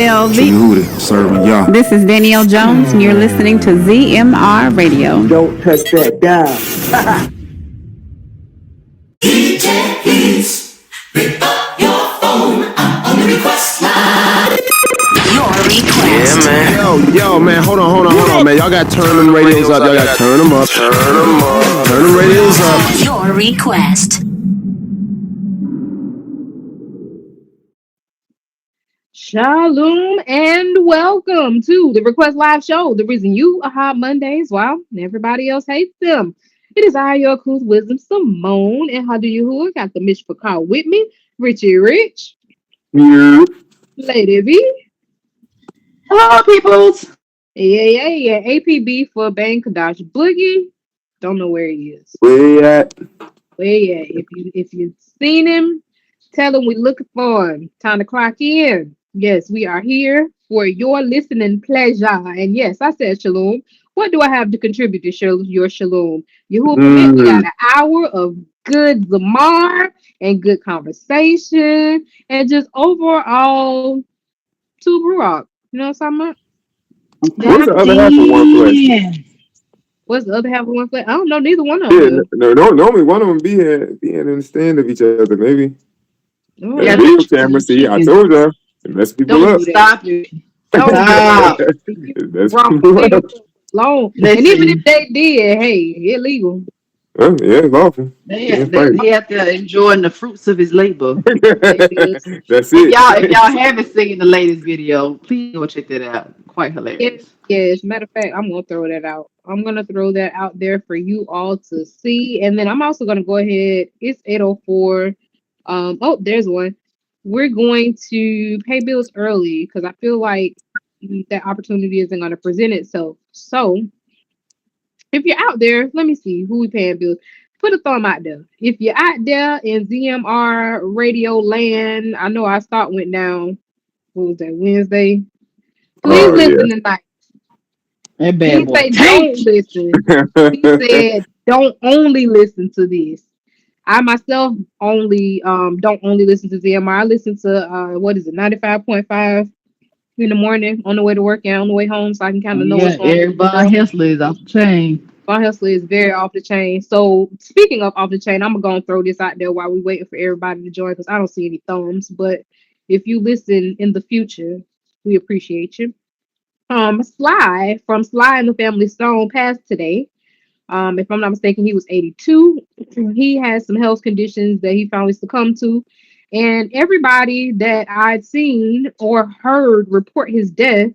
LV. Serving y'all. This is Danielle Jones, and you're listening to ZMR Radio. Don't touch that dial. DJ, please pick up your phone. I'm on the request line. Your request. Yeah, man. Yo, man. Hold on, man. Y'all got to turn them radios up. Y'all got to turn them up. Turn them radios up. Your request. Shalom and welcome to the Request Live Show. The reason you are hot Mondays while everybody else hates them. It is I, your Cruz Wisdom Simone, and how do you who? Got the Mishpa Car with me, Richie Rich, Yeah. Lady V. Hello, peoples. Yeah. APB for Bang Kadash Boogie. Don't know where he is. Where you at? If you've seen him, tell him we're looking for him. Time to clock in. Yes, we are here for your listening pleasure. And yes, I said shalom. What do I have to contribute to your shalom? Yehuda, we got an hour of good Lamar and good conversation and just overall super rock. You know what I'm talking about? What's the other half of one flesh? What's the other half of one flesh? I don't know. Neither one of Yeah, them. no, normally one of them be in the stand of each other, maybe. Oh, Yeah, video camera, see, I told you. It messed people Don't up. Stop it. Don't Stop. It messed wrong people up. long. Listen. And even if they did, hey, illegal. Oh, yeah, it's awful. He have to enjoying the fruits of his labor. That's If it. y'all haven't seen the latest video, please go check that out. Quite hilarious. Yes, matter of fact, I'm gonna throw that out. I'm gonna throw that out there for you all to see. And then I'm also gonna go ahead. It's 8:04. Oh, there's one. We're going to pay bills early because I feel like that opportunity isn't gonna present itself. So if you're out there, let me see who we paying bills. Put a thumb out there. If you're out there in ZMR radio land, I know our stock went down. What was that, Wednesday? Please listen tonight. That He bad boy. say don't listen. He said don't only listen to this. I myself only don't only listen to ZMR. I listen to 95.5 in the morning on the way to work and on the way home, so I can kind of know what's going on. Everybody Hustler is off the chain. Von Hustler is very off the chain. So speaking of off the chain, I'm gonna throw this out there while we waiting for everybody to join because I don't see any thumbs. But if you listen in the future, we appreciate you. Sly from Sly and the Family Stone passed today. If I'm not mistaken, he was 82. He has some health conditions that he finally succumbed to. And everybody that I'd seen or heard report his death,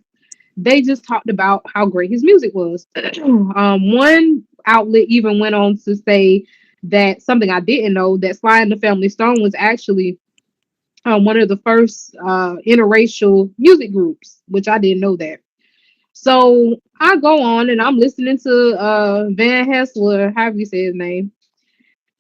they just talked about how great his music was. One outlet even went on to say that something I didn't know, that Sly and the Family Stone was actually one of the first interracial music groups, which I didn't know that. So I go on and I'm listening to Van Hessler, however you say his name.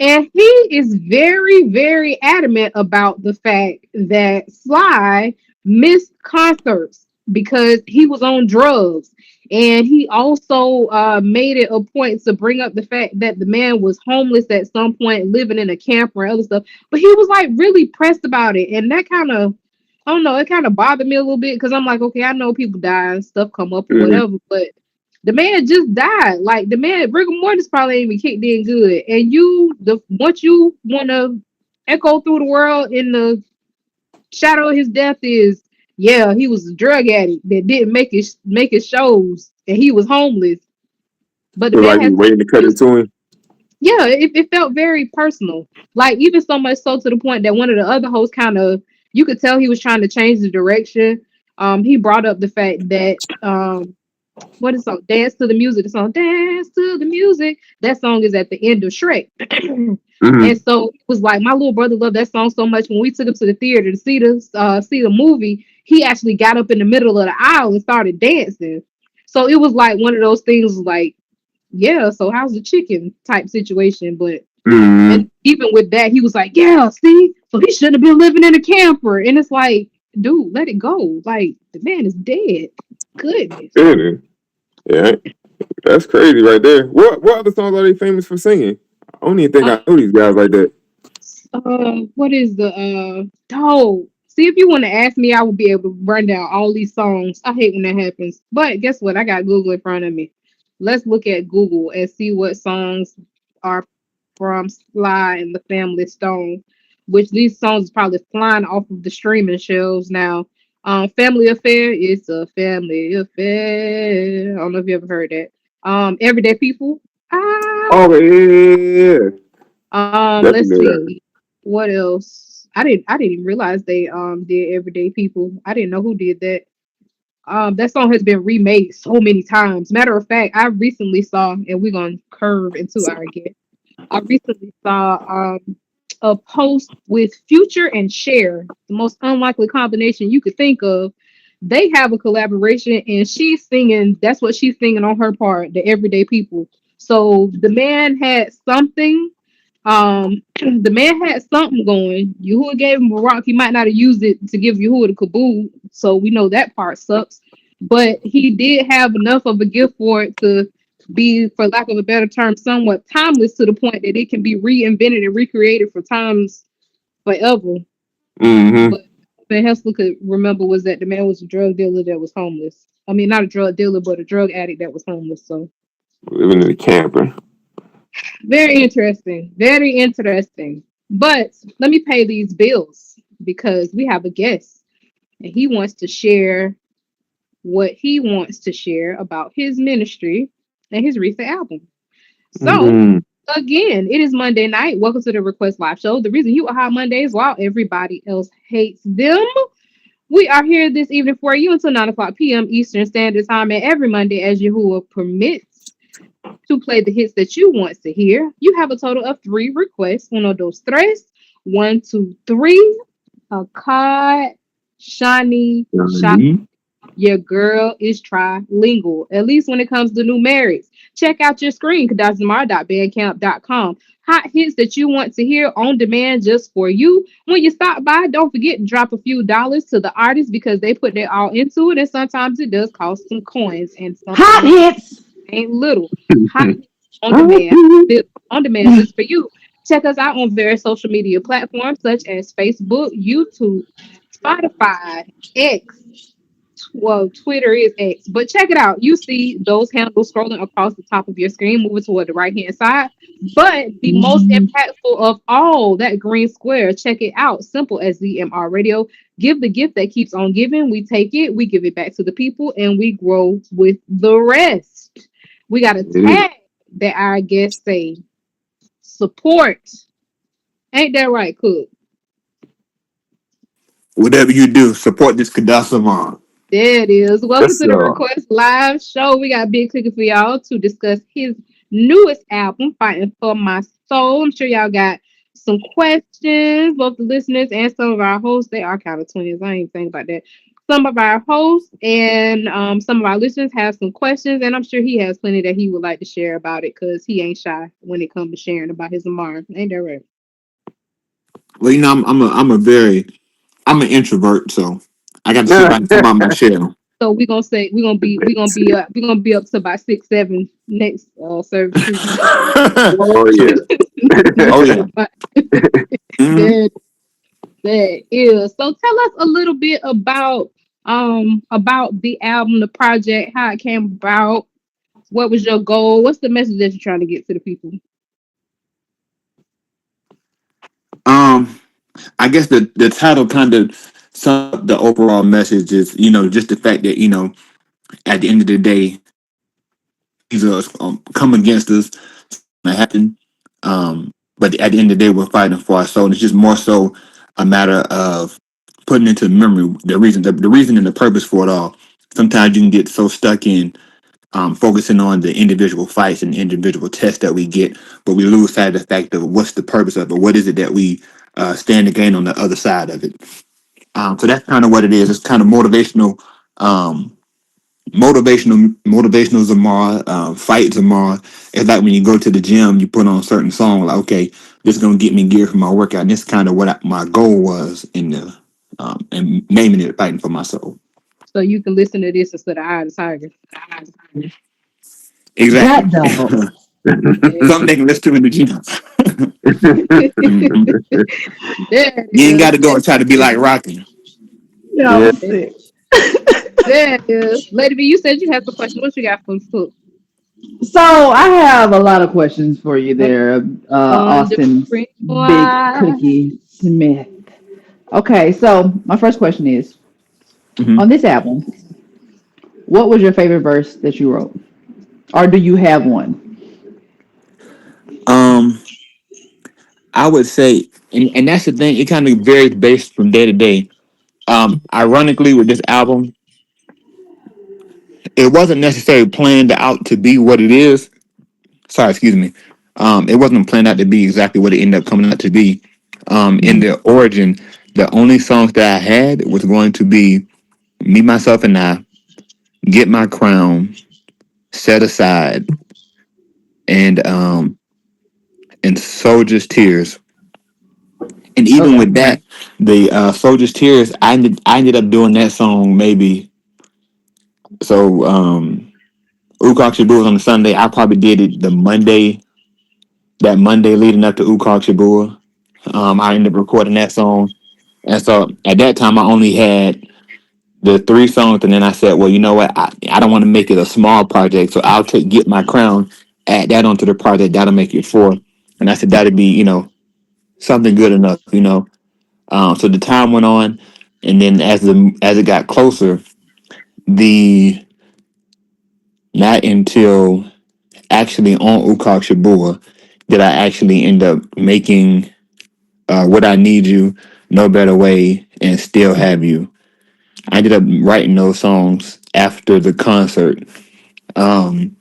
And he is very, very adamant about the fact that Sly missed concerts because he was on drugs. And he also made it a point to bring up the fact that the man was homeless at some point, living in a camper and other stuff. But he was like really pressed about it. And that kind of, I don't know, it kind of bothered me a little bit because I'm like, okay, I know people die and stuff come up or whatever, but the man just died. Like the man, rigor mortis probably ain't even kicked in good. And what you want to echo through the world in the shadow of his death is, yeah, he was a drug addict that didn't make his shows, and he was homeless. But the man like he waiting to cut it to him. Yeah, it felt very personal. Like even so much so to the point that one of the other hosts kind of, you could tell he was trying to change the direction. He brought up the fact that what is song? Dance to the Music. The song Dance to the Music. That song is at the end of Shrek. And so it was like my little brother loved that song so much when we took him to the theater to see the movie, he actually got up in the middle of the aisle and started dancing. So it was like one of those things like, yeah, so how's the chicken type situation? But and even with that, he was like, yeah, see, so he shouldn't have been living in a camper. And it's like, dude, let it go. Like the man is dead. Goodness. Yeah, that's crazy right there. What other songs are they famous for singing? I don't even think I know these guys like that. What is the See, if you want to ask me, I would be able to run down all these songs. I hate when that happens. But guess what? I got Google in front of me. Let's look at Google and see what songs are from Sly and the Family Stone, which these songs is probably flying off of the streaming shelves now. Family Affair is a family affair. I don't know if you ever heard that. Everyday People. Ah, Oh yeah, let's definitely that. see. What else? I didn't even realize they did Everyday People. I didn't know who did that. That song has been remade so many times. Matter of fact, I recently saw, and we're gonna curve into our guest. I recently saw a post with Future and Cher, the most unlikely combination you could think of. They have a collaboration, and she's singing. That's what she's singing on her part, the Everyday People. So the man had something. The man had something going. Yahuwah gave him a rock. He might not have used it to give Yahuwah the caboose, so we know that part sucks. But he did have enough of a gift for it to be, for lack of a better term, somewhat timeless to the point that it can be reinvented and recreated for times forever. Mm-hmm. But Van Hessler could remember was that the man was a drug dealer that was homeless. I mean, not a drug dealer, but a drug addict that was homeless. So Living in a camper. very interesting. Very interesting. But let me pay these bills because we have a guest and he wants to share what he wants to share about his ministry and his recent album. So, Mm-hmm. again, it is Monday night. Welcome to the Request Live Show. The reason you are hot Mondays while everybody else hates them. We are here this evening for you until 9 o'clock p.m. Eastern Standard Time, and every Monday, as Yahuwah permits, to play the hits that you want to hear. You have a total of 3 requests. Uno, dos, tres. 1, 2, 3. A card. Shani. Johnny. Your girl is trilingual, at least when it comes to numerics. Check out your screen, kadazamar.bandcamp.com. Hot hits that you want to hear on demand just for you. When you stop by, don't forget to drop a few dollars to the artists because they put their all into it, and sometimes it does cost some coins, and Hot sometimes hits. ain't little. Hot hits on demand, on demand just for you. Check us out on various social media platforms such as Facebook, YouTube, Spotify, X, well, Twitter is X, but check it out. You see those handles scrolling across the top of your screen, moving toward the right hand side. But the most impactful of all, that green square, check it out. Simple as ZMR Radio. Give the gift that keeps on giving. We take it, we give it back to the people, and we grow with the rest. We got a tag that our guests say support. Ain't that right, Cook? Whatever you do, support this Kadasama. There it is. Welcome Yes, to the sir. Request Live Show. We got big ticket for y'all to discuss his newest album, Fighting for My Soul. I'm sure y'all got some questions, both the listeners and some of our hosts. They are kind of twins. I ain't even think about that. Some of our hosts and some of our listeners have some questions, and I'm sure he has plenty that he would like to share about it because he ain't shy when it comes to sharing about his Amar. Ain't that right? Well, you know, I'm an introvert, so I got to sit back and come out my shell. So we're gonna be up to about 6, 7 next service too. Oh yeah. Oh yeah. Mhm. That that is. So tell us a little bit about the album, the project, how it came about. What was your goal? What's the message that you're trying to get to the people? Um, I guess the title kind of sums up the overall message is, you know, just the fact that, you know, at the end of the day, these are come against us, that happen. But at the end of the day, we're fighting for our soul. And it's just more so a matter of putting into memory the reason and the purpose for it all. Sometimes you can get so stuck in focusing on the individual fights and individual tests that we get, but we lose sight of the fact of what's the purpose of it. What is it that we stand to gain on the other side of it? So that's kind of what it is. It's kind of um, motivational Zamar, fight Zamar. It's like when you go to the gym, you put on a certain song, like, okay, this is gonna get me geared for my workout. And this is kind of what my goal was in the and naming it "Fighting for My Soul." So you can listen to this instead of Eye of the Tiger. Exactly. That dog. Something they can listen to in the gym. There it You ain't is. got to go and try to be like Rocky. Yeah, I'm sick. There it is. Lady B, you said you had some questions. What you got for us, Cook? So I have a lot of questions for you there, Austin Wondering Big why. Cookie Smith. Okay, so my first question is Mhm. on this album, what was your favorite verse that you wrote? Or do you have one? Um, I would say, and that's the thing. It kind of varies based from day to day. Ironically, with this album, it wasn't necessarily planned out to be what it is. Sorry, excuse me. It wasn't planned out to be exactly what it ended up coming out to be. In Mhm. the origin, the only songs that I had was going to be Me, Myself, and I, Get My Crown, Set Aside, and Soldier's Tears. And even Okay. with that, the Soldier's Tears, I ended up doing that song maybe so. Ukok Shabu was on the Sunday. I probably did it that Monday leading up to Ukok Shabu. I ended up recording that song, and so at that time I only had the three songs, and then I said, well, you know what? I don't want to make it a small project, so I'll take Get My Crown, add that onto the project. That'll make it four. And I said that'd be something good enough. So the time went on, and then as it got closer, the not until actually on Ukak Shabua did I actually end up making What I Need You, No Better Way, and Still Have You. I ended up writing those songs after the concert. Um,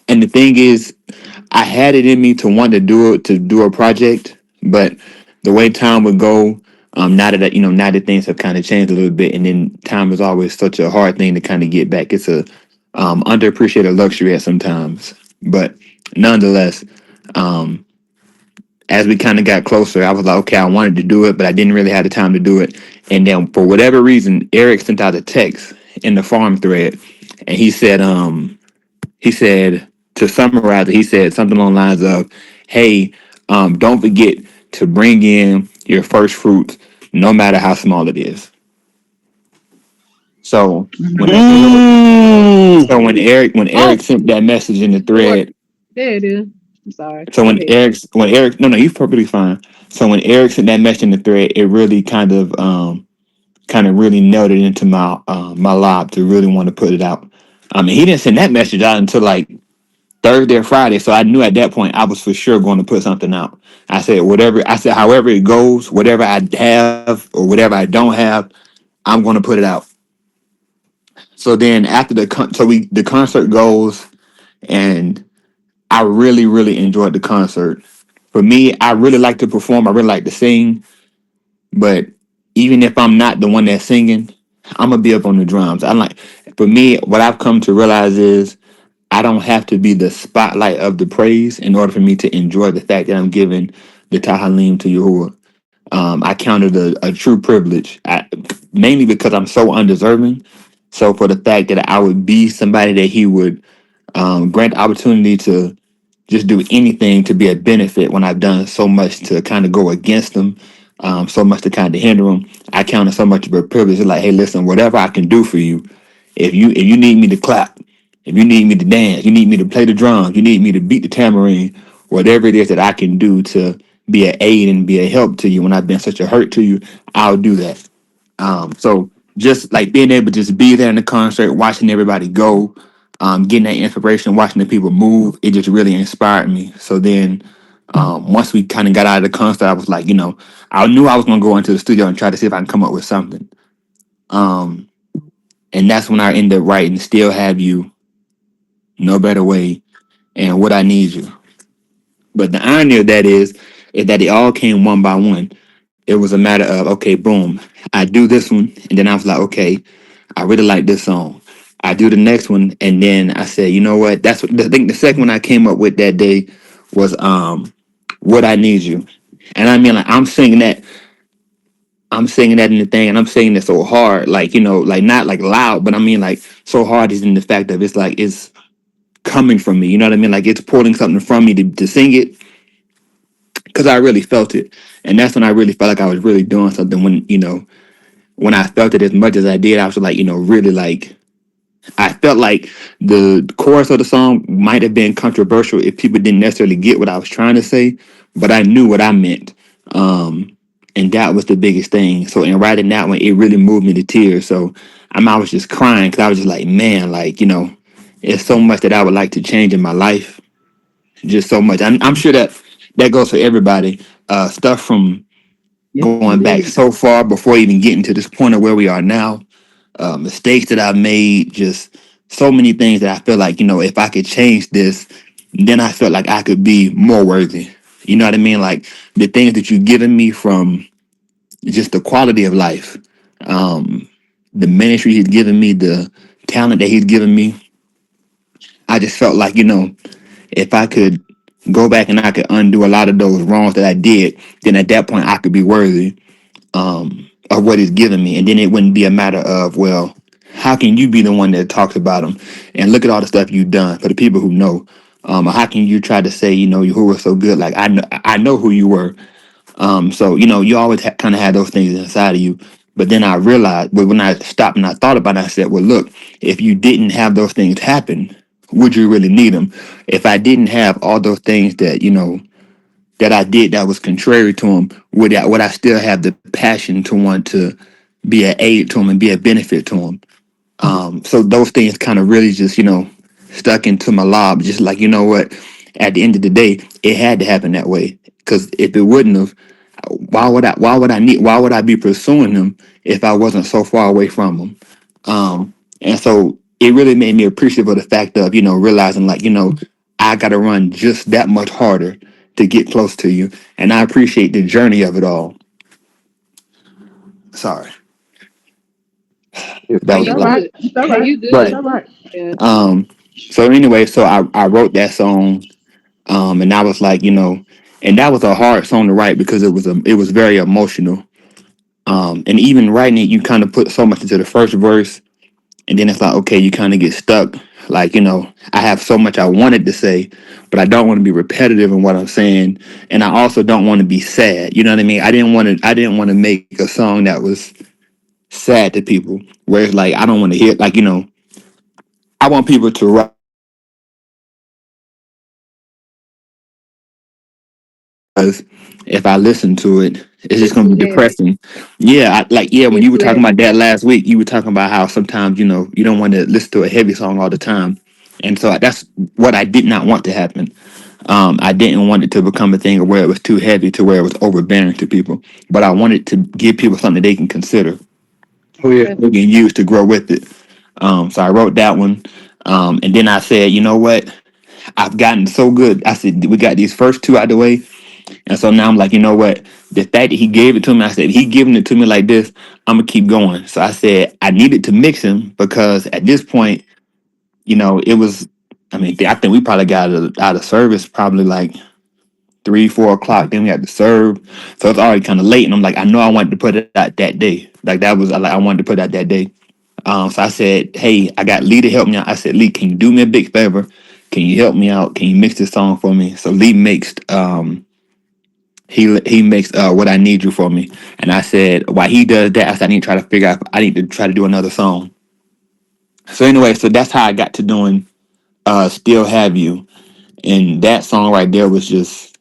and the thing is, I had it in me to want to do a project, but the way time would go, now that things have kind of changed a little bit, and then time is always such a hard thing to kind of get back. It's a underappreciated luxury at sometimes, but nonetheless, um, as we kind of got closer, I was like, okay, I wanted to do it, but I didn't really have the time to do it. And then for whatever reason, Eric sent out a text in the farm thread, and he said, to summarize it, he said something along the lines of, "Hey, don't forget to bring in your first fruits, no matter how small it is." So when Mm. when Oh, Eric sent that message in the Lord. thread, There it is. I'm sorry. so Go ahead. when Eric no, he's perfectly fine. So when Eric sent that message in the thread, it really kind of really nailed it into my lob to really want to put it out. I mean, he didn't send that message out until like Thursday or Friday. So I knew at that point I was for sure going to put something out. I said, however it goes, whatever I have or whatever I don't have, I'm going to put it out. So then after the concert goes, and I really, really enjoyed the concert. For me, I really like to perform. I really like to sing. But even if I'm not the one that's singing, I'm going to be up on the drums. For me, what I've come to realize is I don't have to be the spotlight of the praise in order for me to enjoy the fact that I'm giving the Tahalim to Yahuwah. I count it a true privilege, mainly because I'm so undeserving. So for the fact that I would be somebody that he would grant the opportunity to just do anything to be a benefit when I've done so much to kind of go against them, so much to kind of hinder them. I count it so much of a privilege. It's like, hey, listen, whatever I can do for you, if you need me to clap, if you need me to dance, you need me to play the drums, you need me to beat the tambourine, whatever it is that I can do to be an aid and be a help to you when I've been such a hurt to you, I'll do that. So just like being able to just be there in the concert, watching everybody go, getting that inspiration, watching the people move, it just really inspired me. So then once we kind of got out of the concert, I was like, I knew I was gonna go into the studio and try to see if I can come up with something. Um, and that's when I ended up writing Still Have You, No Better Way, and What I Need You. But the irony of that is that it all came one by one. It was a matter of, okay, boom, I do this one, and then I was like, okay, I really like this song. I do the next one, and then I said, you know what? I think the second one I came up with that day was What I Need You. And I mean, like I'm singing that in the thing, and I'm singing it so hard, like, like not like loud, but I mean like so hard is in the fact of it's like it's coming from me. You know what I mean? Like it's pulling something from me to sing it, because I really felt it. And that's when I really felt like I was really doing something, when when I felt it as much as I did, I was like, really like, I felt like the chorus of the song might have been controversial if people didn't necessarily get what I was trying to say, but I knew what I meant. And that was the biggest thing. So in writing that one, it really moved me to tears. So I was just crying because I was just like, man, like, it's so much that I would like to change in my life. Just so much. I'm sure that goes for everybody. Stuff from Yes, going back indeed. so far before even getting to this point of where we are now, mistakes that I've made, just so many things that I feel like, if I could change this, then I felt like I could be more worthy. You know what I mean? Like the things that you've given me from just the quality of life, um, the ministry he's given me, the talent that he's given me. I just felt like, if I could go back and I could undo a lot of those wrongs that I did, then at that point I could be worthy of what he's given me. And then it wouldn't be a matter of, well, how can you be the one that talks about him and look at all the stuff you've done for the people who know? Or how can you try to say, who were so good? Like I know who you were. So you always kind of had those things inside of you. But then I realized, but when I stopped and I thought about it, I said, well, look, if you didn't have those things happen, would you really need them? If I didn't have all those things that that I did that was contrary to him, would I still have the passion to want to be an aid to him and be a benefit to him? So those things kind of really just stuck into my lob. Just like, what, at the end of the day, it had to happen that way. Because if it wouldn't have, why would I be pursuing him if I wasn't so far away from him? And so it really made me appreciative of the fact of realizing like I got to run just that much harder to get close to you, and I appreciate the journey of it all. Sorry, It's that Now was a you All lot, right. good. It's all Now right. you It's but good. all right. Yeah. so anyway, so I wrote that song, and I was like, and that was a hard song to write because it was very emotional. And even writing it, you kind of put so much into the first verse, and then it's like, okay, you kind of get stuck. Like, I have so much I wanted to say, but I don't want to be repetitive in what I'm saying, and I also don't want to be sad. You know what I mean? I didn't want to make a song that was sad to people. Where it's like I don't want to hear like I want people to write because if I listen to it, it's just It's gonna too be heavy. depressing. Yeah, when It's you were too talking about heavy. that last week, you were talking about how sometimes you don't want to listen to a heavy song all the time, and so that's what I did not want to happen. I didn't want it to become a thing where it was too heavy to where it was overbearing to people, but I wanted to give people something they can consider, oh yeah. Okay. they can use to grow with it. So I wrote that one, and then I said, you know what? I've gotten so good. I said we got these first two out the way, and so now I'm like, you know what? The fact that he gave it to me, I said he giving it to me like this, I'm gonna keep going. So I said I needed to mix him because at this point, it was. I mean, I think we probably got out of service probably like 3, 4 o'clock. Then we had to serve, so it's already kind of late. And I'm like, I know I wanted to put it out that day. Like that was like I wanted to put it out that day. So I said, hey, I got Lee to help me out. I said, Lee, can you do me a big favor? Can you help me out? Can you mix this song for me? So Lee mixed. He makes what I need you for me, and I said while he does that, I said I need to try to figure out. I need to try to do another song. So anyway, so that's how I got to doing "Still Have You," and that song right there was just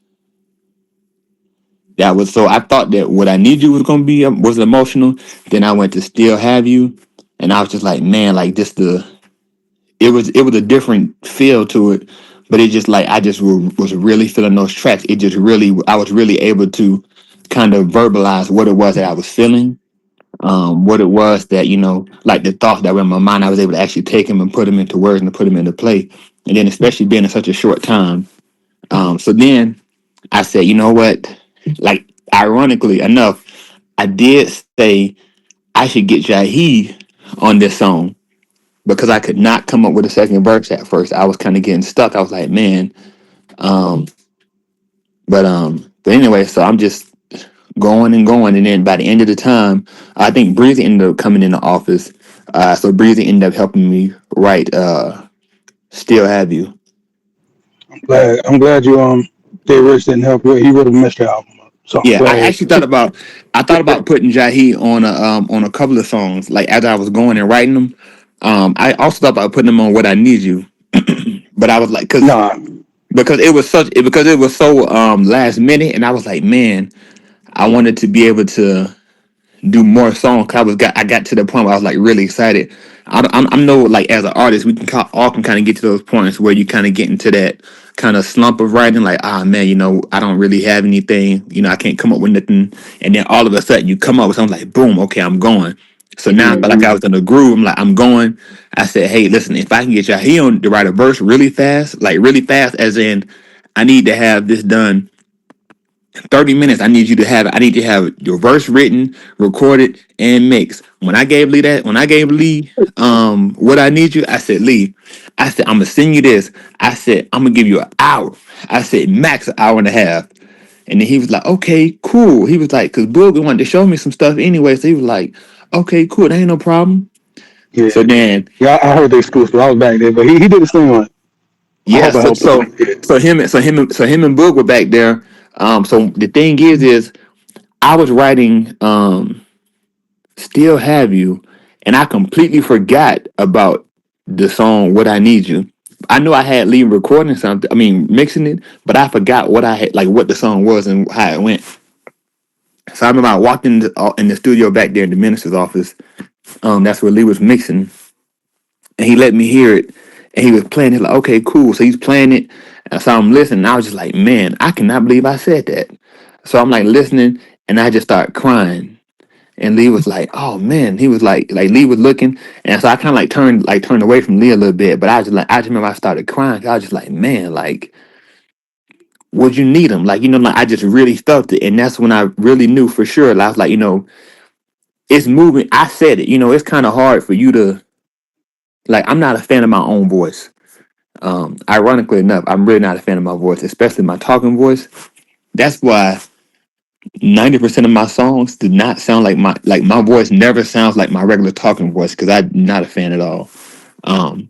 that was so. I thought that what I need you was gonna be was emotional. Then I went to "Still Have You," and I was just like, man, like just it was a different feel to it, but it just like I just was really feeling those tracks. It just really I was really able to kind of verbalize what it was that I was feeling, what it was that like the thoughts that were in my mind. I was able to actually take them and put them into words and put them into play, and then especially being in such a short time. So then I said, you know what? Like ironically enough, I did say I should get Jaheed on this song because I could not come up with a second verse at first. I was kind of getting stuck. I was like, man. Um, but anyway, so I'm just going and going, and then by the end of the time, I think Breezy ended up coming in the office. So Breezy ended up helping me write "Still Have You." I'm glad you Dave Rich didn't help you. He would have messed your album up. So Yeah, go I ahead. actually thought about putting Jahi on a couple of songs. Like as I was going and writing them, I also thought about putting them on "What I Need You," but I was like, Nah, because it was so last minute, and I was like, man, I wanted to be able to do more songs. 'Cause I got to the point where I was like really excited. I'm no like as an artist, we can all can kind of get to those points where you kind of get into that kind of slump of writing, like ah man, I don't really have anything, I can't come up with nothing, and then all of a sudden you come up with something like boom, okay, I'm going. So now I felt like I was in a groove. I'm like I'm going. I said, hey, listen, if I can get y'all here on to write a verse really fast, as in I need to have this done 30 minutes. I need you to have your verse written, recorded, and mixed. When I gave Lee what I need you, I said, Lee, I said, I'm gonna send you this. I said, I'm gonna give you an hour. I said max an hour and a half. And then he was like, okay, cool. He was like, cause Boogie wanted to show me some stuff anyway. So he was like, okay, cool, that ain't no problem. yeah, So then yeah. I heard the exclusive. I was back there, but he did his thing on it. I yeah, hope I so helped him. so so him and Boog were back there. So the thing is I was writing Still Have You, and I completely forgot about the song What I Need You. I know I had Lee recording something, mixing it, but I forgot what I had, like what the song was and how it went. So I remember I walked in the studio back there in the minister's office. That's where Lee was mixing, and he let me hear it, and he was playing it like, okay, cool. So he's playing it, and so I'm listening. And I was just like, man, I cannot believe I said that. So I'm like listening, and I just start crying. And Lee was like, "Oh man," he was like Lee was looking, and so I kind of turned away from Lee a little bit. But I just remember I started crying. 'Cause I was just like, "Man, like, would you need him?" Like, like I just really felt it, and that's when I really knew for sure. I was like, it's moving. I said it. It's kind of hard for you to like. I'm not a fan of my own voice. Ironically enough, I'm really not a fan of my voice, especially my talking voice. That's why 90% of my songs do not sound like my voice never sounds like my regular talking voice because I'm not a fan at all. Um,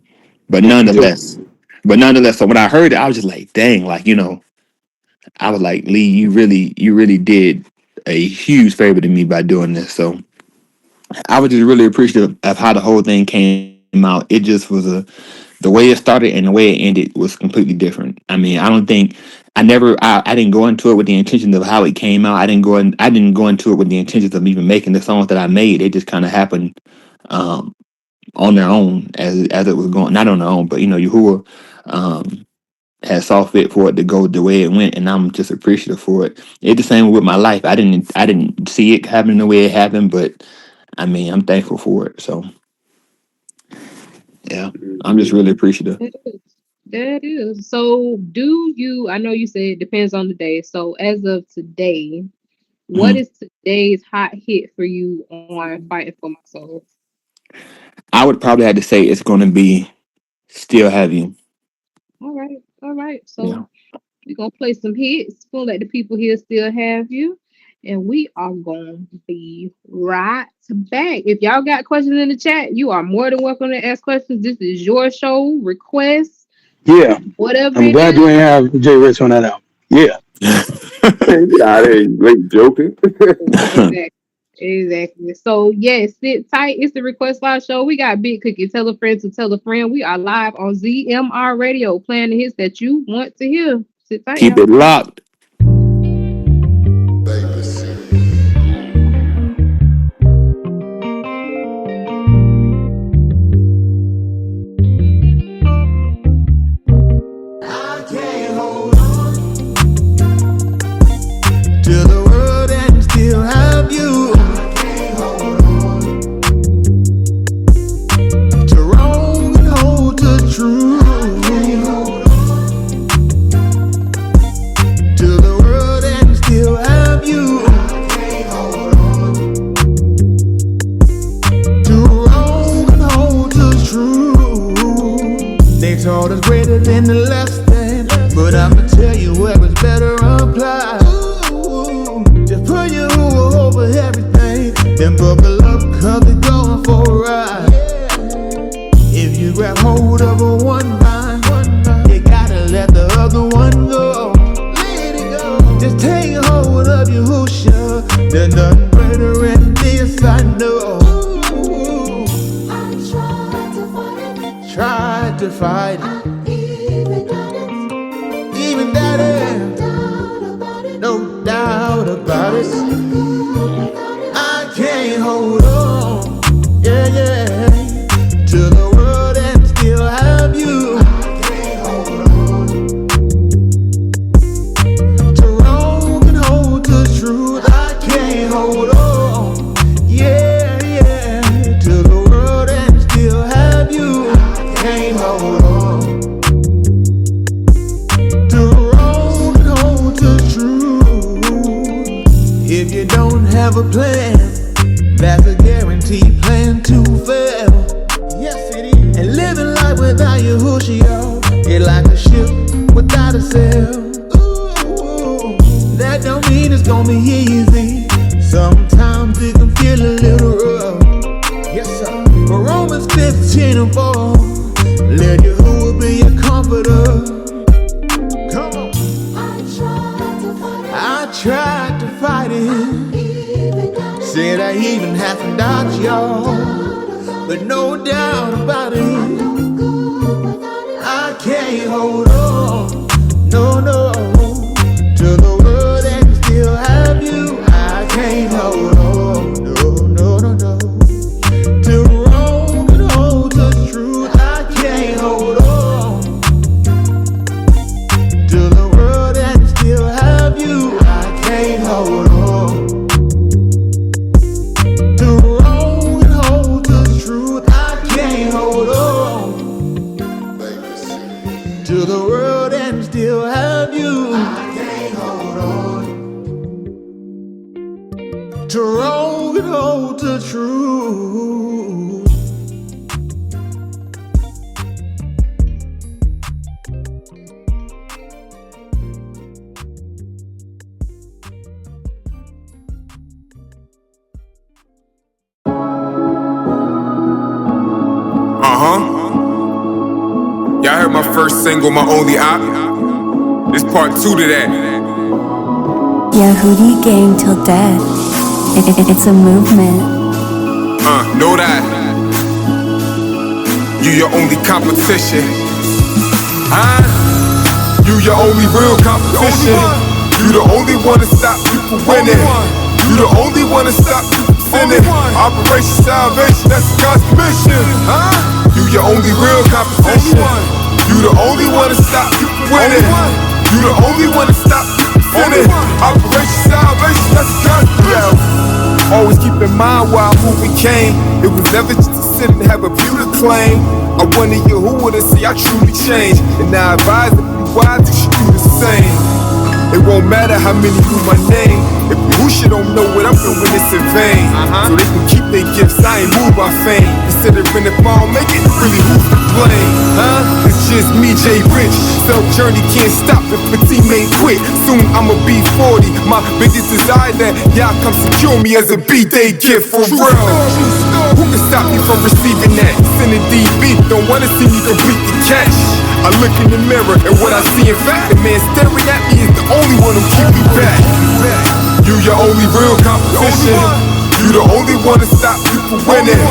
but Me too. nonetheless, so when I heard it, I was just like, dang, I was like, Lee, you really did a huge favor to me by doing this. So I was just really appreciative of how the whole thing came out. It just was the way it started and the way it ended was completely different. I don't think I didn't go into it with the intentions of how it came out. I didn't go into it with the intentions of even making the songs that I made. It just kind of happened um, on their own as it was going. Not on their own, but Yahuwah had saw fit for it to go the way it went, and I'm just appreciative for it. It's the same with my life. I didn't see it happening the way it happened, but I'm thankful for it. So yeah, I'm just really appreciative. That is. That is. So, do you? I know you said it depends on the day. So, as of today, what Mhm. is today's hot hit for you on Fighting for My Soul? I would probably have to say it's going to be Still Have You. All right, all right. Yeah. So, we're gonna play some hits. We'll let the people here still have you. And we are gonna be right back. If y'all got questions in the chat, you are more than welcome to ask questions. This is your show, requests, Yeah, whatever I'm it glad is. you ain't have Jay Rich on that album. Yeah, Nah, they ain't late joking. Exactly. Exactly. So yes, sit tight. It's the Request Live show. We got Big Cookie. Tell a friend to tell a friend. We are live on ZMR Radio, playing the hits that you want to hear. Sit tight, Keep y'all. it locked. To the world and still have you. To wrong and hold to true. To the world and still have you. To wrong and hold to true. They taught us greater than the less than, but I'ma tell you where it's better applied. Just put your over everything, then buckle up, cause it's going for a ride. If you grab hold of a one vine, you gotta let the other one go. Let it go. Just take hold of love you, who sure? There's nothing greater in this, I know. Tried to fight it, even got it, no doubt about it. I can't hold on, yeah, yeah, to the world and still have you. I can't hold on to wrong and hold to truth. I can't hold on, yeah, yeah, to the world and still have you. I can't hold on to wrong and hold to truth. If you don't have a plan, that's a guaranteed plan to fail. Yes, it is. And living life without your Hoshio, it's like a ship without a sail. Ooh, that don't mean it's gonna be easy. Sometimes it can feel a little rough. Yes, sir. But Romans 15:4, let Yahuwah be your comforter. Come on. I tried to fight it. Said I even have to dodge y'all, but no doubt about it, I can't hold on, no, no, to the world and still have you. I can't hold on, no, no, no, no, to wrong and hold the truth. I can't hold on to the world and still have you. I can't hold on. To the world and still have you. I can't hold on to wrong and hold the truth. Y'all heard my first single, my only op. This part 2 to that. Yahudi gang till death. It's a movement. Know that. You your only competition. You your only real competition. You the only one to stop you from winning. You the only one to stop you from sinning. Operation Salvation, that's God's mission. You your only real competition. You the only one to stop you from winning. You the only one to stop you from sinning. Operation Salvation, that's God's mission. Always keep in mind why who we came. It was never just to sit and have a view to claim. I wonder you who would have see I truly changed. And now I advise that you wise you should do the same. It won't matter how many knew my name. If Yahusha don't know what I'm doing, it's in vain. So they can keep their gifts, I ain't moved by fame. Considering if I don't make it, really who's to blame? It's just me, J Rich. Self-journey can't stop if my team ain't quit. Soon I'ma be 40. My biggest desire that y'all come secure me as a B-Day gift for real. Who can stop me from receiving that? Send a DB, don't wanna see me complete the catch. I look in the mirror and what I see in fact, the man staring at me is the only one who keep me back. You your only real competition. You the only one to stop you from winning.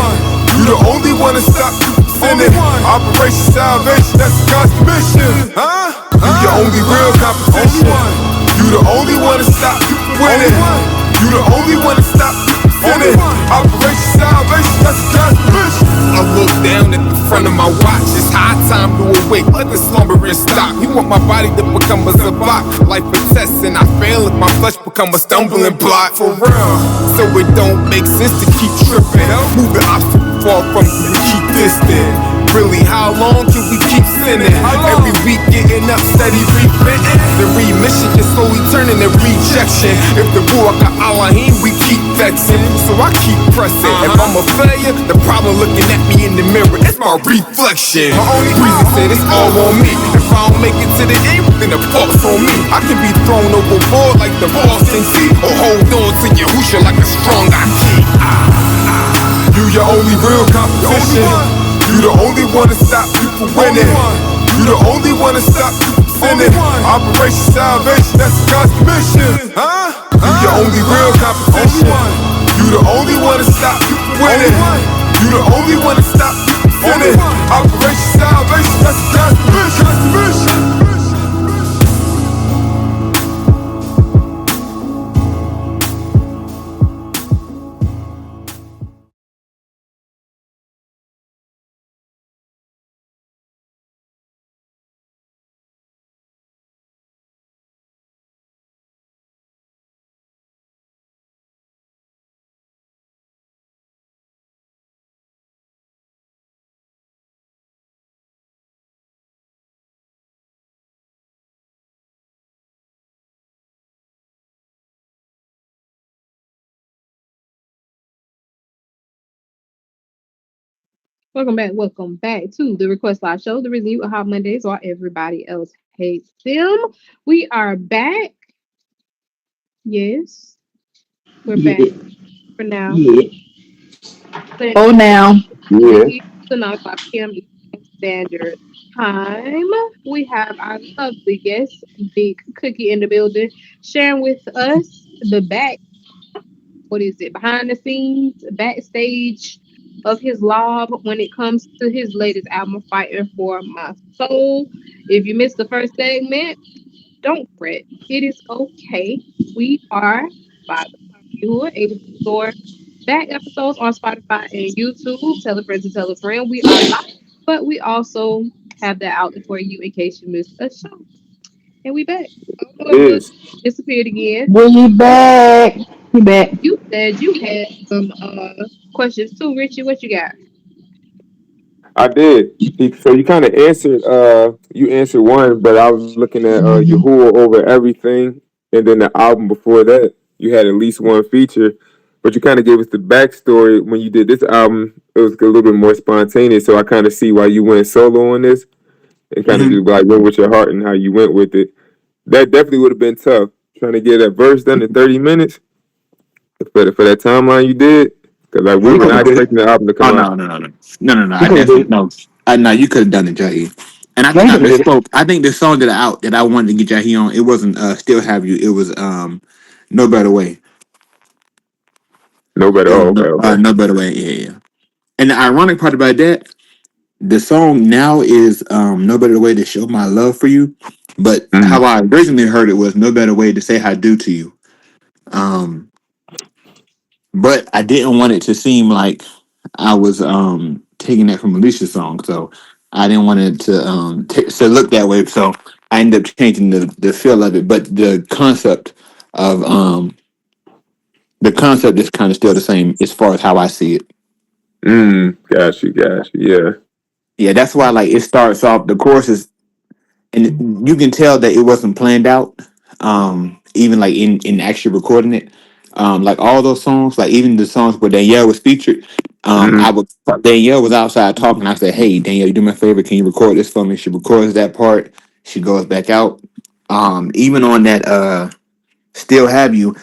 You the only one to stop you from sinning. Operation Salvation, that's God's mission. You your only real competition. You the only one to stop you from winning. You the only one to stop you from sinning. Operation Salvation, that's God's mission. I look down at the front of my watch. It's high time to awake, let the slumber and stop. You want my body to become a zabak. Life a test and I fail if my flesh become a stumbling block. For real, so it don't make sense to keep tripping. Moving obstacles far from you, keep distant. Really, how long can we keep sinning? Every week getting up, steady repenting. The remission is slowly turning to rejection. If the Ruach Elohim, we keep vexing. So I keep pressing. If I'm a failure, the problem looking at me in the mirror, it's my reflection. My only reason said it's all on me. If I don't make it to the end, then the fault's on me. I can be thrown overboard like the Boston Sea, or hold on to Yahusha like a strong IT. You your only real competition. You the only one to stop you from winning. You the only one to stop you from sinning. Operation Salvation, that's God's mission. You your only real competition. You the only one to stop you from winning. You the only one to stop you from sinning. Operation Salvation, that's the mission. Welcome back to the Request Live Show. The reason you are hot Mondays while everybody else hates them. We are back. Yes, we're back Yeah, for now. yeah. Playing Oh, now. Yeah. the 9 o'clock p.m. Eastern Standard Time. We have our lovely guest, Big Cookie, in the building, sharing with us the back, what is it, behind the scenes, backstage of his live when it comes to his latest album, Fighting for My Soul. If you missed the first segment, don't fret. It is okay. We are, by the time you are able to explore back episodes on Spotify and YouTube. Tell a friend to tell a friend. We are live, but we also have that out there for you in case you missed a show. And we back. I don't know if Lil Is. disappeared again. We back. We back. You said you had some questions too, Richie. What you got? I did. So you kind of answered. You answered one, but I was looking at Mhm. Yahuwah over everything, and then the album before that, you had at least one feature. But you kind of gave us the backstory when you did this album. It was a little bit more spontaneous, so I kind of see why you went solo on this, and kind of Mhm. just like went with your heart and how you went with it. That definitely would have been tough trying to get that verse done in 30 minutes for that timeline you did. Because like Oh, we you were could not have did it. expecting the album to Oh come out. no, no, no, no, no, no, no. You I could have definitely did. no. No, you could have done it, Jahi. And I No, think you I could have did it. misspoke. I think the song that I wanted to get Jahi on, it wasn't "Still Have You." It was "No Better Way." No better. It was Oh, okay, okay. "No Better Way." Yeah, yeah. And the ironic part about that, the song now is "No Better Way to Show My Love for You," but Mm, how I originally heard it was "No Better Way to Say I Do to You." Um, but I didn't want it to seem like I was taking that from Alicia's song, so I didn't want it to to look that way. So I ended up changing the feel of it, but of the concept is kind of still the same as far as how I see it. got you. Yeah. Yeah, that's why like it starts off. The chorus is, and you can tell that it wasn't planned out. Even like in actually recording it, like all those songs, like even the songs where Danielle was featured, Mm, I would Danielle was outside talking. I said, "Hey, Danielle, you do me a favor? Can you record this for me?" She records that part. She goes back out. Even on that, "Still Have You,"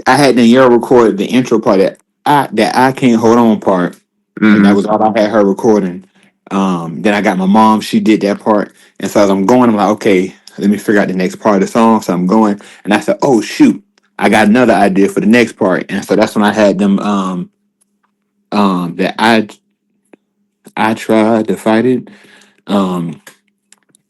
I had Danielle record the intro part that I can't hold on part, and that mm. was all I had her recording. Then I got my mom; she did that part, and so as I'm going, I'm like, okay, let me figure out the next part of the song. So I'm going, and I said, oh shoot, I got another idea for the next part, and so that's when I had them that I tried to fight it, um,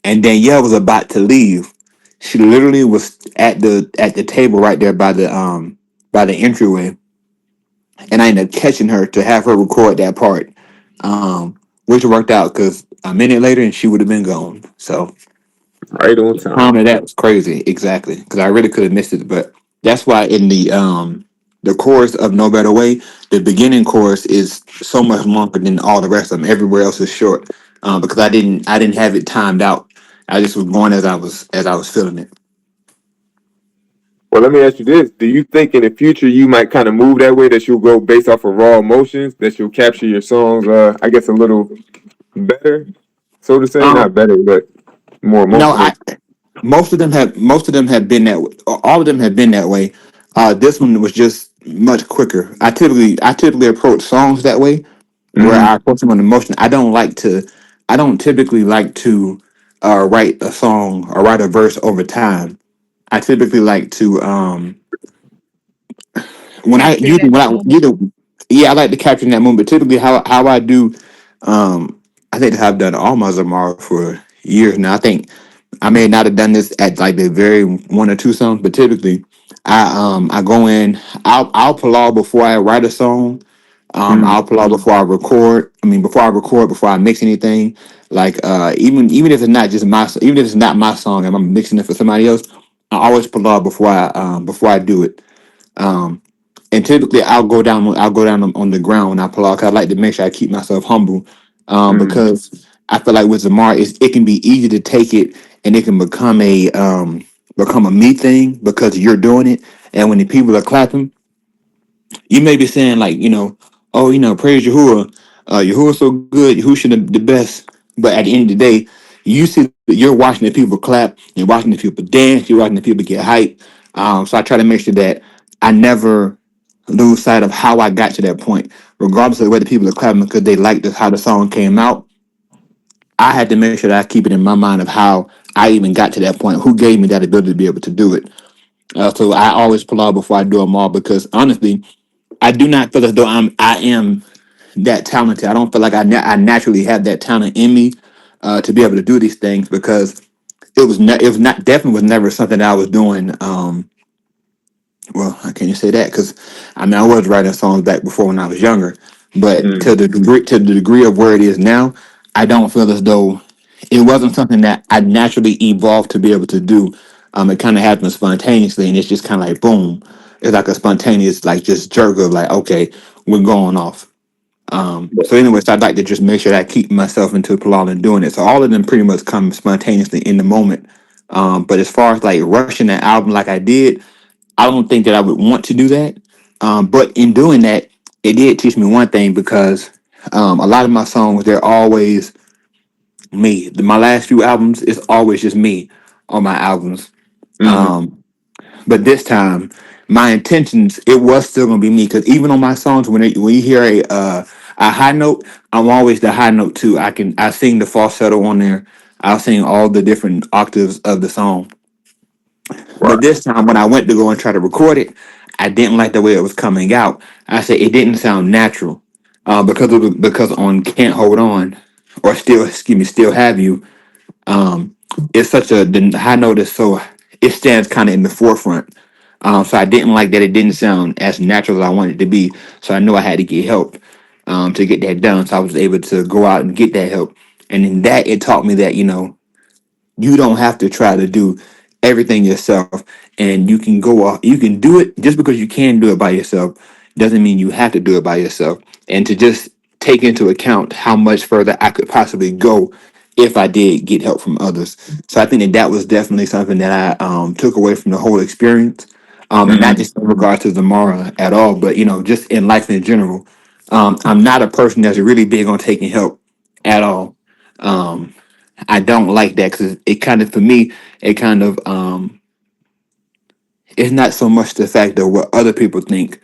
and Danielle was about to leave. She literally was at the table right there by the entryway, and I ended up catching her to have her record that part, which worked out because a minute later and she would have been gone. So Right on the time time. of that was crazy, exactly, because I really could have missed it. But that's why in the chorus of "No Better Way," the beginning chorus is so much longer than all the rest of them. Everywhere else is short, because I didn't have it timed out. I just was going as I was feeling it. Well, let me ask you this: do you think in the future you might kind of move that way? That you'll go based off of raw emotions? That you'll capture your songs, I guess, a little better, so to say, Um, not better, but more no, emotional. most of them have been that way. All of them have been that way. This one was just much quicker. I typically approach songs that way, where Mm, I approach them on emotion. I don't typically like to write a song or write a verse over time. I typically like to when I Capture usually that when I moment. you know, yeah, I like to capture in that moment. But typically, how I do, I think I've done all my Zamar for years now. I think I may not have done this at like the very one or two songs, but typically, I go in. I'll pull out before I write a song. Mm, I'll pull out before I record. I mean, before I record, before I mix anything. Like even if it's not just my, even if it's not my song, and I'm mixing it for somebody else, I always pull out before I do it. Um, and typically I'll go down on the ground when I pull out. 'Cause I like to make sure I keep myself humble, mm, because I feel like with Zamar, it can be easy to take it and it can become a me thing because you're doing it, and when the people are clapping, you may be saying like, oh, praise Yahuwah, Yahuwah so good, Yahushua the best. But at the end of the day, you see that you're watching the people clap, you're watching the people dance, you're watching the people get hyped. So I try to make sure that I never lose sight of how I got to that point, regardless of whether people are clapping because they like how the song came out. I had to make sure that I keep it in my mind of how I even got to that point. Who gave me that ability to be able to do it? So I always pull out before I do them all because honestly, I do not feel as though I am that talented. I don't feel like I naturally have that talent in me to be able to do these things because it was not definitely was never something that I was doing. Well, I can't even say that because I mean I was writing songs back before when I was younger, but mm, to the degree of where it is now, I don't feel as though it wasn't something that I naturally evolved to be able to do. It kind of happened spontaneously, and it's just kind of like boom. It's like a spontaneous, like just jerk of like, okay, we're going off. So, anyways, I'd like to just make sure that I keep myself into Palal and doing it. So, all of them pretty much come spontaneously in the moment. But as far as like rushing that album like I did, I don't think that I would want to do that. But in doing that, it did teach me one thing because a lot of my songs, they're always me. My last few albums is always just me on my albums. mm, Um, but this time, my intentions, it was still gonna be me because even on my songs, when you hear a high note, I'm always the high note too. I sing the falsetto on there. I'll sing all the different octaves of the song. wow. But this time, when I went to go and try to record it, I didn't like the way it was coming out. I said it didn't sound natural because on "Can't Hold On" or "Still Have You," it's such the high note is so it stands kind of in the forefront. So I didn't like that it didn't sound as natural as I wanted it to be. So I knew I had to get help to get that done. So I was able to go out and get that help. And in that, it taught me that you don't have to try to do everything yourself, and you can go off you can do it. Just because you can do it by yourself doesn't mean you have to do it by yourself, and to just take into account how much further I could possibly go if I did get help from others. So I think that was definitely something that I took away from the whole experience, and not Mm, just in regard to Zamara at all, but just in life in general. I'm not a person that's really big on taking help at all. um, I don't like that because it kind of, for me, it kind of, it's not so much the fact of what other people think,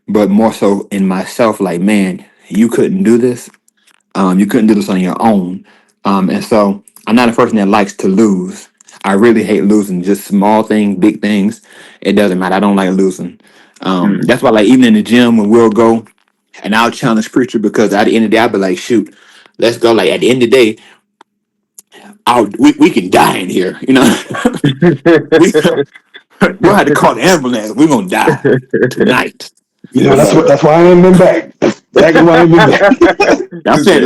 but more so in myself. Like, man, you couldn't do this. You couldn't do this on your own. And so I'm not a person that likes to lose. I really hate losing. Just small things, big things. It doesn't matter. I don't like losing. mm. That's why, like, even in the gym when we'll go and I'll challenge preacher because at the end of the day, I'll be like, shoot, let's go. Like at the end of the day, we can die in here. We we'll have to call the ambulance. We're gonna die tonight. Yeah, But that's why I ain't been back. That's exactly why I ain't been back. I'm He saying said,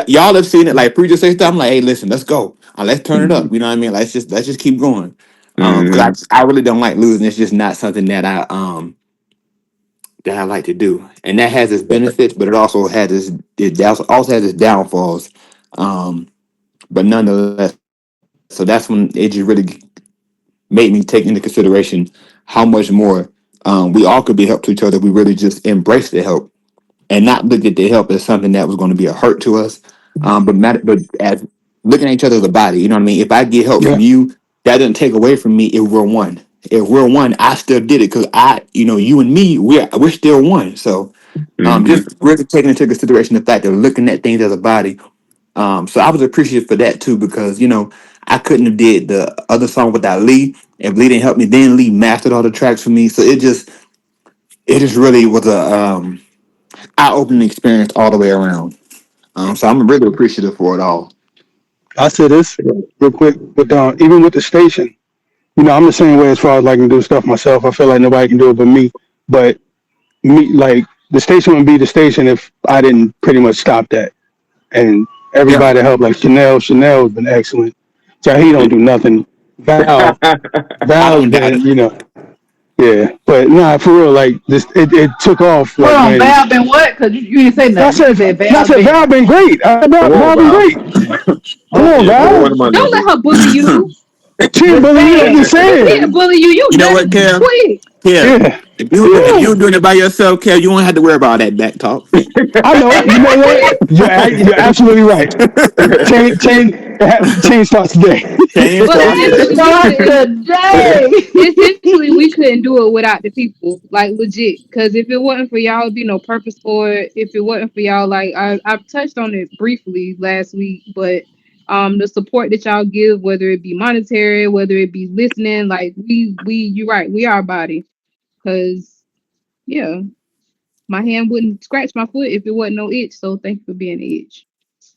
y'all have seen it. Like preacher say stuff. I'm like, hey, listen, let's go. Let's turn it mm, up. You know what I mean? Let's just keep going. mm, Because I really don't like losing. It's just not something that I like to do. And that has its benefits, but it also has its downfalls. Um, but nonetheless, so that's when it just really made me take into consideration how much more we all could be help to each other. We really just embrace the help and not look at the help as something that was going to be a hurt to us. But as looking at each other as a body, you know what I mean? If I get help from Yeah, you, that doesn't take away from me if we're one. If we're one, I still did it because you and me, we're still one. So mm, just really taking into consideration the fact of looking at things as a body. So I was appreciative for that too because I couldn't have did the other song without Lee. If Lee didn't help me, then Lee mastered all the tracks for me. So it just really was a eye-opening experience all the way around. So I'm really appreciative for it all. I said this real quick, but even with the station, I'm the same way as far as like I can do stuff myself. I feel like nobody can do it but me. But me, like the station would be the station if I didn't pretty much stop that. And Yeah. everybody helped, like Chanel's been excellent. He don't do nothing. I Val's don't doubt been, it. yeah. But nah, for real, like this, it took off. Hold Like on, when Val been what? Because you didn't say I nothing. You said, just said I Val said been. Val been great. Come on, Val been Val. great. Come on, Yeah, put one Val. of my Don't let numbers. her bully you. She ain't Just bully you. I'm saying. just If she saying. didn't bully you, you You know what, done Kev? quit. Kev, Yeah, if yeah. you're doing it by yourself, Kev, you won't have to worry about all that back talk. I know. You know what? You're absolutely right. Change starts today. Change But starts Change today. essentially, we starts couldn't. today. Essentially, we couldn't do it without the people, like legit. Because if it wasn't for y'all, it'd be no purpose for it. If it wasn't for y'all, like I touched on it briefly last week, but the support that y'all give, whether it be monetary, whether it be listening, like you're right, we are a body. Because yeah, my hand wouldn't scratch my foot if it wasn't no itch. So thank you for being the itch.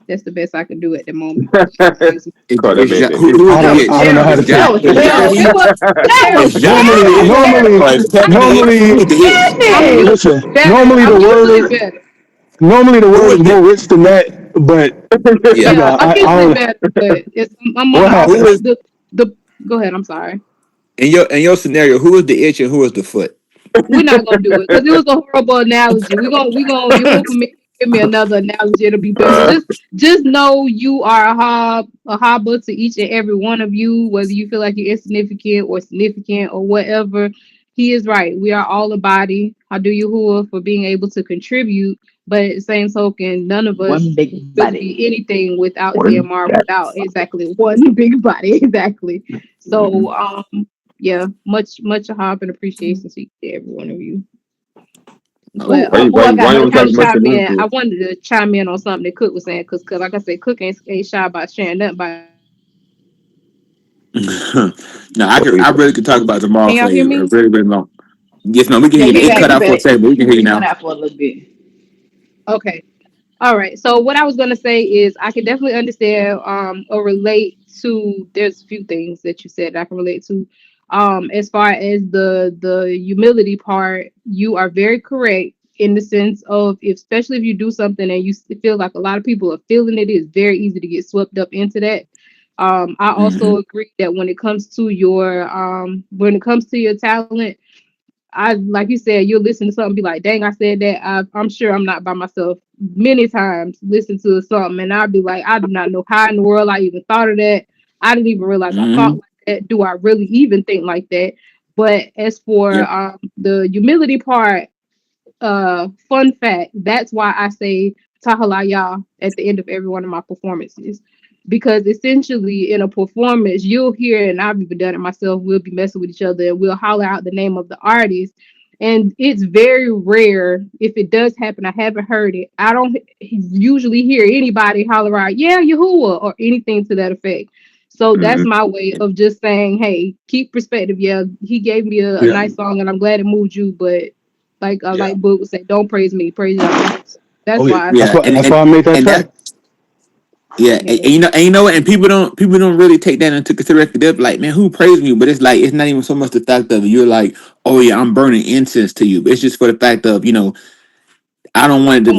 That's the best I can do at the moment. Excuse me. Call that man the Who is itch. I the That was itch? don't know how terrible. to Is take. That Ja was is terrible. Jackie? That was Is Jackie the Normally, itch? terrible. normally, Or is Kevin the itch? Who is normally, the itch? I'm usually listen. better. I'm usually better. Normally the Who word is is the more rich than that. But yeah? Yeah, I'm I usually don't. better, but I'm on What the Who happened? offense. is The Go ahead. I'm sorry. in your scenario? Who is the itch and who is the foot? We're not gonna do it because it was a horrible analogy. We gonna you hope for me give me another analogy. It'll be better. uh, Just know you are a hobble to each and every one of you, whether you feel like you're insignificant or significant or whatever. He is right. We are all a body. How do you who for being able to contribute? But at the same token, none of us one big would really body. be anything without One ZMR, big without exactly one big body. Exactly. So yeah, much hope and appreciation to every one of you. Who But why, who why, I why got you no don't talk I much question? to chime him in. I for? wanted to chime in on something that Cook was saying because like I said, Cook ain't shy about sharing nothing about. No, Well, I he- really could talk about tomorrow Can for y'all hear a me? really, really long. Yes, no, we can Yeah, hear you. you It back, cut you out for a back. second, but we can hear you You went now. out for a little bit. Okay. All right. So what I was gonna say is I can definitely understand or relate to there's a few things that you said that I can relate to. As far as the humility part, you are very correct in the sense of if, especially if you do something and you feel like a lot of people are feeling it, it's very easy to get swept up into that. I Hmm. also agree that when it comes to your talent, I like you said, you'll listen to something, be like, "Dang, I said that." I'm sure I'm not by myself. Many times, listen to something, and I'll be like, "I do not know how in the world I even thought of that. I didn't even realize I thought Hmm. like that. Do I really even think like that?" But as for Yep. the humility part, fun fact, that's why I say Tahalaya at the end of every one of my performances. Because essentially in a performance, you'll hear, and I've even done it myself, we'll be messing with each other and we'll holler out the name of the artist. And it's very rare if it does happen. I haven't heard it. I don't usually hear anybody holler out, yeah, Yahuwah, or anything to that effect. So that's Mhm. my way of just saying, hey, keep perspective. Yeah, he gave me a Yeah, nice song and I'm glad it moved you, but yeah. like Book would say, don't praise me, praise y'all. That's Oh yeah. why I That's Yeah, say why. that. That's why I made that and track. that yeah, Yeah. and you know what, and people don't really take that into consideration. They're like, man, who praised me? But it's like it's not even so much the fact of you're like, oh yeah, I'm burning incense to you. It's just for the fact of I don't want it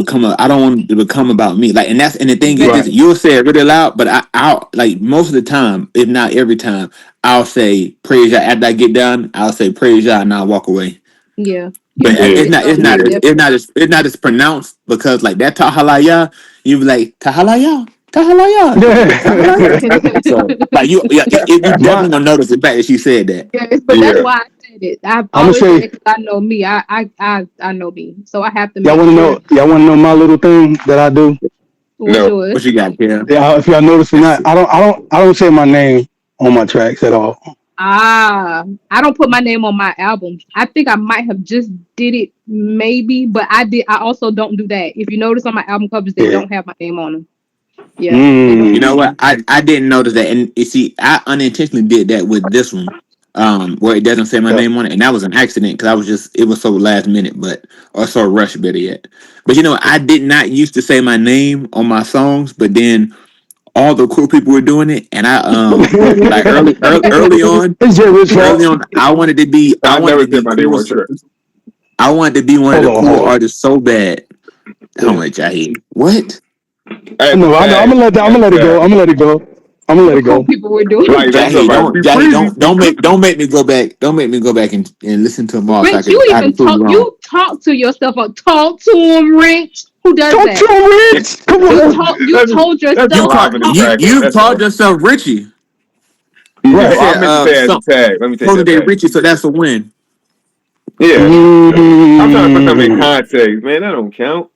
to become about me. Like, and the thing is this, Exactly. Right. you'll say it really loud, but I'll like most of the time, if not every time, I'll say praise Yah after I get done. I'll say praise Yah and I'll walk away. Yeah. You But do Yeah. it enough. Yeah. it's not as pronounced because like that tahalaya, you be like tahalaya, tahalaya, tahalaya. So like you My, definitely gonna notice the fact that she said that. Yes, but that's Yeah. why I said it. I've I'm gonna always said say, it because I know me. I know me. So I have to y'all make want to sure know? Y'all want to know my little thing that I do? what's No. What yours. you got, Kim? Yeah, if y'all notice or not, I don't say my name on my tracks at all. I don't put my name on my albums. I think I might have just did it maybe, but I also don't do that. If you notice on my album covers, they Yeah. don't have my name on them. Yeah, they don't. You Mm. know what? I didn't notice that, and you see, I unintentionally did that with this one. where it doesn't say my Yeah. name on it, and that was an accident because it was so last minute, or so rushed, better yet. But I did not used to say my name on my songs, but then all the cool people were doing it, and I like It's Jay Rich early fault. on, I I wanted never to said be my name cool. on track. I wanted to be one of Hold the on, cool hold on. artists so bad. How Yeah. much I hate what I had to I know. I'm tag. gonna let that. I I'm had gonna to let it go. tag. I'm gonna let it go. I'm gonna let The it cool go. people were doing. Like that's Jahi, somebody be Jahi, breezy. don't make me go back. Don't make me go back and listen to them all so Rich, you I can even prove you talk. wrong. You talk to yourself. Talk to him, Rich. Who does Talk that? to him, Rich. Come You on. talk. You That's told that's just You yourself. call live in the Talk. crackhead. you That's called all. yourself Richie. Yeah, You well, I said meant to say I had to tag. Let me take supposed that to back. Richie, so that's a win. Yeah, I'm trying to put something in Mm. context, man. That don't count.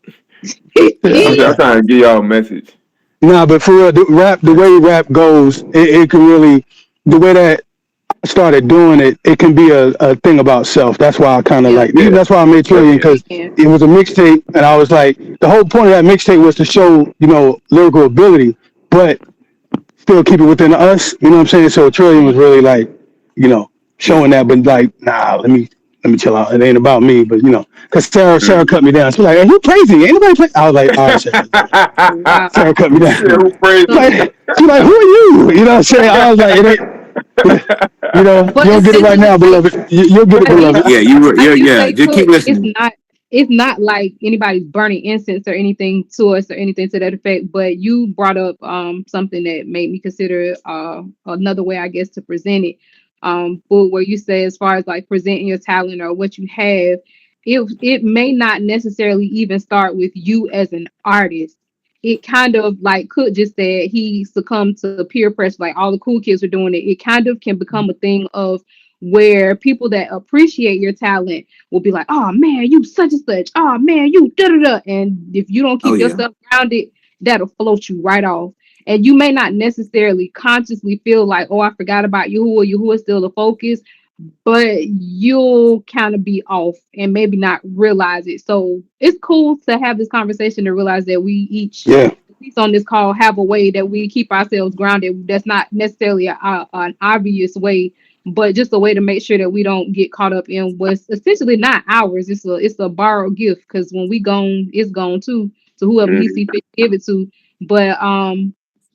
I'm Yeah. trying to give y'all a message. Nah, but for real, the way rap goes, it can really, the way that I started doing it, it can be a thing about self. That's why I kind of Yeah, like, Yeah, that's why I made that's Trillion, because it can. it was a mixtape, and I was like, the whole point of that mixtape was to show, lyrical ability, but still keep it within us. You know what I'm saying? So Trillion was really like, Yeah. showing that, but like, nah, let me chill out. It ain't about me, but because Sarah cut me down. She's like, hey, you crazy? Ain't nobody play? I was like, all right, Sarah. Wow. Sarah cut me you said down. who praising? So, She's like, who are you? You know what I'm saying? I was like, it ain't, you but don't get it right essentially, now, like, beloved. You'll get it, like you, beloved. Yeah, you were. like Yeah, you yeah. say, Just keep Cook, listening. it's not like anybody's burning incense or anything to us or anything to that effect. But you brought up something that made me consider another way, I guess, to present it. But where you say, as far as like presenting your talent or what you have, it may not necessarily even start with you as an artist. It kind of like Cook just said he succumbed to peer pressure, like all the cool kids were doing it. It kind of can become a thing of where people that appreciate your talent will be like, oh man, you such and such. Oh man, you da da da. And if you don't Oh keep yeah. yourself grounded, that'll float you right off. And you may not necessarily consciously feel like, oh, I forgot about you who is still the focus, but you'll kind of be off and maybe not realize it. So it's cool to have this conversation to realize that we each, Yeah. at least on this call, have a way that we keep ourselves grounded. That's not necessarily an obvious way, but just a way to make sure that we don't get caught up in what's essentially not ours. It's a borrowed gift because when we gone, it's gone too. To whoever he see fit to give it to. But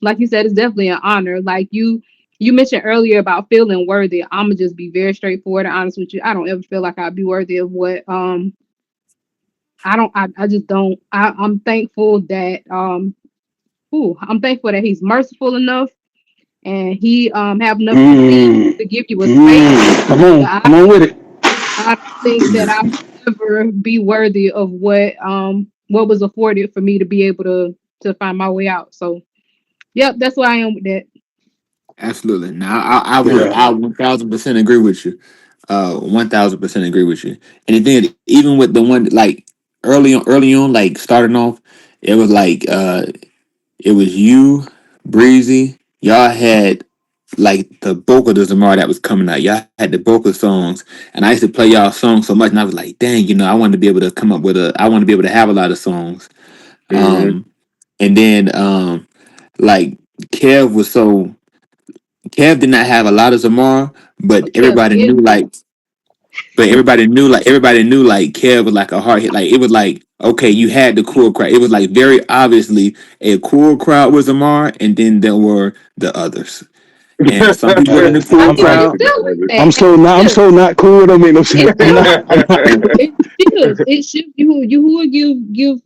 like you said, it's definitely an honor. Like you mentioned earlier about feeling worthy. I'm gonna just be very straightforward and honest with you. I don't ever feel like I'd be worthy of what I don't. I just don't. I'm thankful that I'm thankful that he's merciful enough and he have enough to see Mm, to give you a space. But come on with it. I don't think that I will ever be worthy of what was afforded for me to be able to find my way out. So yep, that's where I am with that. Absolutely. Now Yeah. I 1000% agree with you. 1000% agree with you. And the thing is, even with the one like early on, like starting off, it was like it was you, Breezy. Y'all had like the bulk of the Zamar that was coming out. Y'all had the bulk of songs, and I used to play y'all songs so much, and I was like, dang, I wanted to be able to come up with I want to be able to have a lot of songs. Mm-hmm. And then like Kev was so Kev did not have a lot of Zamar, but But Kev did. everybody knew like Kev was like a hard hit. Like it was like okay, you had the cool crowd. It was like very obviously a cool crowd was Zamar, and then there were the others. And some people in Yeah. the Some cool I'm, people I'm, is crowd. still like I'm that, and so not. I'm so not cool. It don't make no sense. it I'm does. not. I'm not. It shifts. It shifts. You would give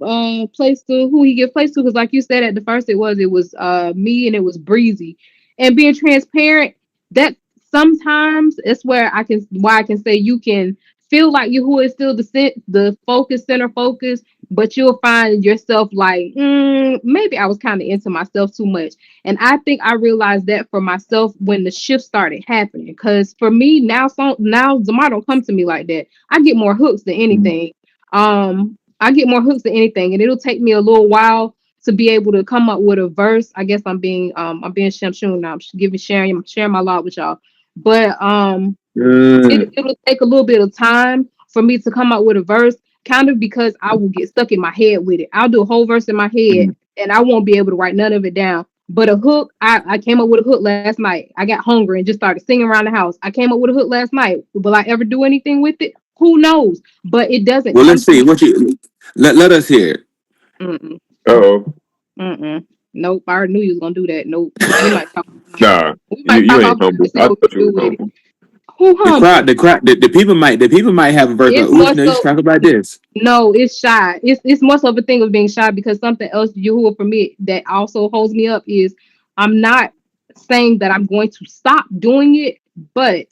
place to who he give place to because like you said at the first it was me and it was Breezy, and being transparent that sometimes it's where I can say you can feel like you who is still the focus center focus, but you'll find yourself like maybe I was kind of into myself too much, and I think I realized that for myself when the shift started happening because for me now Zamar don't come to me like that. I get more hooks than anything. I get more hooks than anything, and it'll take me a little while to be able to come up with a verse. I guess I'm being Shamshun now. I'm sharing my lot with y'all. But mm. it'll take a little bit of time for me to come up with a verse, kind of because I will get stuck in my head with it. I'll do a whole verse in my head and I won't be able to write none of it down. But a hook, I came up with a hook last night. I got hungry and just started singing around the house. I came up with a hook last night. Will I ever do anything with it? Who knows? But it doesn't Well, come let's to see. me. What you let us hear it. Mm-mm, Oh, nope. I already knew you was gonna do that. Nope. We might talk. nah, We you might talk ain't offline humble. and see I what we thought you do was with it. humble. Who The crowd, humble? the people might have a verse like, It's "Ooh, more you know, you should so. talk about this." No, it's shy. It's more so of a thing of being shy because something else Yahuwah for me that also holds me up is I'm not saying that I'm going to stop doing it, but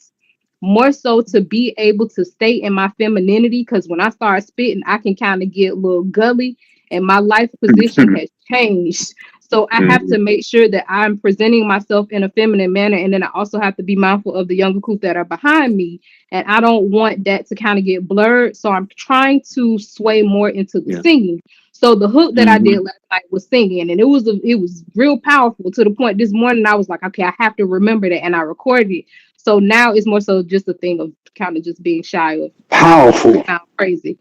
more so to be able to stay in my femininity because when I start spitting, I can kind of get a little gully and my life position has changed. So I have to Mhm. make sure that I'm presenting myself in a feminine manner. And then I also have to be mindful of the younger couth that are behind me. And I don't want that to kind of get blurred. So I'm trying to sway more into the Yeah. singing. So the hook that I Hmm. did last night was singing, and it was real powerful to the point this morning I was like, okay, I have to remember that, and I recorded it. So now it's more so just a thing of kind of just being shy of not making it Powerful. sound crazy.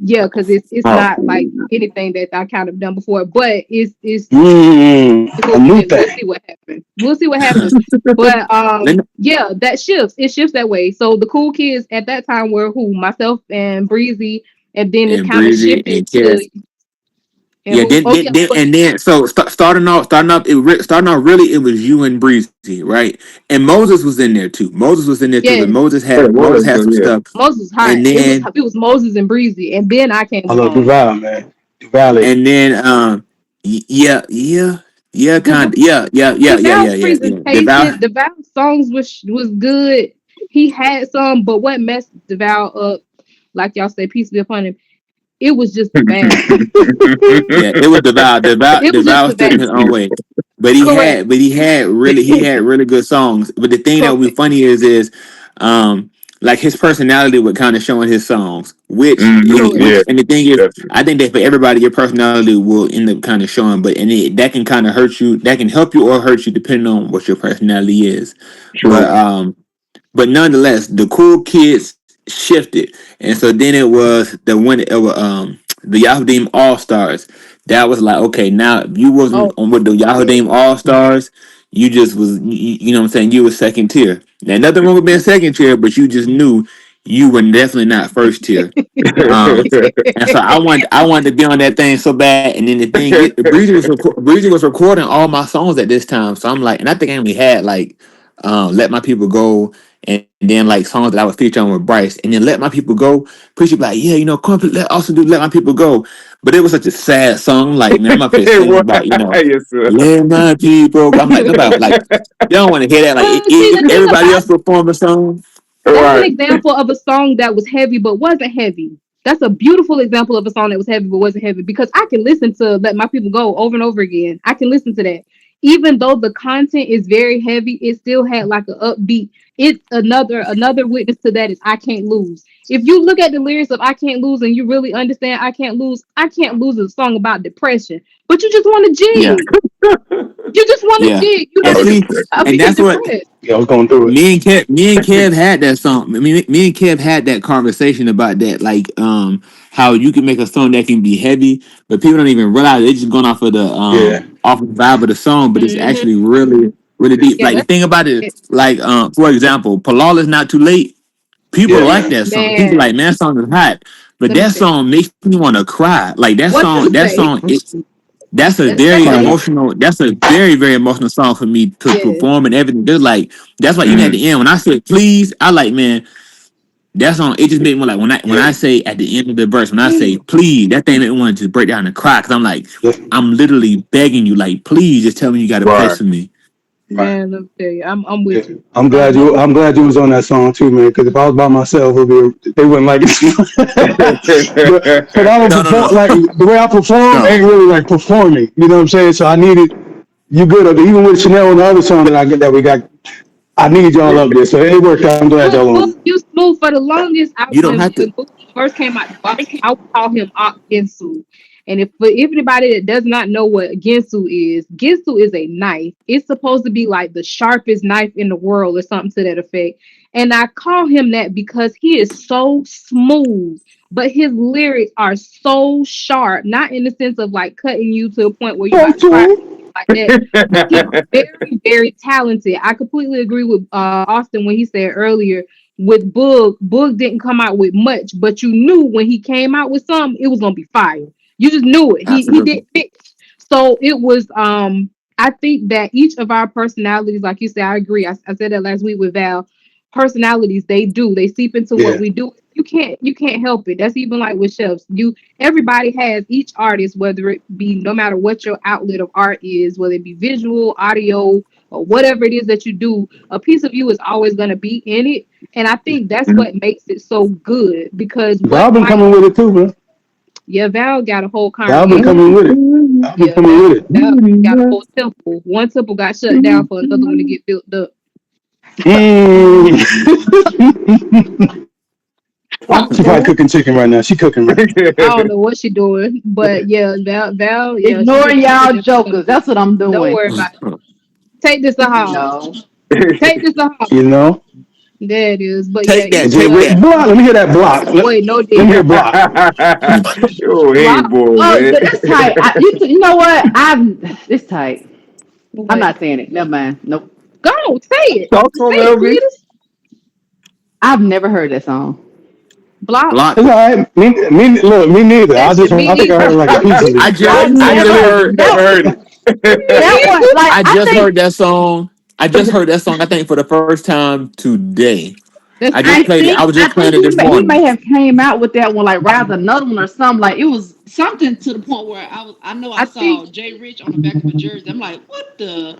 Yeah, because it's Oh, not like anything that I kind of done before, but it's A new movement. We'll thing. see what happens. We'll see what happens. But let me, yeah, that shifts. It shifts that way. So the cool kids at that time were who? Myself and Breezy, and then it's and kind of Breezy shifted and Cass. to and Yeah, who? Oh yeah, and then so starting off really it was you and Breezy, right? And Moses was in there too. Moses was in there too, but yes. Yeah, Moses was had some yeah. stuff, Moses hot. and then It was Moses and Breezy, and then I came I love along. Duval, man. Duval. and then yeah, The Deval's yeah. Devout. presentation, Deval's songs was good. He had some, but what messed Deval up, like y'all say, peace be upon him. It was just the bad. Yeah, it was Devout. It was just Devout the stood bad. in his own way. Correct. He had really good songs. But the thing that was Correct. funny um like his personality would kind of show in his songs, Correct. Yeah, and the thing is, I definitely. think that for everybody, your personality will end up kind of showing, that can kind of hurt you. That can help you or hurt you depending on what your personality is. But True. nonetheless, the cool kids shifted, and so then it was the Yahudim All Stars. That was like, okay, now if you wasn't Oh, on with the yeah. Yahudim All Stars, you just was you know what I'm saying, you was second tier. Now nothing wrong with being second tier, but you just knew you were definitely not first tier. Um, and so I wanted to be on that thing so bad. And then the thing is, Breezy was recording all my songs at this time. So I'm like, and I think I only had like Let My People Go, and then like songs that I would feature on with Bryce. And then Let My People Go, preacher be like, yeah, you know, come up, also do Let My People Go. But it was such a sad song. Like, man, I'm up here It singing was. about, Yes, sir. let my people go. I'm like, nobody like, they don't want to hear that. Like, Well, see, if the thing everybody about else perform a song, that's an Right. example of a song that was heavy but wasn't heavy. That's a beautiful example of a song that was heavy but wasn't heavy because I can listen to Let My People Go over and over again. I can listen to that. Even though the content is very heavy, it still had like an upbeat. It's another witness to that is I Can't Lose. If you look at the lyrics of I Can't Lose and you really understand I Can't Lose is a song about depression. But you just want to yeah, jig. You just want to yeah. jig. You And Oh, don't see, depression. and being that's what depressed. Yeah, I was going through it. me and Kev had that song. Me and Kev had that conversation about that, like how you can make a song that can be heavy, but people don't even realize they're just going Yeah. off of the vibe of the song, but it's Hmm. actually really deep. Yeah, Like the that's thing about it, it. like for example, Palal is not too late. People Yeah, like man. that song. People Man, like, man, that song is hot. But let me that tell you. song makes me want to cry. Like What you that say? song is that's a very Say Crying. emotional. That's a very emotional song for me to yes. perform and everything. There's like that's why even at Mm. the end when I said please, I like man that song. It just made me like when Yeah. I say at the end of the verse when I say please, that thing made me want to just break down and cry because I'm like Yes. I'm literally begging you like please just tell me you got a place Right. for me. Right. Man, let me tell you. I'm Yeah. with you. I'm glad I'm you. with I'm glad you was on that song too, man. Because if I was by myself, they wouldn't like it. But because I don't No, no, perform like no, the way I perform no. ain't really like performing. You know what I'm saying? So I needed you good up there. Even with Chanel and the other song that we got. I need y'all up there. So it worked out. I'm glad y'all Smooth. on. You smooth for the longest. You don't have to. When Boosie first came out the box, I would call him Ak Gensu. And if for anybody that does not know what Gensu is a knife. It's supposed to be like the sharpest knife in the world or something to that effect. And I call him that because he is so smooth, but his lyrics are so sharp, not in the sense of like cutting you to a point where you Talk about to to cry, him. like that. He's very, very talented. I completely agree with Austin when he said earlier with Boog. Boog didn't come out with much, but you knew when he came out with something, it was gonna be fire. You just knew it. He Absolutely. did fit. So it was I think that each of our personalities, like you said, I agree. I said that last week with Val. Personalities, they seep into what Yeah. we do. You can't help it. That's even like with chefs. Everybody has each artist, whether it be no matter what your outlet of art is, whether it be visual, audio, or whatever it is that you do, a piece of you is always going to be in it. And I think that's what makes it so good because Val what been might, coming with it too, man. yeah, Val got a whole Val been congregation. coming with it. Val been Yeah, coming with it. Val got a whole temple. One temple got shut down for another one to get built up. Mm. She probably Okay. cooking chicken right now. She cooking right. I don't know what she doing, but yeah, Val, yeah, she Ignoring getting y'all ready for jokers. something. That's what I'm Don't doing. worry about it. Take this to Hobbs. No. Take this to Hobbs. You know. There it is. But yeah, Take that. Jay, Take anyway, that. block. Let me hear that block. wait, no Let me hear did. block. Oh, hey, Block. boy, Oh, man. that's tight. You know what? It's tight. I'm What? not saying it. Never mind. Nope. Go on, say it. Talk to Say him, it, LB. Cletus. I've never heard that song. Block. Block. It's all right. Look, me neither. Listen, me I think I heard neither. it like a piece of it. I've I Never just never heard heard it. Me that one. neither. Like I I just think heard that song. I just heard that song. I think for the first time today. That's I just played it. I was I just think playing it this he morning. may have came out with that one like rather another one or something. Like it was something to the point where I know I I think saw Jay Rich on the back of a jersey. I'm like, what the?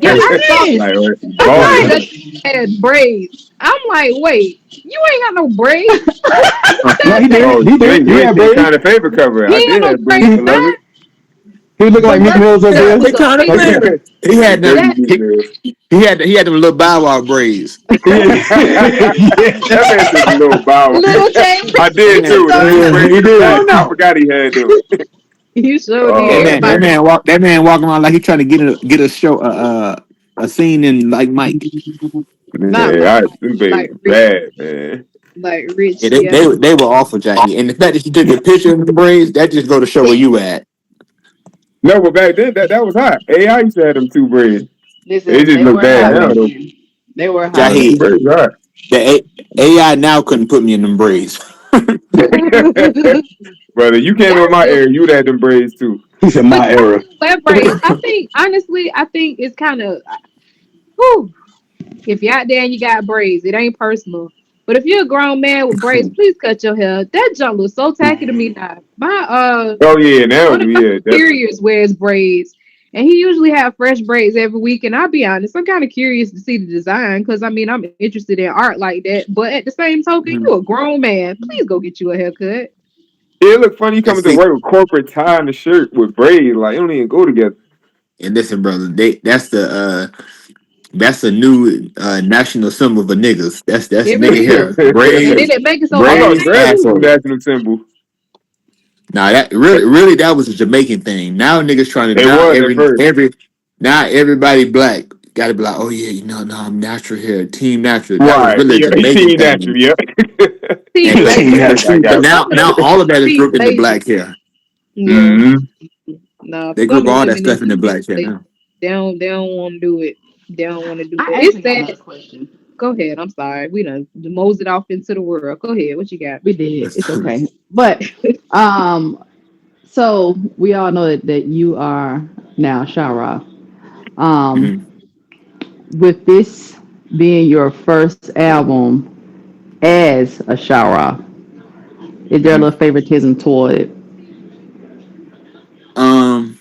yeah, What's I saw this? Like, what? I saw Balling. that had braids. I'm like, wait, you ain't got no braids. What No, that he say? did. Oh, He you did. ain't, you He ain't had seen braids. kind of favor cover. He I ain't got did no have braids, braids, beloved. He was looking like but Meek Mills up that there. was They kind of amazing. Like, favor. He had Dirty them. That Meek Mill. He had them little Bow Wow braids. That man said the little bow. little chain I did Man, too. The two so braids he in the back. did. I no, forgot he had them. you sure that Oh did. man, that Like man. man walk. That man walking around like he trying to get a show, a scene in like Mike. not Yeah, like them babies like rich, bad, man. like rich. Yeah, Yeah, they were awful, Jackie. And the fact that you took the picture of the braids, that just go to show where you at. No, but back then that was hot. AI used to have them two braids. They listen, just they look were bad hot now back though. then. They were hot Them back Jackie, then. braids are AI now couldn't put me in them braids. hot. Brother, you came in that's my good. era, you'd have them braids too. He said But my y'all era. do wear braids. I think honestly, I think it's kind of. Whew, if you're out there and you got braids, it ain't personal. But if you're a grown man with braids, please cut your hair. That junk looks so tacky to me now. My Oh yeah, now one of do my yeah, definitely. superiors wears braids, and he usually have fresh braids every week. And I'll be honest, I'm kind of curious to see the design because I mean I'm interested in art like that. But at the same token, you a grown man. Please go get you a haircut. It look funny you And coming to see, work with corporate tie and a shirt with braids. Like, it don't even go together. and listen, brother, that's the new national symbol for niggas. That's It nigga really hair, is, and then braids, it makes it so I old thought braids, dread was fashioned. the afro. national symbol. Now that really that was a Jamaican thing. Now niggas trying to It was at first. now everybody black got to be like, oh yeah, no, I'm natural hair, team natural. That was Right. really a Yeah, Jamaican team natural, thing. yeah. See, And Team lazy. I natural. but got now Some of them now all of that is be grouped into lazy. black hair. Yeah. mm-hmm. No, They some group of the all that women in stuff into Jamaica, black hair now. they don't want to do it. They don't want to do it. I It's actually got another sad. question. Go ahead. I'm sorry. We done mosed it off into the world. Go ahead. What you got? We did. It's okay. But so we all know that you are now Shara. Mhm. Um, with this being your first album as a Shara, is there a Mhm. little favoritism toward it? Um,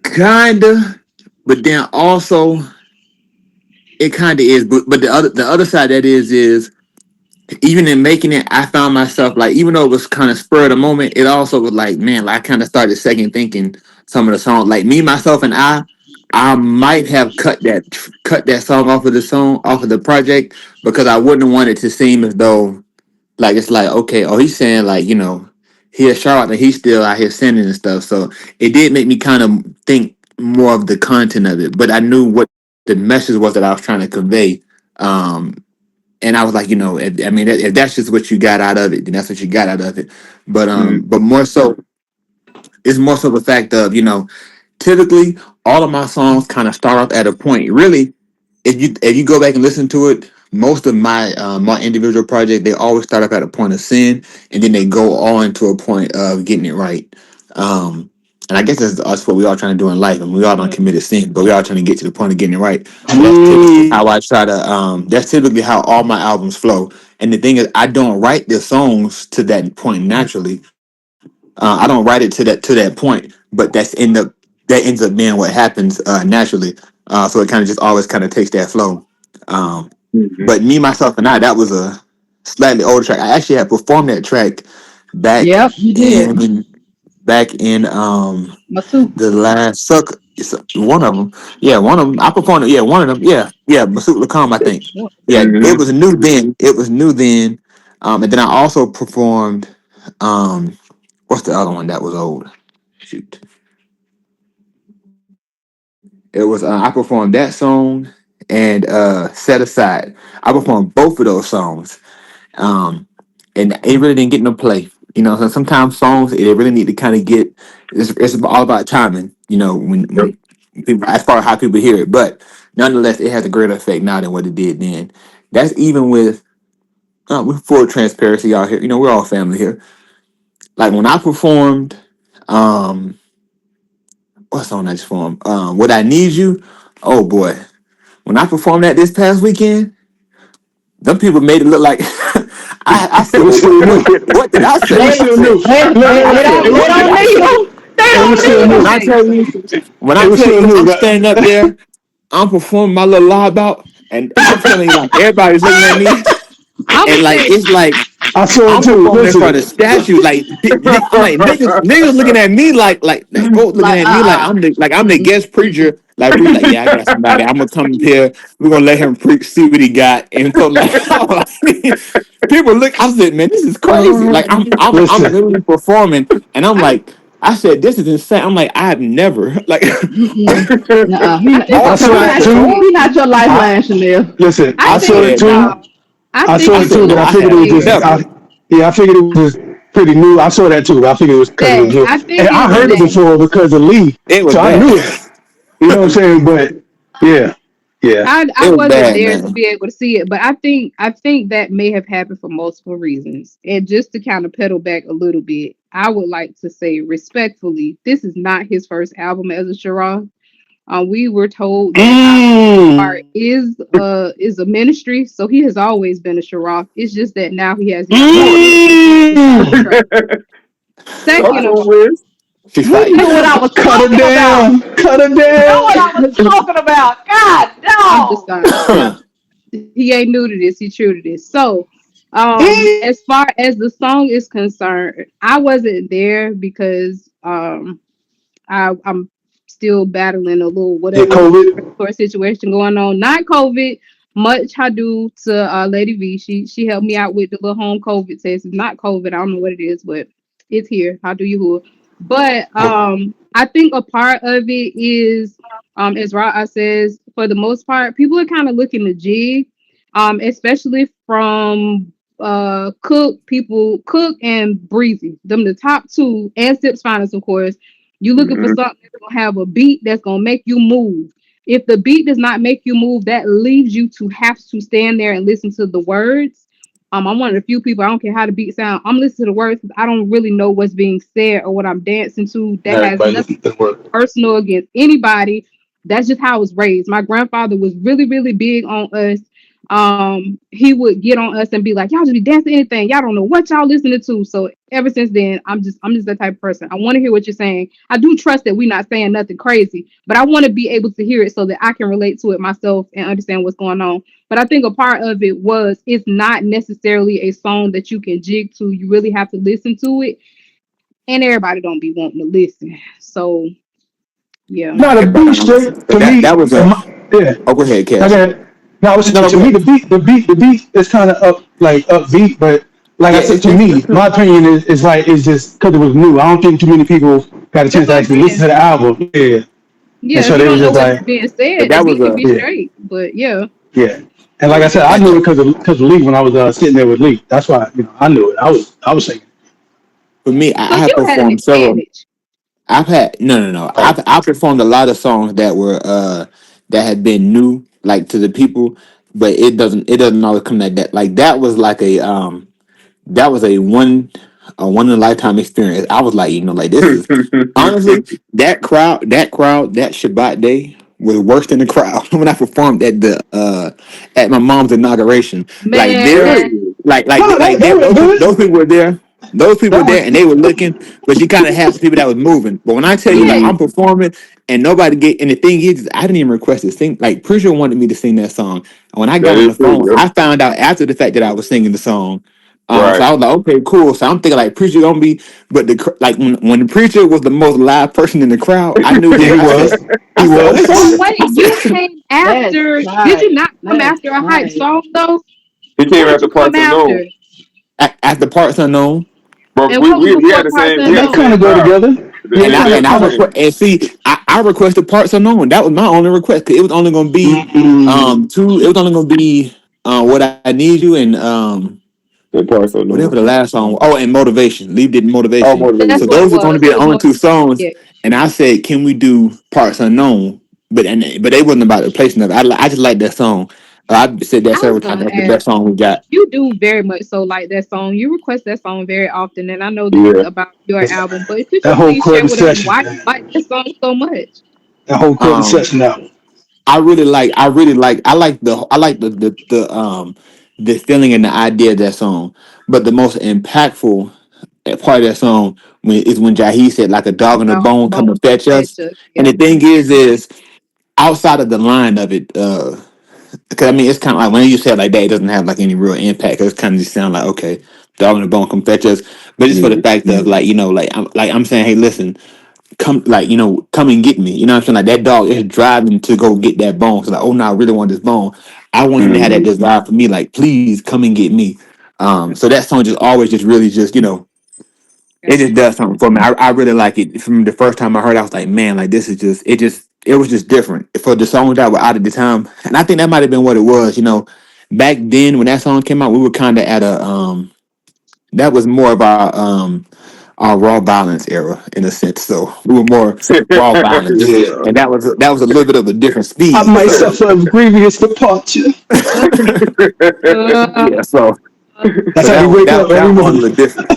kinda, but then also it kinda is. But the other side that is even in making it, I found myself like, even though it was kind of spur of the moment, it also was like, man, like, I kind of started second thinking some of the songs. Like me, myself, and I might have cut that song off of the project because I wouldn't want it to seem as though like it's like, okay, oh, he's saying like, he a Charlotte and he's still out here singing and stuff. So it did make me kind of think more of the content of it, but I knew what the message was that I was trying to convey. Um, and I was like, I mean, if that's just what you got out of it, then that's what you got out of it. But Mm. more so, It's more so the fact of, typically all of my songs kind of start off at a point. Really, if you go back and listen to it, most of my individual project, they always start up at a point of sin, and then they go on to a point of getting it right. And I guess that's what we all trying to do in life, and we all don't commit a sin, but we all trying to get to the point of getting it right. So that's typically how I try to. That's typically how all my albums flow. And the thing is, I don't write the songs to that point naturally. I don't write it to that point, but that ends up being what happens naturally. So it kind of just always kind of takes that flow. Mhm. But me, myself, and I, that was a slightly older track. I actually had performed that track back Yep, you did. in Masu. the last suck. It's one of them. Yeah, one of them. I performed it. Yeah, one of them. Yeah. Masuk Lakam, I think. Yeah, it Mhm. was new then. It was new then. And then I also performed. What's the other one that was old? Shoot. It was I performed that song and Set Aside. I performed both of those songs. Um and it really didn't get no play. So sometimes songs they really need to kind of get it's all about timing, Yep. when people as far as how people hear it. But nonetheless it has a greater effect now than what it did then. That's even with full transparency out here. We're all family here. Like when I performed what song I just performed? What I Need You. Oh boy. When I performed that this past weekend, them people made it look like I It said, was well, still new. what did I It say? was They still new. they Look, they, look, they look. don't It they was, What did don't I need say? them. They it don't was still need When them. new. I tell you, when It I was tell still you, new. I'm standing up there, I'm performing my little lob out, and I'm telling you, like everybody's looking at me, I'm and gonna like say it's like I saw it I'm too. performing in front of Listen. statues. Like I'm like niggas looking at me like folks looking Like at me like I'm the mm-mm. guest preacher. Like preach like yeah I got somebody. I'm gonna come up here. We're gonna let him preach, see what he got, and so like people look. I said, man, this is crazy. Like I'm Listen. literally performing, and I'm like. I said, "This is insane." I'm like, "I've never like Mm-mm. Nuh-uh. I think I a saw part that of too. He it. not your I lifeline, Chanel. listen. I I I saw think it said, too. no. I I think saw I it it's a said, too, but no, I I little figured it have was just. there. never." Yeah, I figured it was just pretty new. I saw that too, but I figured it was because it was That new, I and think I it's heard it that. before because of Lee, It was so I knew bad. it. You know what I'm saying? But yeah, yeah. I It was wasn't bad, there to man. be able to see it, but I think that may have happened for multiple reasons. And just to kind of pedal back a little bit, I would like to say respectfully, this is not his first album as a Shara. We were told that our art Mm, is a ministry, so he has always been a Shara. It's just that now he has the opportunity to do it with the mm. soundtrack. Talk Second to of him, all, Wiz. She He knew what fights. I was Cut it talking about. down. Cut it You know what I down. was talking about. God, I'm just dog. gonna stop. He ain't new to this. He true to this. So, as far as the song is concerned, I wasn't there because I'm still battling a little Yeah, whatever COVID. respiratory situation going on. Not COVID. Much I do to Lady V. She helped me out with the little home COVID test. It's not COVID. I don't know what it is, but it's here. How do you who? But I think a part of it is as Ra says, for the most part, people are kind of looking to jig, especially from Cook and Breezy. Them the top two, and Sips Finest, of course. You looking for Mhm. something that's gonna have a beat that's gonna make you move. If the beat does not make you move, that leaves you to have to stand there and listen to the words. I'm one of the few people, I don't care how the beat sound. I'm listening to the words because I don't really know what's being said or what I'm dancing to. That has Everybody nothing listen to the word. personal against anybody. That's just how I was raised. My grandfather was really, really big on us. He would get on us and be like, "Y'all just be dancing anything. Y'all don't know what y'all listening to." So ever since then, I'm just that type of person. I want to hear what you're saying. I do trust that we're not saying nothing crazy, but I want to be able to hear it so that I can relate to it myself and understand what's going on. But I think a part of it was it's not necessarily a song that you can jig to. You really have to listen to it, and everybody don't be wanting to listen. So yeah. Now the Everybody beat don't listen. straight But to that me. was a Yeah. oh go ahead, I Cash. got. Now I was No, saying no, to go me ahead. the beat is kind of upbeat, but like I Yeah, said to me, my opinion is like it's just because it was new. I don't think too many people got a That's chance to what I'm actually listen saying. to the album. Yeah, and Yeah, if so you they was don't know just what's like, being but said, the that was beat can a be yeah, straight. But yeah. yeah. And like I said, I that, knew it because of Lee when I was sitting there with Lee. That's why I knew it. I was singing. for me, So I have you had an performed several. advantage. I've had no. I've performed a lot of songs that were that had been new like to the people, but it doesn't always come like that. Like that was like that was a one in a lifetime experience. I was like, like this is honestly that Shabbat day was worse than the crowd when I performed at my mom's inauguration. Like there, Man, No, like that there, was those good. people were there. Those people That were there was and they were looking, but she kind of had some people that was moving. But when I tell you, like yeah, I'm performing and nobody get, and the thing is, I didn't even request to sing. Like Prisha wanted me to sing that song. And when I got That on is the true, phone, yo. I found out after the fact that I was singing the song. So Right. I was like, okay, cool. So I'm thinking like preacher gonna be, but like when the preacher was the most live person in the crowd, I knew yeah, then. he was. I He said, was. but okay. wait, I you said, came That's after. Did you right. not come That's after a hype right. song though? He came What did after you come parts unknown. after? at the parts unknown. But And we, what was we we before had the Parts same we had They the Unknown? kind same of go vibe. together. The Yeah, And they I kind energy of, and was I the kind of. request same. and see I requested parts unknown. That was my only request because it was only gonna be Mm-mm. two. It was only gonna be what I need you and And parts whatever unknown. the last song. Oh, and motivation. Leave did Oh, motivation. That's So motivation. what it those was going to was. be It the was only two motivation. songs. Yeah. And I said, can we do parts unknown? But they wasn't about the placing of it. I just like that song. I said that I was several times. gonna That's the ask. best song we got. You do very much so like that song. You request that song very often, and I know this is Yeah. about your album. But could That you whole please share quarter with us session, why you man. like this song so much? That whole quarter Um, session out. I really like the feeling and the idea of that song. But the most impactful part of that song is when Jahi said like a dog on a Dog bone come bone to fetch us. catch us. And Yeah. the thing is outside of the line of it, because I mean it's kind of like when you say it like that, it doesn't have like any real impact. 'Cause it's kind of just sound like okay, dog on the bone come fetch us. But just for the Mm. fact of like I'm saying, hey, listen, come come and get me. You know what I'm saying? Like that dog is driving to go get that bone. So like, oh no, I really want this bone. I want him to have that Mm. desire for me. Like, please come and get me. So that song just always just really just it Got just you. does something for me. I really like it. From the first time I heard it, I was like, man, like this is just it was just different for the songs that were out at the time. And I think that might have been what it was. Back then when that song came out, we were kind of at a that was more of our raw violence era in a sense. So we were more raw violence, Yeah. and that was a little bit of a different I speed. might So suffer a grievous departure. Uh, yeah, so That's so how that he one wake up that every that one was a morning. little different.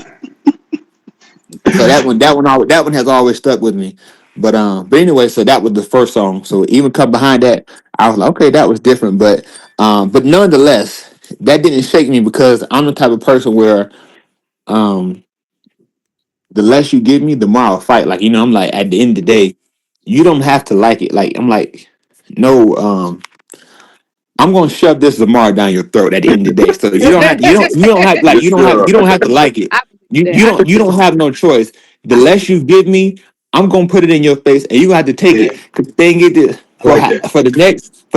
So that one has always stuck with me. But anyway, so that was the first song. So even come behind that, I was like, okay, that was different. But nonetheless, that didn't shake me because I'm the type of person where um the less you give me, the more I'll fight. Like, I'm like at the end of the day, you don't have to like it. Like I'm like, no, I'm gonna shove this Zamar down your throat at the end of the day. So Good stuff. you don't have to like it. I believe You that. you don't you don't have no choice. The I believe less you give me, I'm gonna put it in your face, and you have to take Yeah, it. Cause thing is this I like that. for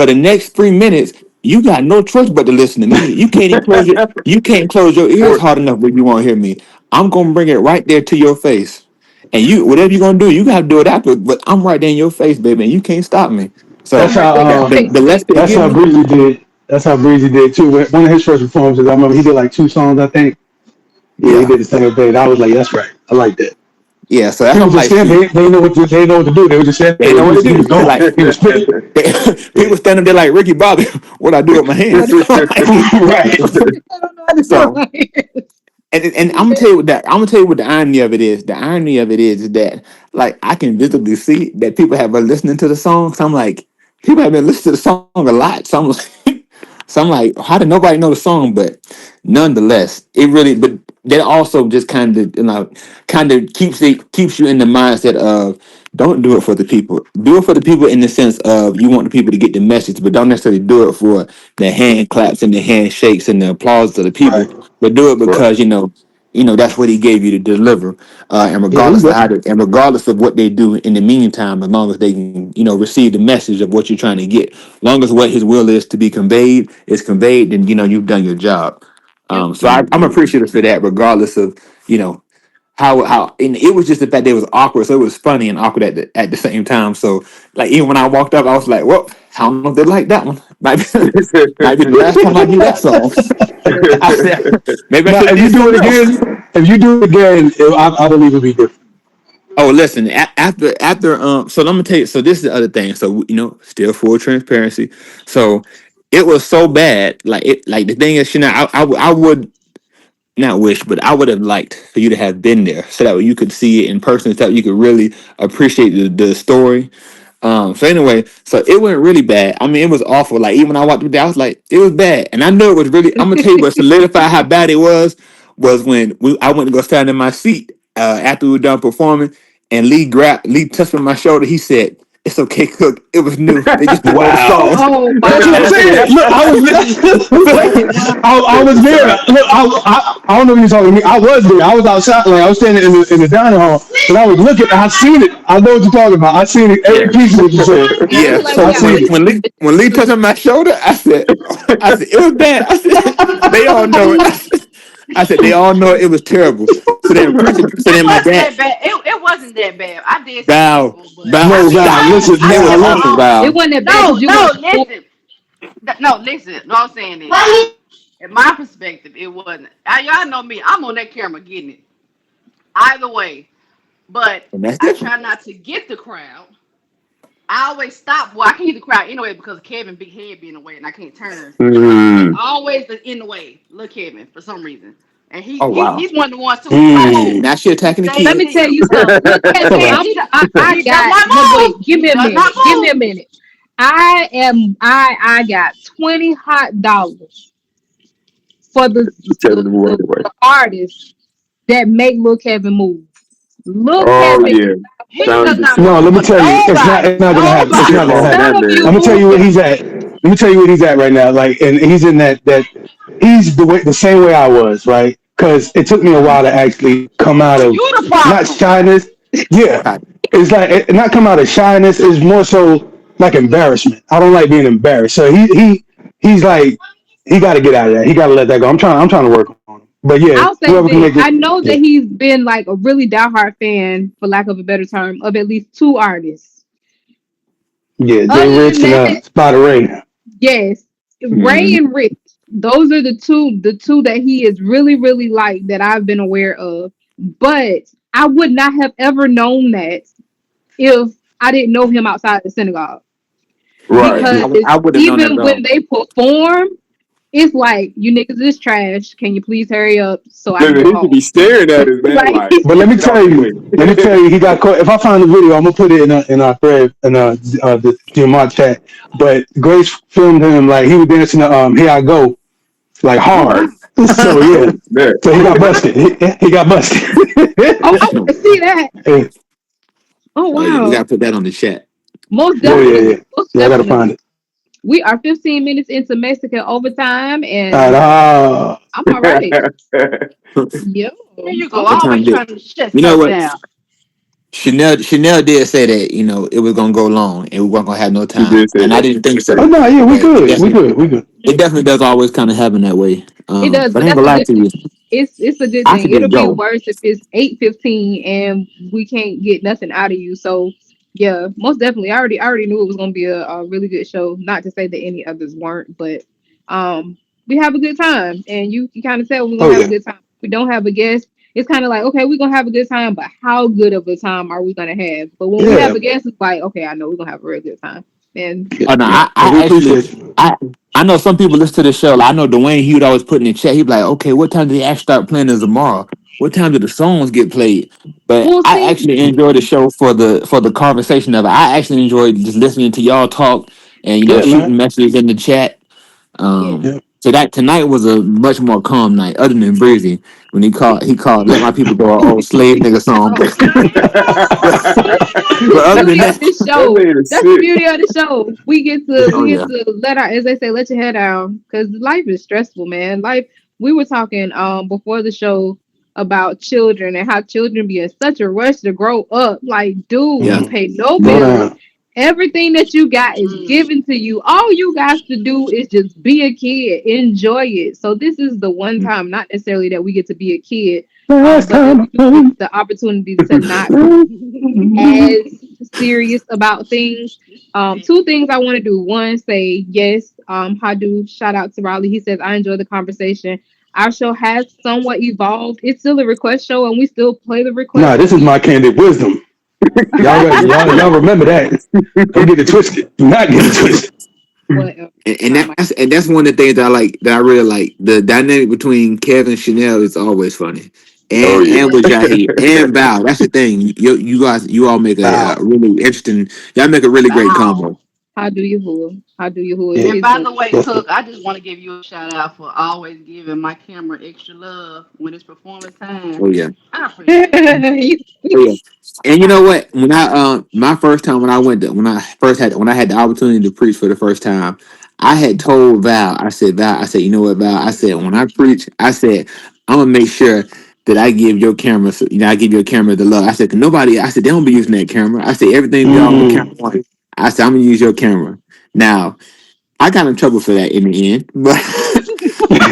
the next 3 minutes, you got no choice but to listen to me. You can't close your ears Or hard enough when you want to hear me. I'm gonna bring it right there to your face, and you whatever you're gonna do, you gotta do it after. But I'm right there in your face, baby, and you can't stop me. That's So I'm right how there in your um face, the less they that's give how me. Breezy did. That's how Breezy did too. One of his first performances, I remember he did like two songs, I think. Yeah, he Yeah, did the same thing. I was like, that's right. I like that. yeah. So that's People I'm just like, stand. shoot, They know what they know what to do. They were just standing they there. know what to He was do. They going. like He was spitting. they, Yeah. people standing there like Ricky Bobby. What I do with my hands? Right. I don't know what to do. So and I'm gonna tell you what the irony of it is. The irony of it is that like I can visibly see that people have been listening to the song. So I'm like, people have been listening to the song a lot. So I'm like, how did nobody know the song? But nonetheless, it really. But that also just kind of keeps you in the mindset of don't do it for the people. Do it for the people in the sense of you want the people to get the message, but don't necessarily do it for the hand claps and the handshakes and the applause of the Right. people. But do it right. because that's what he gave you to deliver, and Yeah, he go. regardless of what they do in the meantime, as long as they can receive the message of what you're trying to get, long as what his will is to be conveyed is conveyed, then you've done your job. Yep. So I'm Mhm. appreciative for that, regardless of you know how and it was just the fact that it was awkward, so it was funny and awkward at the same time. So like even when I walked up, I was like, well, I don't know if they like that one. Might be the last time I do that song. I said maybe I Now, should have if you did do it something else. again, I believe it'll be different. Oh, listen. After so let me tell you. So this is the other thing. So still full transparency. So it was so bad. Like the thing is, I would not wish, but I would have liked for you to have been there, so that way you could see it in person, so that you could really appreciate the story. So anyway, so it went really bad. I mean, it was awful. Like even when I walked through there, I was like, it was bad, and I knew it was really. I'm gonna tell you what solidified how bad it was when I went to go stand in my seat after we were done performing, and Lee touched me on my shoulder. He said, "It's okay, Cook. It was new. They just didn't know the Wow. songs." Oh my That's what I'm And I God. saying. said, Look, I was I was there. Wow. Look, I don't know if you're talking to me. I was there. I was outside. Like I was standing in the dining hall, and I was looking. I seen it. I know what you're talking about. I seen it. Every "Yeah, piece of what you said. Yeah, I yeah." feel like So we I got seen when it. wasted. when Lee when Lee touched on my shoulder, I said it was bad. I said they all know it. I said they all know it was terrible. So then so It then my wasn't dad, that bad. It wasn't that bad. I did see Val, people, but I Val, No, mean, Val. stop. I Listen, I It was Val. kept my awful, own. It Val. wasn't that bad No, because you no, went before. listen. No, listen. No, I'm saying this. In my perspective, it wasn't. Y'all know me. I'm on that camera getting it. Either way, but And that's I different. try not to get the crowd. I always stop. Well, I can't get the crowd anyway because Kevin big head be in the way and I can't turn. He's Mm. always in the way. Look, Kevin, for some reason, and Oh wow. he's one of the ones too. He like See, Hmm. move. now she He attacking the stays Let me kids. tell still. you something. Look, He Kevin, can't. I He does got not no move. wait. Give He me a does not minute. Give me a move. minute. I got $20 for Telling the boy anyway. the artist that make Lil Kevin move. Lil Oh Kevin yeah, He sound does not decision. No, move let me for tell you, nobody. it's not gonna happen. It's Shit not Nobody. gonna falling happen. none down of there. you I'm gonna tell you moved where him. he's at. Let me tell you where he's at right now. Like, and he's in that he's the same way I was, right? Because it took me a while to actually come out of You the not problem. shyness. Yeah, God, it's like not come out of shyness. It's more so like embarrassment. I don't like being embarrassed. So he's like he got to get out of that. He got to let that go. I'm trying to work on him. But yeah, I'll say whoever can this. make I it. know that Yeah, he's been like a really diehard fan, for lack of a better term, of at least two artists. yeah. Jay Other than Rich and that, Spider Ray. yes, Ray Mm. and Rich. Those are the two that he is really, really like that I've been aware of. But I would not have ever known that if I didn't know him outside the synagogue. Right. yeah, Because I would have known that even at when all. they perform, it's like you niggas is trash. Can you please hurry up so I can Listen, go he could home? be staring at us, man. Like Like, But let me get out tell the you, he got caught. If I find the video, I'm gonna put it in our thread the GMR chat. But Grace filmed him like he was dancing to "Here I Go" like oh wow. hard. So yeah, way. Man. so he Oh got wow. busted. He got busted. Oh, I want to see that. Hey, Oh Oh yeah, we wow. gotta put that on the chat. Most oh yeah, definitely. yeah, Most yeah. I gotta find definitely. it. We are 15 minutes into Mexican overtime, All and right, I'm all right. Yo. Here you go. Okay. What time Always did? trying to shut You know stuff what? down. Chanel did say that it was gonna go long and we weren't gonna have no He time, did say and I that. didn't think oh so. no, yeah, we But it good, we definitely good, we good. it definitely does always kind of happen that way. It does, But but I ain't that's gonna a lie good to thing. you, It's a good I thing. could It'll just be go. worse if it's 8:15 and we can't get nothing out of you. So yeah, most definitely. I already knew it was gonna be a really good show. Not to say that any others weren't, but we have a good time, and you can kind of tell we're Oh gonna have a yeah, good time. We don't have a guest. It's kind of like, okay, we're gonna have a good time, but how good of a time are we gonna have? But when we yeah, have a guest, it's like, okay, I know we're gonna have a real good time. And yeah, Oh no, yeah. And we I actually appreciate you. I know some people listen to the show. Like, I know Dwayne, he would always put in the chat. He'd be like, "Okay, what time do they actually start playing this tomorrow? What time do the songs get played?" But we'll I see. actually enjoy the show for the conversation of it. I actually enjoy just listening to y'all talk and Yeah, man. shooting messages in the chat. Yeah. Yeah. So that tonight was a much more calm night, other than Breezy when he called "Let My People Go" an old slave nigga song. Oh, But that's the other than beauty of that, this That show. man is That's the sick. beauty of the show. We get to oh we get yeah, to let our, as they say, let your head down because life is stressful, man. Life. We were talking before the show about children and how children be in such a rush to grow up. Like, dude, yeah. you pay no Slow bills. down. Everything that you got is Mm. given to you. All you got to do is just be a kid, enjoy it. So this is the one Mm. time, not necessarily that we get to be a kid, Last but that we time do get I the opportunity to not heard. as serious about things. Two things I want to do. One, say yes. Hadu, shout out to Raleigh. He says I enjoy the conversation. Our show has somewhat evolved. It's still a request show, and we still play the requests. Nah, this But is we my candid wisdom. Y'all remember that. Don't get it twisted. Do not get it twisted. Whatever. And Not my. that's one of the things that I like, that I really like. The dynamic between Kevin and Chanel is always funny, Oh and yeah. with Jaheed and Val. That's the thing. You guys, you all make a Wow. really interesting. Y'all make a really great Wow. combo. How do you who? How do you who is Yeah. And his by voice? the way, Listen. Cook, I just want to give you a shout out for always giving my camera extra love when it's performance time. Oh yeah. I appreciate it. Oh yeah. And you I know appreciate what? When I my first time when I went to, when I had the opportunity to preach for the first time, I had told Val, I said, you know what, Val? I said, when I preach, I said, I'm gonna make sure that I give your camera, I give your camera the love. I said, 'cause nobody, I said, they don't be using that camera. I said, everything be all on camera Mm. one. I said, I'm gonna use your camera. Now, I got in trouble for that in the end, but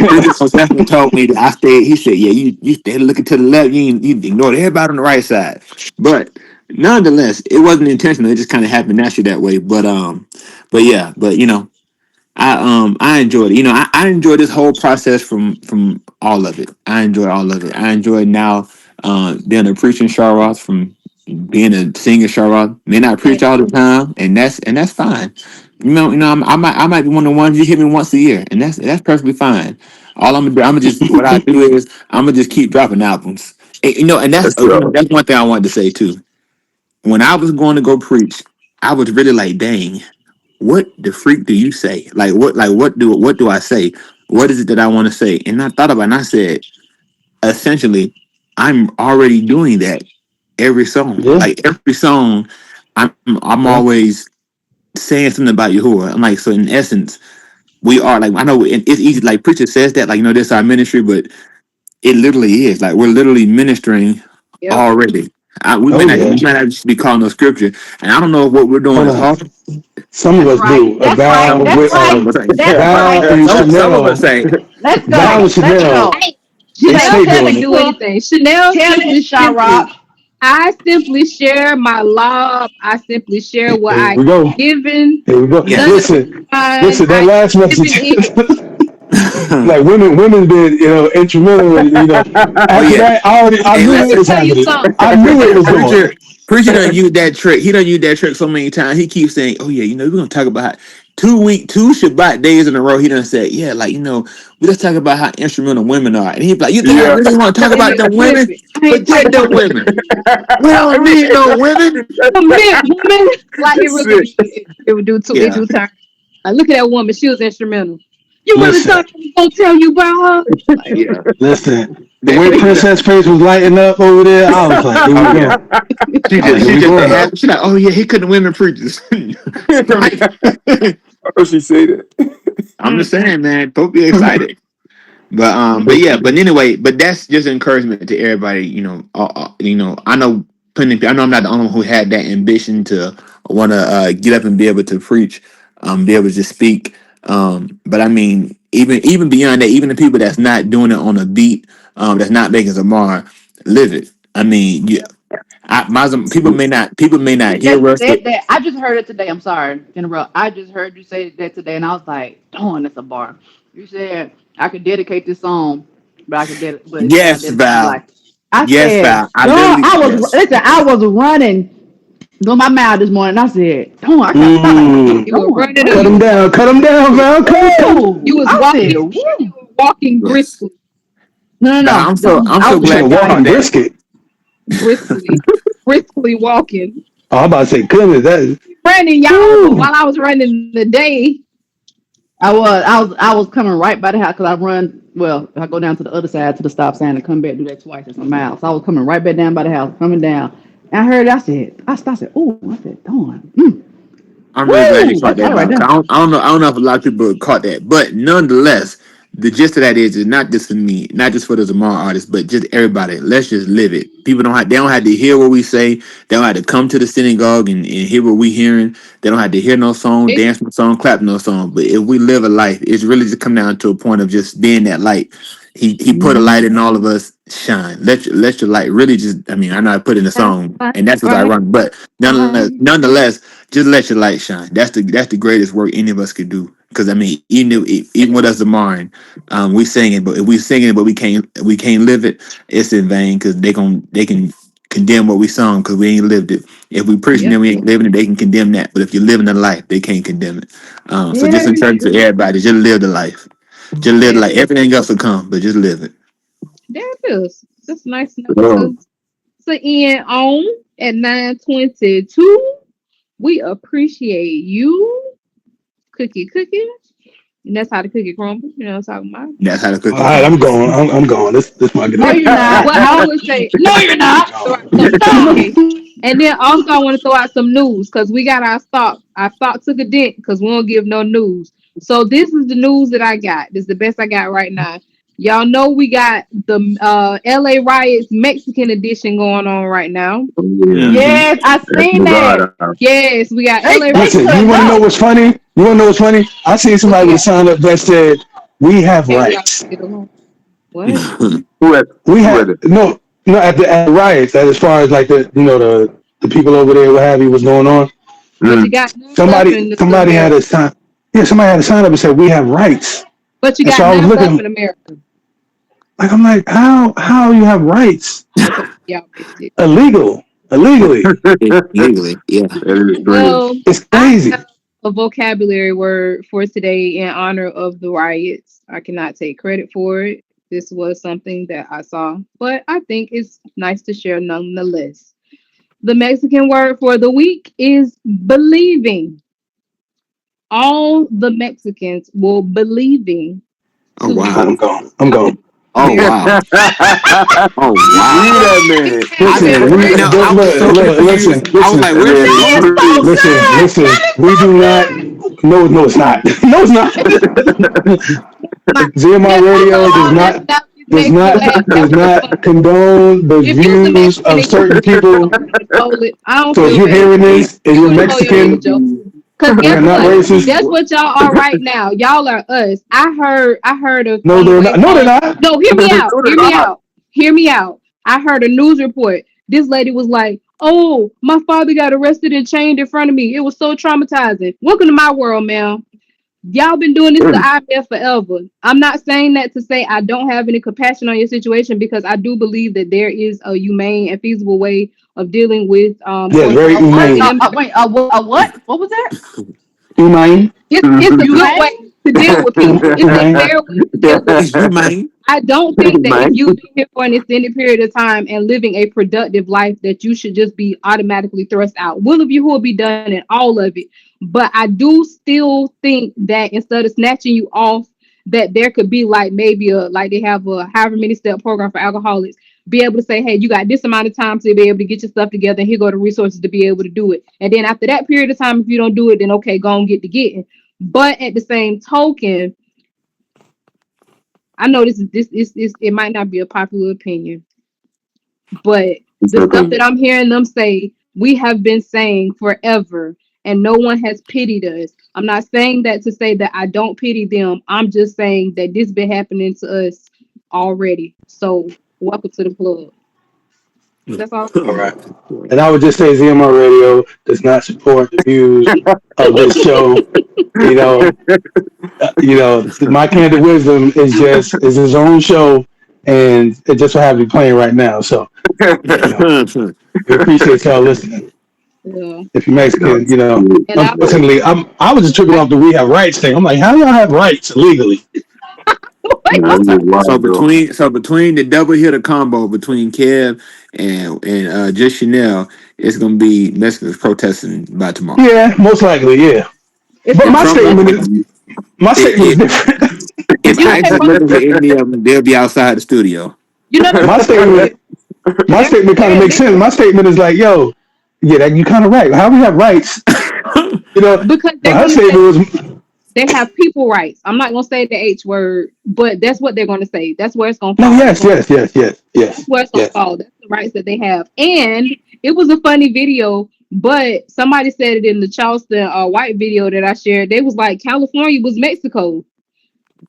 Bridget most definitely told me that I stayed. He said, "Yeah, you stayed looking to the left. You ignored everybody on the right side." But nonetheless, it wasn't intentional. It just kind of happened naturally that way. But yeah, but I enjoyed it. I enjoyed this whole process from all of it. I enjoy all of it. I enjoy now being a preaching Sharoth, from being a singer Sharoth. May not Hey, preach all the time, and that's fine. I might be one of the ones you hit me once a year, and that's perfectly fine. All I'm gonna do, what I do is I'm gonna just keep dropping albums. And that's That's all. that's one thing I wanted to say too. When I was going to go preach, I was really like, dang, what the freak do you say? Like what do I say? What is it that I want to say? And I thought about it and I said, essentially, I'm already doing that every song. Yeah. Like every song, I'm Yeah. always saying something about Yahuwah. I'm like, so in essence, we are like, I know it's easy, like preacher says that, like, this is our ministry, but it literally is. Like we're literally ministering yep. already. Oh We yeah. might not just be calling no scripture. And I don't know if what we're doing Hold is on. hard. Some of that's us right. do. That's right. Some Val of That's with us, some right. of us ain't. That's Val right. and Some of Chanel. us ain't. Let's Val go. and Let's Chanel. go. Hey, They Chanel stay tell doing me it. do Cook, anything. Chanel tell simply, Miss Shara. simply, I simply share my love. I simply share what Here I we go. given. Here we go. Yes. None of Listen. mine. Listen. That I last given message. it. Like women been instrumental. Oh After yeah. that, I Hey, knew Let it me listen. was tell you happening. something. I knew it was going. Preacher done used that trick. He done used that trick so many times. He keeps saying, "Oh yeah, we're gonna talk about how 2 Shabbat days in a row." He done said, "Yeah, like we just talk about how instrumental women are." And he be like, "You think I Yeah. really want to talk about them women? Listen, I Forget ain't them talking women. We don't need no women." woman, like it That's really sick. it would do too. It Yeah, do turn. Like look at that woman. She was instrumental. You want to Listen. talk? I'm gonna tell you about her. Like, yeah. Listen. The That way preacher done. Princess face was lighting up over there, I was like, here we Oh go. yeah. She I was like, just here she we just been go. happy. She like, "Oh yeah, he couldn't women preachers." Right. Oh, she say that. I'm just saying, man. Don't be excited. But yeah, but anyway, but that's just encouragement to everybody. I know plenty. I know I'm not the only one who had that ambition to want to get up and be able to preach, be able to just speak. But I mean, even beyond that, even the people that's not doing it on a beat, that's not making Zamar live it. I mean, people may not That hear us. said that. I just heard it today. I'm sorry, to interrupt. I just heard you say that today, and I was like, "Darn, that's a bar." You said I could dedicate this song, but but it said I Yes, dedicate my Val. life. I Yes, said, Val. I "Darn, literally yes. I was running through my mouth this morning." I said, "Darn, I gotta stop." I said, you were Mm. "Darn, running or Cut you him were down. walking. Cut him down, Val. Cut him. You woo!" was I said, walking. You "Woo!" were walking Yes. briskly, No, no, Val, no. I'm I so was You said glad you y'all. caught walking that. brisket. briskly, briskly walking. Oh, I'm about to say, goodness, that. Running, y'all. But Woo. while I was running the day, I was coming right by the house because I run. Well, I go down to the other side to the stop sign and come back, do that twice. It's a mile. So I was coming right back down by the house, coming down. And I heard. I said, I stopped. I said, "Oh," I said, "Darn, I'm really glad you woo!" caught That's all that, right Val. 'Cause there. I don't know if a lot of people caught that, but nonetheless, the gist of that is not just for me, not just for the Zamar artists, but just everybody. Let's just live it. They don't have to hear what we say. They don't have to come to the synagogue and hear what we hearing. They don't have to hear no song, it, dance no song, clap no song. But if we live a life, it's really just come down to a point of just being that light. He put a Mm-hmm. light in all of us. Shine. Let your light really just. I mean, I know I put in a song, and that's what's Right. ironic. But nonetheless, just let your light shine. That's the greatest work any of us could do. Because I mean, even with us tomorrow, we sing it, but if we sing it, but we can't live it, it's in vain. Because they can condemn what we sung because we ain't lived it. If we preaching Yep. and we ain't living it, they can condemn that. But if you're living the life, they can't condemn it. So just There it encourage to is. everybody, just live the life. Just live the There, life. Everything else will come, but just live it. there it is. That's a nice note Oh, to end on at 9:22. We appreciate you, cookie. And that's how the cookie crumbles. You know what I'm talking about? That's how the All cookie right, I'm crumbles. going. I'm going. This might get No, out. you're not. Well, I always say, No, you're not. throw out some, okay. And then also I want to throw out some news because we got our stock. Our stock took a dent because we don't give no news. So this is the news that I got. This is the best I got right now. Y'all know we got the LA riots Mexican edition going on right now. yeah. Hmm. Yes, I That's seen that. bizarre. Yes, we got They LA they riots. Listen, you couldn't want to know up. what's funny? You want to know what's funny? I seen What somebody you with a got? sign up that said, "We have Okay, y'all rights." get along. What? Who at We who had at it? no at the riots. As far as like the people over there, what have you, was going on. But you Mm. got none left Somebody in this somebody had America. a sign. Yeah, somebody had a sign up and said, "We have rights." But you And so got I was none left looking in America. like I'm like, how you have rights Okay, y'all missed it. illegally? Legally, yeah. That is crazy. Well, It's I crazy. have a vocabulary word for today in honor of the riots. I cannot take credit for it. This was something that I saw, but I think it's nice to share nonetheless. The Mexican word for the week is believing. All the Mexicans will believing Oh to wow. I'm gone. I'm gone. Oh America. wow. Oh Leave wow. that It man. I happened never Listen, heard. we Now I was so listen, confused. I was like, That "Where's man she is That is going?" so free. listen. good. That is We so do not. good. No, it's not. No, it's not. my ZMR yes, I radio love does all not nationalities does make your not ass does so not funny. condone the If you's a views Mexican of and you certain people. hold it, I don't So if feel you're bad. hearing this and You you're go and hold your nigga, Mexican, Joe. Cause we guess are not what? racist. That's what y'all are right now. Y'all are us. I heard of No, on the they're way not. No, they're home. not. No, hear me out. So did Hear me I. out. Hear me out. I heard a news report. This lady was like, "Oh, my father got arrested and chained in front of me. It was so traumatizing." Welcome to my world, man. Y'all been doing this to IMF forever. I'm not saying that to say I don't have any compassion on your situation because I do believe that there is a humane and feasible way of dealing with Yes, course very A what? humane. Wait. A what? What was that? Humane. it's a good way Humane? to deal with people. It's a Humane. fair way to deal with You people. man. I don't think that if Man. you've been here for an extended period of time and living a productive life, that you should just be automatically thrust out. Will of you who will be done in all of it. But I do still think that instead of snatching you off, that there could be like maybe a like they have a however many step program for alcoholics, be able to say, hey, you got this amount of time to be able to get your stuff together, and here go the resources to be able to do it. And then after that period of time, if you don't do it, then okay, go and get to getting. But at the same token, I know this it might not be a popular opinion, but It's the stuff okay. that I'm hearing them say, we have been saying forever, and no one has pitied us. I'm not saying that to say that I don't pity them. I'm just saying that this been happening to us already. So welcome to the club. That's all. All right. And I would just say ZMR radio does not support the views of this show. You know, my candid wisdom is his own show, and it just so happens to be playing right now. So, you know, we appreciate y'all listening. Yeah. If you're No, Mexican, it's good. And unfortunately, I was just tripping I off the we have rights thing. I'm like, how y'all have rights legally? No, wait, it's So, just so wild, though. between the double hitter combo between Kev and just Chanel, it's gonna be Mexicans protesting by tomorrow. Yeah, most likely, yeah. if But If somebody Trump don't, my statement is if, different. if you know ICE they is supposed looking for any of them, they'll be outside the studio. you know they're my supposed to statement, my they're statement kind of they're makes they sense. My statement is like, yo, yeah, that you kind of right. How we have rights, because But they're her gonna say statement was, they have people rights. I'm not gonna say the H word, but that's what they're gonna say. That's where it's gonna no, fall. It's yes, gonna yes, yes, yes, That's yes, where it's gonna yes. fall. That's the rights that they have. And it was a funny video, but somebody said it in the Charleston white video that I shared. They was like California was Mexico.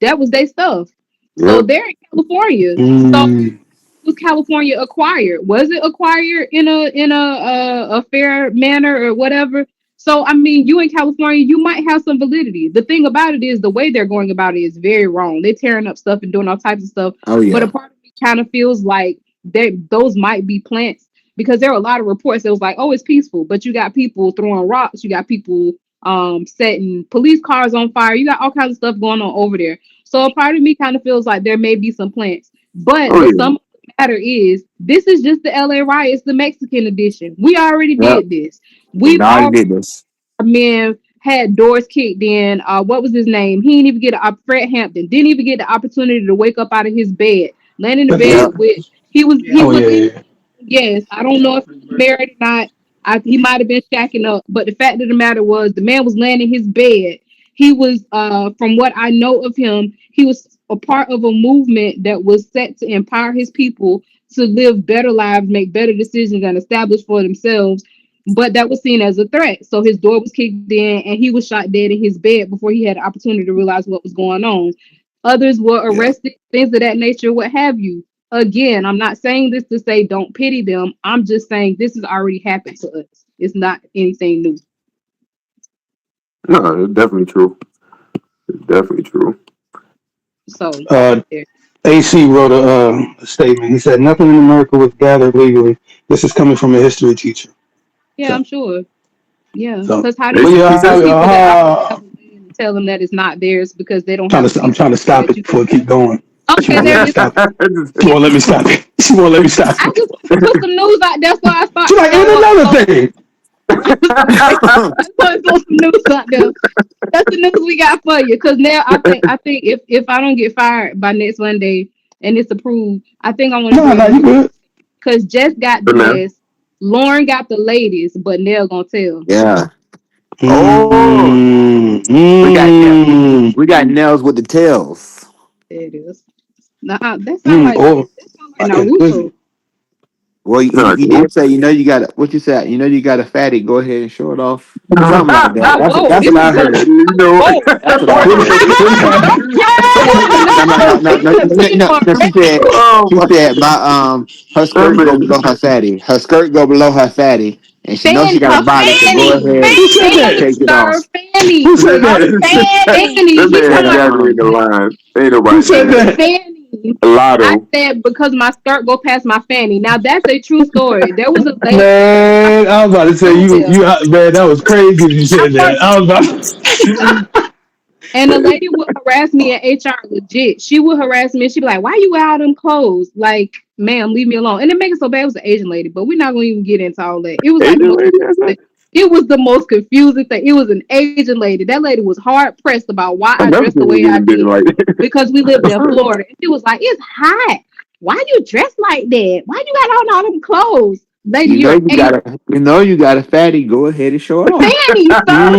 That was their stuff. So Yeah. they're in California. So Mm, was California acquired? Was it acquired in a fair manner or whatever? So I mean, you in California, you might have some validity. The thing about it is the way they're going about it is very wrong. They're tearing up stuff and doing all types of stuff. Oh But a yeah. part of me kind of feels like that those might be plants because there were a lot of reports that was like, oh, it's peaceful, but you got people throwing rocks, you got people setting police cars on fire, you got all kinds of stuff going on over there. So a part of me kind of feels like there may be some plants, but Oh the yeah. sum of the matter is this is just the LA riots, the Mexican edition. We already Yep. did this. We We've already all did this. men had doors kicked in. What was his name? He didn't even get Fred Hampton didn't even get the opportunity to wake up out of his bed, laying in the bed Yep. with he Oh was yeah, in. yeah. Yes, I don't know if he was married or not. He might have been shacking up, but the fact of the matter was, the man was laying in his bed. He was, from what I know of him, he was a part of a movement that was set to empower his people to live better lives, make better decisions, and establish for themselves. But that was seen as a threat. So his door was kicked in, and he was shot dead in his bed before he had the opportunity to realize what was going on. Others were Yeah. arrested, things of that nature, what have you. Again, I'm not saying this to say don't pity them. I'm just saying this has already happened to us. It's not anything new. No, it's definitely true. It's definitely true. So Uh, there. AC wrote a statement. He said, "Nothing in America was gathered legally. This is coming from a history teacher." Yeah, So, I'm sure. Yeah, so, because how do but you He yeah, tell said, people that already have a land and tell them that it's not theirs because they don't have a I'm piece of trying to land stop that it you before can it keep going. She Okay, won't let there me it is. stop it. She won't let me stop it. She won't let me stop I it. just want to put some news out. That's why I She's started like, and another thing. I want to throw some news out there. That's the news we got for you. Cause now I think if I don't get fired by next Monday and it's approved, I think I want to No, do a no, you news good. because Jess got the "For now." mess, Lauren got the ladies, but Nell gonna tell. Yeah. Oh, Mm, we got mm, we got nails with the tails. There it is. Nah, oh, that sound like Naruto. listen. Well, No, he dude. did say, you got what you said. You got a fatty. Go ahead and show it off. Something like that. Oh, whoa! That's This what is I going. heard. You know, Whoa! That's what I What, heard. what happened? No. Teamwork. She oh said my her my skirt go man. below her fatty. Her skirt go below her fatty, and she knows she got a Her body. So go Fanny, ahead Who said and that? take it sir, off. Who Fanny, said her that? Fanny. That He man talking Said about exaggerating the line. Ain't Who nobody said saying that. that? Fanny. A I lotto. said because my skirt go past my fanny. Now that's a true story. There was a lady I Man, I was about to say worked with. man, that was crazy if you I said that. worked I was about and the lady would harass me in HR legit. She would harass me and she'd be like, why you wear all them clothes? Like, ma'am, leave me alone. And it makes it so bad it was an Asian lady, but we're not gonna even get into all that. It was like the Asian most lady, that's confusing. that. It was the most confusing thing. It was an Asian lady. That lady was hard pressed about why I I never dressed the seen way I anything big did like that. because we lived in Florida. And she was like, it's hot. Why you dressed like that? Why you got on all them clothes? Lady, you're Asian. You got a fatty. Go ahead and show it off. Fanny, sir,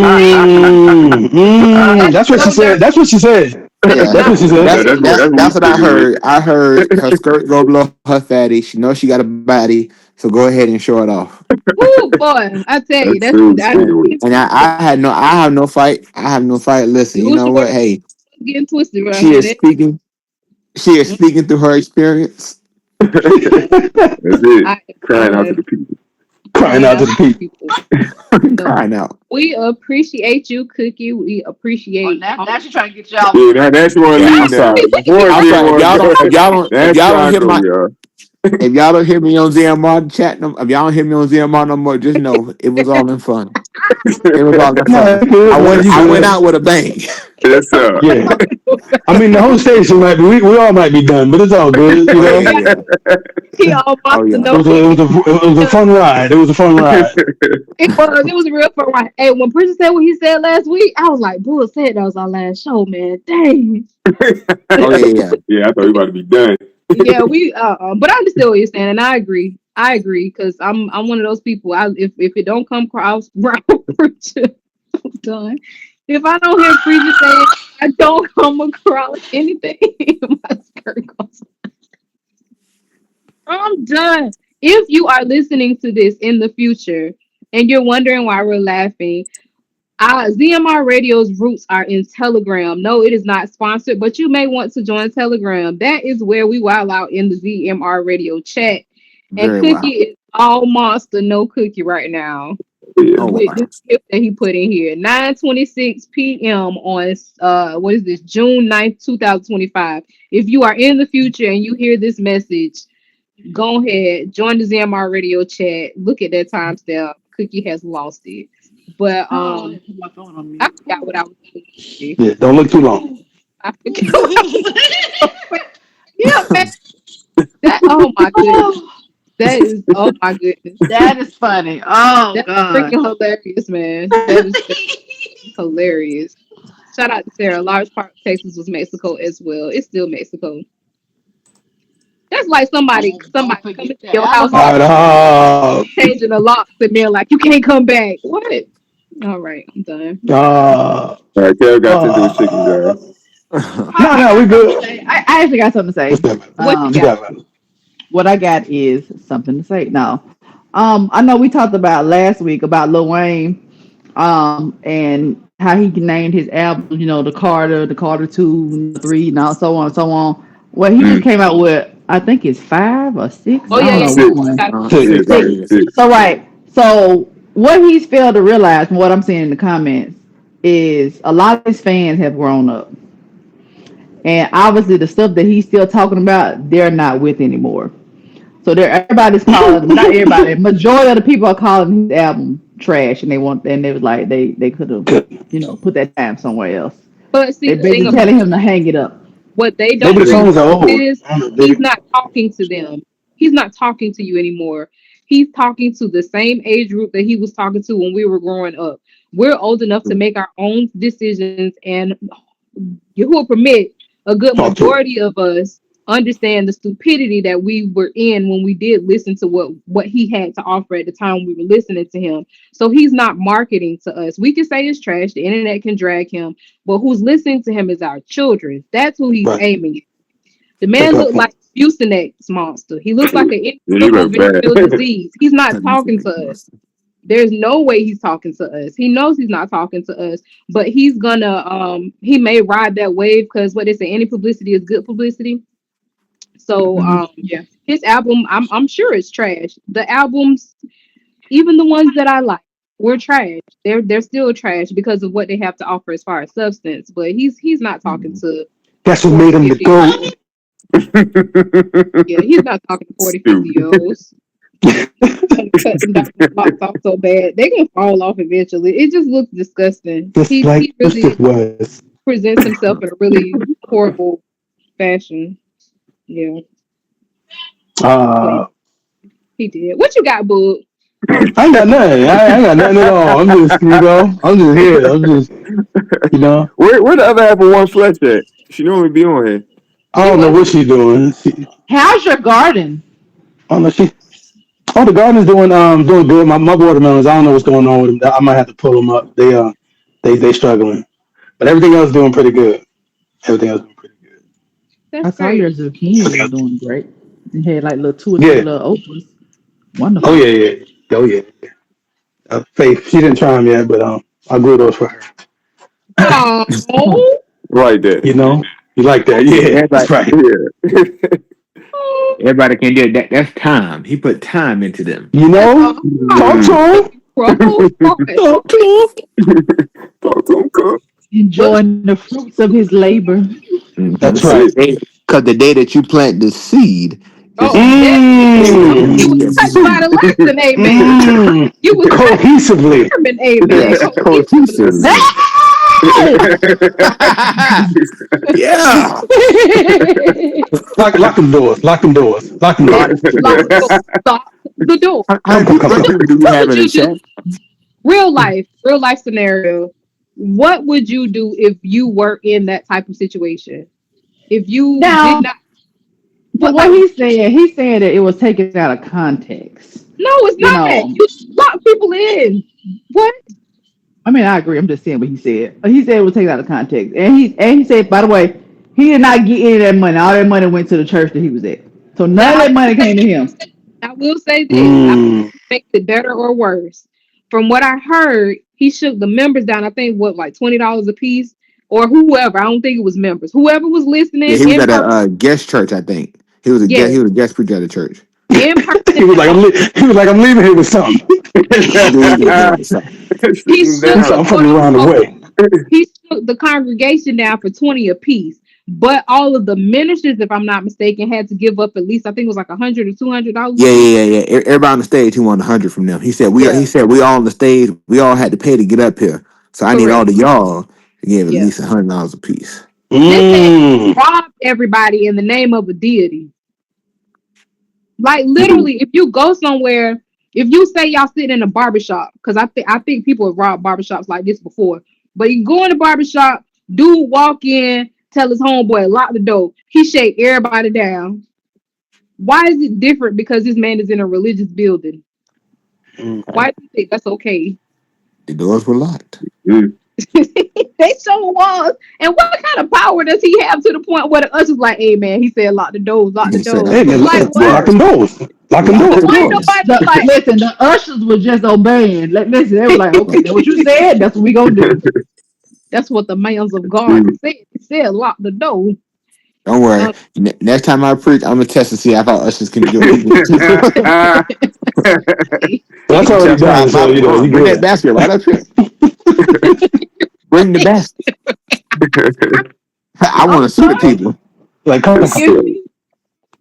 Fanny. That's That's what she so said. dirty. That's what she said. Yeah, That's what she Yeah, said. that's what we that's what I sticking with. heard. I heard her skirt go below her fatty. She knows she got a body, so go ahead and show it off. Oh boy, I tell you, That's what we that's sticking with. And I have no fight. I have no fight. Listen, you use know the what? word Hey, getting twisted right she here. is speaking. She is speaking through her experience. That's it. I Crying out to the people. Crying crying out to out the to people. people. So Crying out. we appreciate you, Cookie. We appreciate all Now she's trying to get y'all. Yeah, that's one Yeah, I'm lead now. sorry. Before it I'm didn't sorry. want to go. If That's y'all don't trying to hear go, my y'all. if y'all don't hear me on ZMR chat, if y'all don't hear me on ZMR no more, just know it was all in fun. It was all in No, fun. you good, man. You I went good. out with a bang. Yes, sir. Yeah. I mean, the whole station might be, we all might be done, but it's all good, you Oh know? yeah, yeah. he all Oh boxed yeah. no It was a fun ride. It was a fun ride. it was a real fun one. Hey, when Princess said what he said last week, I was like, Bull said that was our last show, man. Dang. Oh yeah, yeah. Yeah, I thought we about to be done. Yeah, we but I understand what you're saying, and I agree. I agree because I'm one of those people. If it don't come across brown preacher, I'm done. If I don't hear preacher saying I don't come across anything, my skirt goes. I'm done. If you are listening to this in the future and you're wondering why we're laughing, ZMR Radio's roots are in Telegram. No, it is not sponsored, but you may want to join Telegram. That is where we wild out in the ZMR Radio chat. And Very Cookie well. is all monster, no cookie right now. Yeah. Oh With wow. this gift that he put in here. 9:26 p.m. on what is this? June 9th, 2025. If you are in the future and you hear this message, Go ahead, join the ZMR radio chat. Look at that timestamp. Cookie has lost it. But Oh, I put my phone on I mute. forgot what I was going to say. Yeah, don't look too long. I forgot what I was going to say. Yeah, man. That, oh my goodness. Oh, That is, oh my goodness. that is funny. Oh That's God. freaking hilarious, man. That is hilarious. Shout out to Sarah. A large part of Texas was Mexico as well. It's still Mexico. That's like Don't somebody forget coming to the your house, All right, Alamo. changing the locks, and they're like, "You can't come back." What? All right, I'm done. uh, All right, Kev got to do his chicken uh, guy. I no, we got something to good. say. I actually got something to What's say. that, man? What you What you got? got, man? What I got is something to say. Now, I know we talked about last week about Lil Wayne, and how he named his albums, the Carter 2, 3, and so on and so on. Well, he just Mm. came out with, I think it's 5 or 6. Oh I yeah, don't yeah. know which Six, one. Got Six. six, six. Six. yeah, six. So right. So what he's failed to realize from what I'm seeing in the comments is a lot of his fans have grown up. And obviously the stuff that he's still talking about, they're not with anymore. So everybody's calling, not everybody, majority of the people are calling his album trash, and they was like they could have, put that time somewhere else. But see, They the thing basically about telling him to hang it up. what they Maybe don't the realize songs are old. is I don't know, he's maybe. not talking to them. He's not talking to you anymore. He's talking to the same age group that he was talking to when we were growing up. We're old enough to make our own decisions, and you will permit a good Talk to majority of us understand the stupidity that we were in when we did listen to what he had to offer at the time we were listening to him. So he's not marketing to us. We can say it's trash, the internet can drag him, but who's listening to him is our children. That's who he's right. aiming at. The That's man my looked like point. a Mucinex monster. He looks like an Yeah, he incurable look bad. venereal disease. He's not talking to us. There's no way he's talking to us. He knows he's not talking to us, but he's gonna he may ride that wave because what they say, any publicity is good publicity. So Yeah. his album, I'm sure it's trash. The albums, even the ones that I like, were trash. They're still trash because of what they have to offer as far as substance. But he's not talking to That's what 40, made him the 50 year GOAT. olds. Yeah, he's not talking to 40, 50 Stupid. year olds. Trying to cut them down locks off so bad. They're gonna fall off eventually. It just looks disgusting. Just like He Joseph really was. presents himself in a really horrible fashion. Yeah. So Uh, he did. What you got, Boog? I ain't got nothing. I ain't got nothing at all. I'm just, I'm just here. I'm just, you know, Where the other half of One Flesh at? She normally be on here. I She don't know was what she's doing. How's your garden? I don't know. Oh, the garden's doing good. My watermelons. I don't know what's going on with them. I might have to pull them up. They struggling, but everything else doing pretty good. Everything else doing pretty good. I that's saw your great. zucchini was doing great. You had like little 2 or 3 Yeah. little okras. Oh Wonderful. yeah, yeah. Oh yeah. Faith, she didn't try them yet, but I grew those for her. Oh, Right there. You know, you like that? Yeah, that's Everybody, right. Yeah. everybody can do it. That's time. He put time into them. You that's know, all talk right. to Mm. him. Ruffles, boy. Talk to Talk to him, cuz. What? Enjoying the fruits of his labor. him. Mm-hmm. That's That's right. it. Because the day that you plant the seed is Oh, that you was touched yes, by Mmm. the lesson, amen. Mmm. You was Cohesively. determined, amen. yes, Cohesively. cohesively. Yeah. Lock them doors. Lock them doors. Lock them That doors. lock the door. Lock the door. How many Come, come. people do we What have would in the you do? chat? Real life scenario. What would you do if you were in that type of situation? If you did Now, not, for what what like? he's saying that it was taken out of context. No, it's You not. know, You lock people in. What? I mean, I agree. I'm just saying what he said. He said it was taken out of context, and he said, by the way, he did not get any of that money. All that money went to the church that he was at. So none of Now that money came to him. I will say this. I Mmm. make it better or worse. From what I heard, he shook the members down. I think what like $20 a piece, or whoever. I don't think it was members. Whoever was Yeah, listening he was in at person. a guest church, I think. He was a guest. Yes, He was a guest preacher at the church. in person. He was like, he was like, I'm leaving here with something. He Shoot him shook He down. said, the I'm quote from around the unquote. way. He shook the congregation down for 20 apiece. But all of the ministers, if I'm not mistaken, had to give up at least I think it was like $100 or $200 or Yeah, something. yeah, yeah, yeah. Everybody on the stage, he wanted 100 from them. He said Yeah, we all on the stage, we all had to pay to get up here. So I need all correct. of y'all to give at Yeah, least $100 a piece. this man Mm. robbed everybody in the name of a deity. Like Mm. literally, if you go somewhere, if you say y'all sitting in a barbershop, because I think people have robbed barbershops like this before. But you go in the barbershop, dude walk in, tell his homeboy lock the door. He shake everybody down. Why is it different? Because this man is in a religious building. Why do you think that's okay? The doors were locked. Mm. They show was. And what kind of power does he have to the point where the usher's like, hey man, he said lock the doors, lock the He said, doors. Hey man, Like what? lock them doors. Lock them lock doors. the Why ain't doors. nobody like, Listen, the ushers were just obeying. Listen, they were like, okay, that's what you said. That's what we gonna do. that's what the mans of God Mm. said. He said lock the door. Don't worry. Um, Next time I preach, I'm gonna test to see if our ushers can do it. That's already Chop done, out so you know you Bring that good. basket right up here. Bring the basket. I I'm want to sue the sorry. people. Like, come on. Excuse me.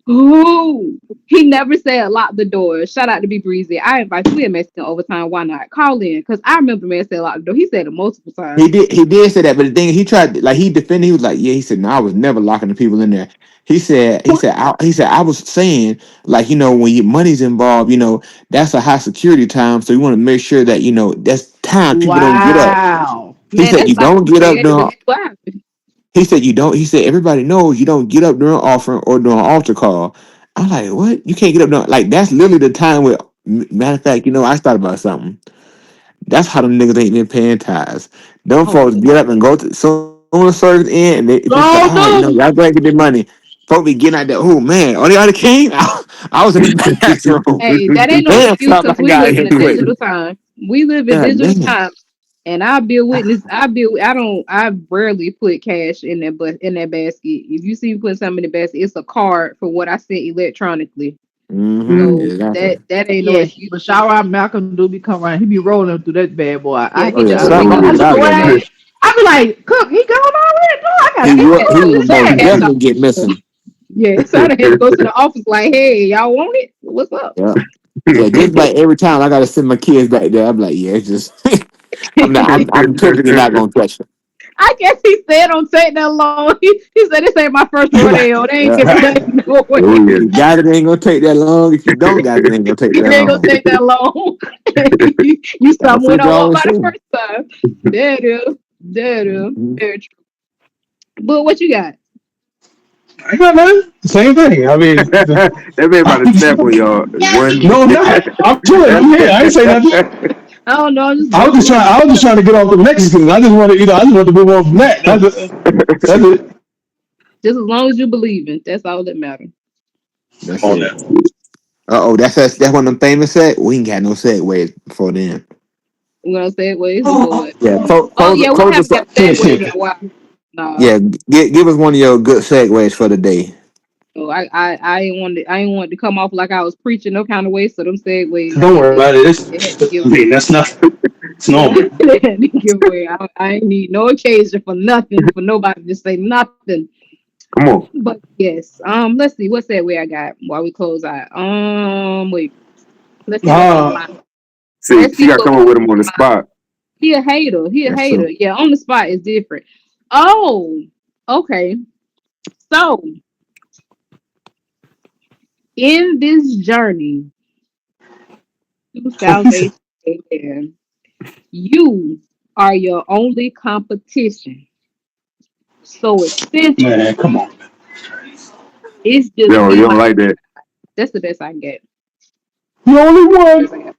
Ooh, he never said lock the door. Shout out to be breezy. I invite you in Mexican overtime. Why not? Call in. Because I remember the man said lock the door. He said it multiple times. He did say that, but the thing he tried, like he defended. He was like, yeah. He said, no, I was never locking the people in there. He said, I was saying, like, when your money's involved, that's a high security time, so you want to make sure that that's time people don't get up. Wow. He Man, said, that's you like don't get up creative. during. And what happened? He said, you don't. He said, everybody knows you don't get up during offering or during altar call. I'm like, what? You can't get up during, like, that's literally the time where. Matter of fact, I thought about something. That's how them niggas ain't been paying tithes. Them Oh, folks get up and go to soon as service in, and if it's like, Go all right, do. y'all go ahead and get their money. Folks be getting out there. Oh man, oh they already came. I was in the bathroom. hey, that ain't no Damn, excuse stop! because I we got live in here a quick. digital time. We live in God digital damn. times. And I be a witness. I rarely put cash in that, but in that basket. If you see me put something in the basket, it's a card for what I sent electronically. Mm-hmm. So Exactly. that ain't no Yeah, excuse. but shout out Malcolm do be coming around. He be rolling through that bad boy. Yeah, Oh he yeah, does. I something be gonna I get be out of there now. swear. I be like, Cook, he gone already? No, I gotta He get will. that. He Who will is most that? definitely get missing. Yeah, so I had to go to the office like, hey, y'all want it? What's up? Yeah. Yeah, just like every time I gotta send my kids back there, I'm like, yeah, it's just I'm not. I'm typically not gonna touch it. I guess he said don't take that long. He said this ain't my first rodeo. They ain't Yeah. giving nothing away. Oh If yeah. you got it, it ain't gonna take that long. If you don't got it, it ain't gonna take It that ain't gonna long. take that long. You That my stumble and sister don't walk always by the say. first time. There it is. There it is. Mhm. Very true. But what you got? I got nothing. Same thing. I mean, That man about to snap on y'all. One. no, I'm not. I'm chilling. I'm here. I ain't say nothing. I don't know. I'm just I was just bullshit. trying. I was just trying to get off the Mexicans. I just want to, I just want to move on from that. That's it. Just as long as you believe in. That's all that matters. That's Come on it. now. That's one of them famous set. We ain't got no segues before then. We're gonna say it ways before what? Yeah, Oh yeah, we close haven't us got up. segues in a while. Nah. Yeah, give us one of your good segues for the day. So I ain't want to come off like I was preaching no kind of way. So them segues Don't worry about it. they had to I give mean, that's not. It's normal. they had to give away. I ain't need no occasion for nothing for nobody to say nothing. Come on. But yes, let's see what's that way I got while we close out. Wait, let's see what's on the Ah, line. See, Let's she see got to what come up with him on the spot. he a hater. He a That's true. hater. Yeah, on the spot is different. Oh, okay. So in this journey to salvation, amen, you are your only competition. So essentially, man, come on. it's just Yo, you me, don't my. like that. That's the best I can get. You only Best I one. got.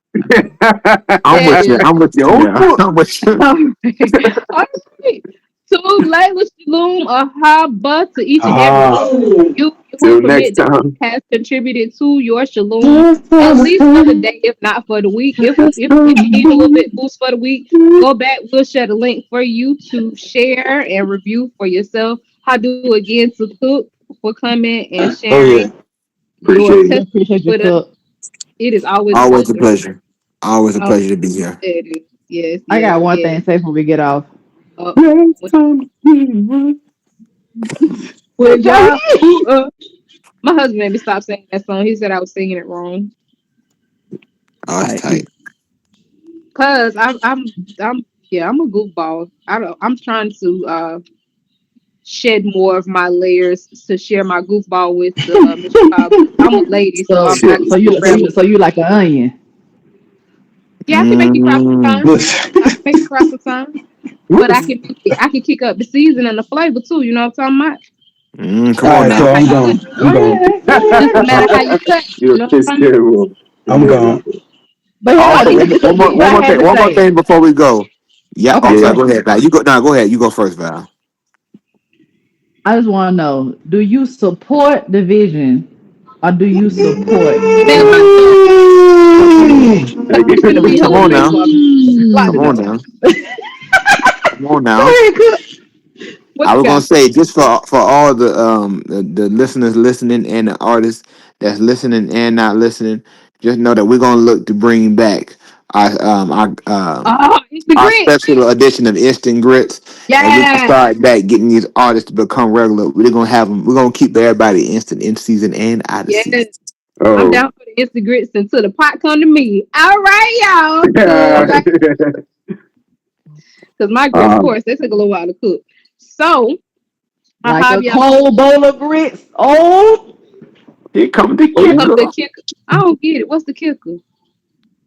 I'm That with is you. I'm with you Old now. book. I'm with you. all right. All right. To Layla Shalom, a haba to each and every one Ah. of you who Till next permit that time. has contributed to your shalom at least for the day, if not for the week. If you need a little bit boost for the week, go back. We'll share the link for you to share and review for yourself. I do again to Cook for coming and Oh sharing yeah. your Appreciate it. Yeah, testimony appreciate your with us. cook. It is always a Always a pleasure. pleasure. Always a Oh, pleasure to be here. it is. Yes, I yes, got one yes. thing to say before we get off. Uh, Next time. Would y'all? My husband made me stop singing that song. He said I was singing it wrong. Oh, that's Like, tight. Cause I'm yeah, I'm a goofball. I'm trying to shed more of my layers to share my goofball with the Miss Chicago. I'm a lady, so so, I Shit. can so you, so grab you, a so you like an onion. yeah, I can make you cry Mm. sometimes. Listen, I can make you cry sometimes. But I can kick up the season and the flavor too, you know what I'm talking about? Come all Just a on right, matter now. so how I'm you gone. touch it. Go I'm gone. ahead, go Just a ahead. matter how you touch it, you You're know a what I'm kiss talking about? terrible. I'm gone. But Oh, hold okay. on, One more, you one gotta more have thing. to One more say it. thing before we go. Yeah. Oh, Okay, sorry. Yeah. go Go ahead. ahead, Val. You go. No, go ahead. You go first, Val. I just want to know: do you support the vision, or do you support Man, the? lock the door. I You get finna be Come holding on space now. for me. Lock Come the Mm. on door. now. Come on Go now. ahead, cook. What I you was gonna got? say just for all the listeners listening and the artists that's listening and not listening, just know that we're gonna look to bring back our um our um Oh, it's the our grit. special edition of Instant Grits, and we're gonna Yeah. start back getting these artists to become regular. We're gonna have them. We're gonna keep everybody instant in season and out of Yes. season. I'm Oh. down for the instant grits until the pot come to me. All right, y'all. All uh, right. Because my grits, of course, they take a little while to cook. So, Like have a y'all cold bowl of grits. Oh, Here come the of the kicker. kicker? I don't get it. What's the kicker?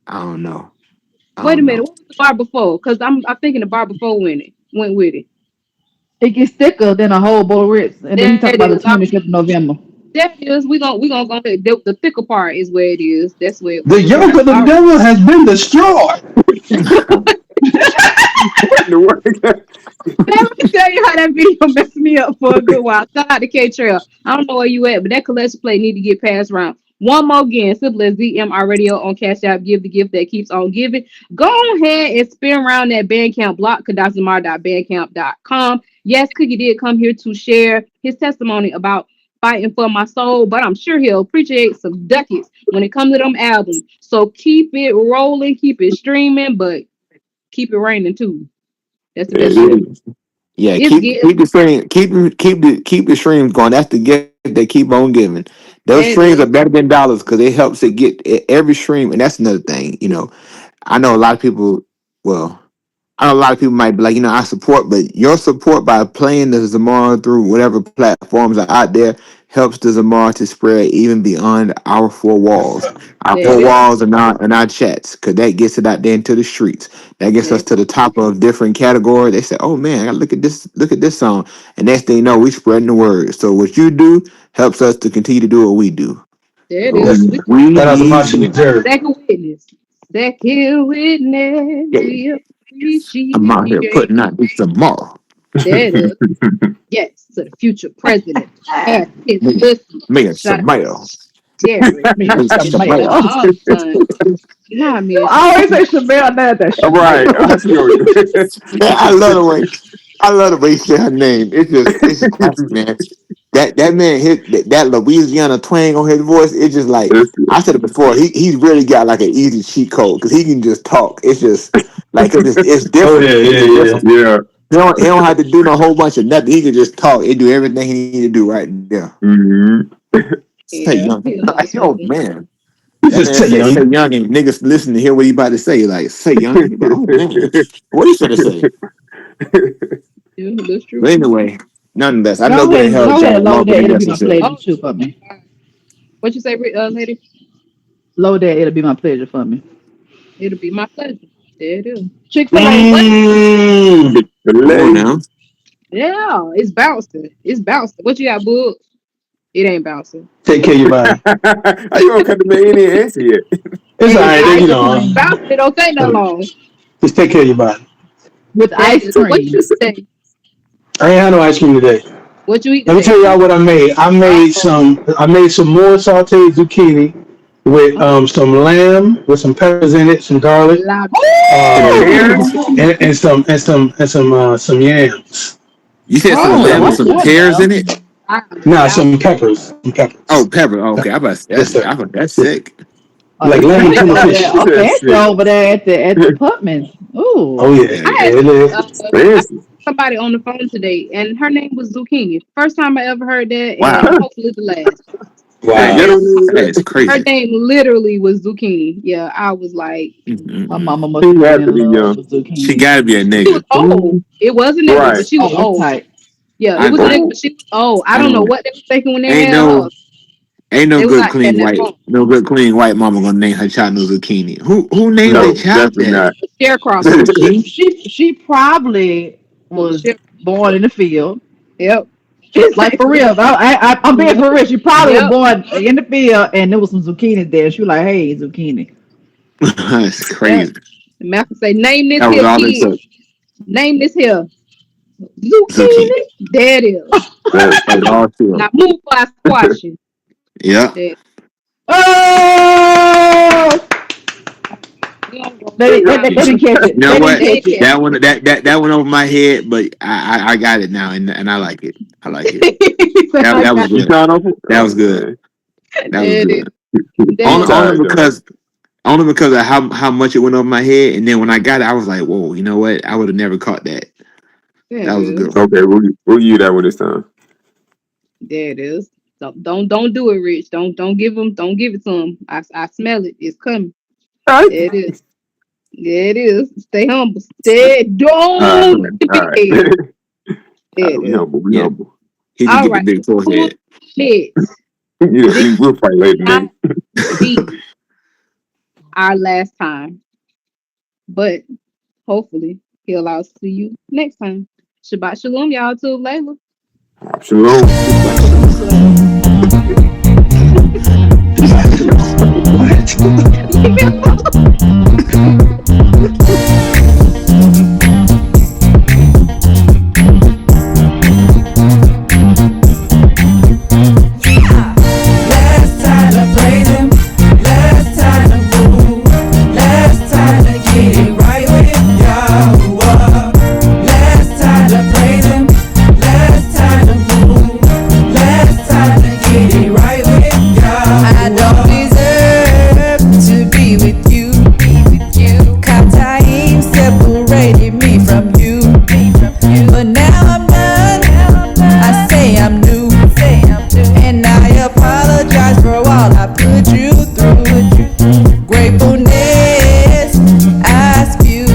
I don't know. I Wait a don't minute. know. What was the bar before? Because I'm thinking the bar before went with it. it gets thicker than a whole bowl of grits. And then he There talked it about the is. All 25th of right. November. There it is. We gonna go ahead. The thicker part is where it is. That's where it The was. yoke of the All devil has been destroyed. right. what in the world? Let me tell you how that video messed me up for a good while. Shout out to K Trail. I don't know where you at, but that collection plate need to get passed around. One more again, simple as ZMR Radio on Cash App. Give the gift that keeps on giving. Go ahead and spin around that Bandcamp block, kadazamar.bandcamp.com. Yes, Cookie did come here to share his testimony about fighting for my soul, but I'm sure he'll appreciate some ducats when it comes to them albums. So keep it rolling, keep it streaming, but keep it raining too. That's the best way to. Yeah, It's good. keep the stream, keep the streams going. That's the gift they keep on giving. Those There it streams is. are better than dollars because it helps it get every stream, and that's another thing. I know a lot of people. Well, I know a lot of people might be like, I support, but your support by playing the Zamar through whatever platforms are out there helps the Zamar to spread even beyond our four walls. Our There it four is. walls and our chats, because that gets it out there into the streets. That gets us There, to the top of different categories. They say, oh man, I gotta look at this song. And next thing you know, we spreading the word. So what you do helps us to continue to do what we do. there it So is. Listen, We we shout out to my need city, you. Terry. second witness. Second witness. Yeah, We I'm out here appreciate. putting out this Zamar. There it is. Yes, to the future president Ah, and his Me, listeners. me and Shout out Samel. Gary. me and Me and Samaya. Samel. Oh, son. Nah, You man. always say Shamel, now that's All right. Shamel. Let's go. Yeah, I love the way he said her name. It's just classic, man. That man hit that Louisiana twang on his voice. It's just like I said it before. He's really got like an easy cheat code because he can just talk. It's just like 'cause it's Oh different. yeah, It's yeah, just yeah. different. Yeah. He don't have to do no whole bunch of nothing. He can just talk and do everything he need to do right there. hmm Say Yeah. young, like oh man, You that just man say say young. young and niggas listen to hear what he about to say. Like say young, oh man, what he finna say? Yeah, that's true. But anyway, nonetheless, I know Go we ahead done and held go ahead y'all and load longer that. than It'll be my necessary. pleasure Oh, too for me. what you say, lady? Load that. It'll be my pleasure for me. It'll be my pleasure. There it is. Chick-fil-A, what? Mmm. Come on Chick-fil-A. now. Yeah, it's bouncing. It's bouncing. What you got, Boog? It ain't bouncing. Take care of your body. How you gonna cut the man? He ain't answer yet. It's all Hey, right. I You just know, bouncing. It don't take that long. just take care of your body. With There it ice is. What you cream. eat today? I ain't had no ice cream today. What you eat Let me today? tell y'all what I made. Oh, I made some more sauteed zucchini with oh, some lamb with some peppers in it, some garlic, loud. Some um, pears. Ooh! and some yams. You said some Oh, lamb with watch some that pears in now. it. Nah, Loud. some peppers. Some Oh, peppers. pepper. Oh, okay, I about to say Yes, that's sir. I thought that's Yes. sick. Oh, Like they lamb and fancy tuna over fish. there. He Oh, said fancy shit. over there at the Putman's. Oh Ooh. yeah, Yeah, I yeah. had yeah, it is. I Fancy. somebody on the phone today, and her name was Zucchini. First time I ever heard that, and Wow, hopefully the last. Hey, wow, get Yeah, on that's her crazy. name literally was Zucchini. Yeah, I was like, Her Mm-mm-mm. mama must He have been had to in be love young. with She zucchini. got to be a she was nigga. old. It was a nigga, Right. but she was Oh, that's old. tight. Yeah, it I was a know. nigga, but she was old. I I don't know know. what they was thinking when they Ain't had her. no, ain't no They was good out there in clean that white, phone. no good clean white mama gonna name her child no zucchini. Who names their No, child definitely that? not. A sharecropper. Well, she probably It was a was share. born in the field. Yep. Like for real, I'm being Yep. for real. She probably was Yep. born in the field, and there was some zucchini there. She was like, "Hey, zucchini." That's Yep. crazy. And Malcolm say, name this That was here all it kid. took. Name this here. Zucchini. Zucchini. There it is. That was all it took. Now move by squashing. Yeah. There. Oh, We don't go they, around they, the they, You they didn't catch it. know They didn't what? they catch did. it. That went over my head, but I got it now, and I like it. I like it. I That was got You good. trying off it? That Oh was good. man, That was there it is. good. she There it is. Only tired though. because of how much it went over my head, and then when I got it, I was like, whoa, you know what? I would have never caught that. There That it was a good is. one. Okay, we'll give you that one this time. There it is. Don't do it, Rich. Don't give him. Don't give it to him. I smell it. It's coming. All right. There it is. There it is. Stay humble. Stay. All Don't right. All be right. scared. All There right. it We is. humble. We Yeah, humble. he did All get the right. big forehead. Next, Yeah, this we'll fight later, not nigga. be our last time, but hopefully he'll allow us to see you next time. Shabbat shalom, y'all. Till later. Shalom. Shabbat shalom. Last time I played him, last time I moved, last time I get it right with Yahweh. Last time I played him, last time I moved, last time I get it right with Yahweh. I don't deserve to be with you, cause time separated me from you. But now I'm done, I say I'm new. And I apologize for all I put you through. Gratefulness, I spew.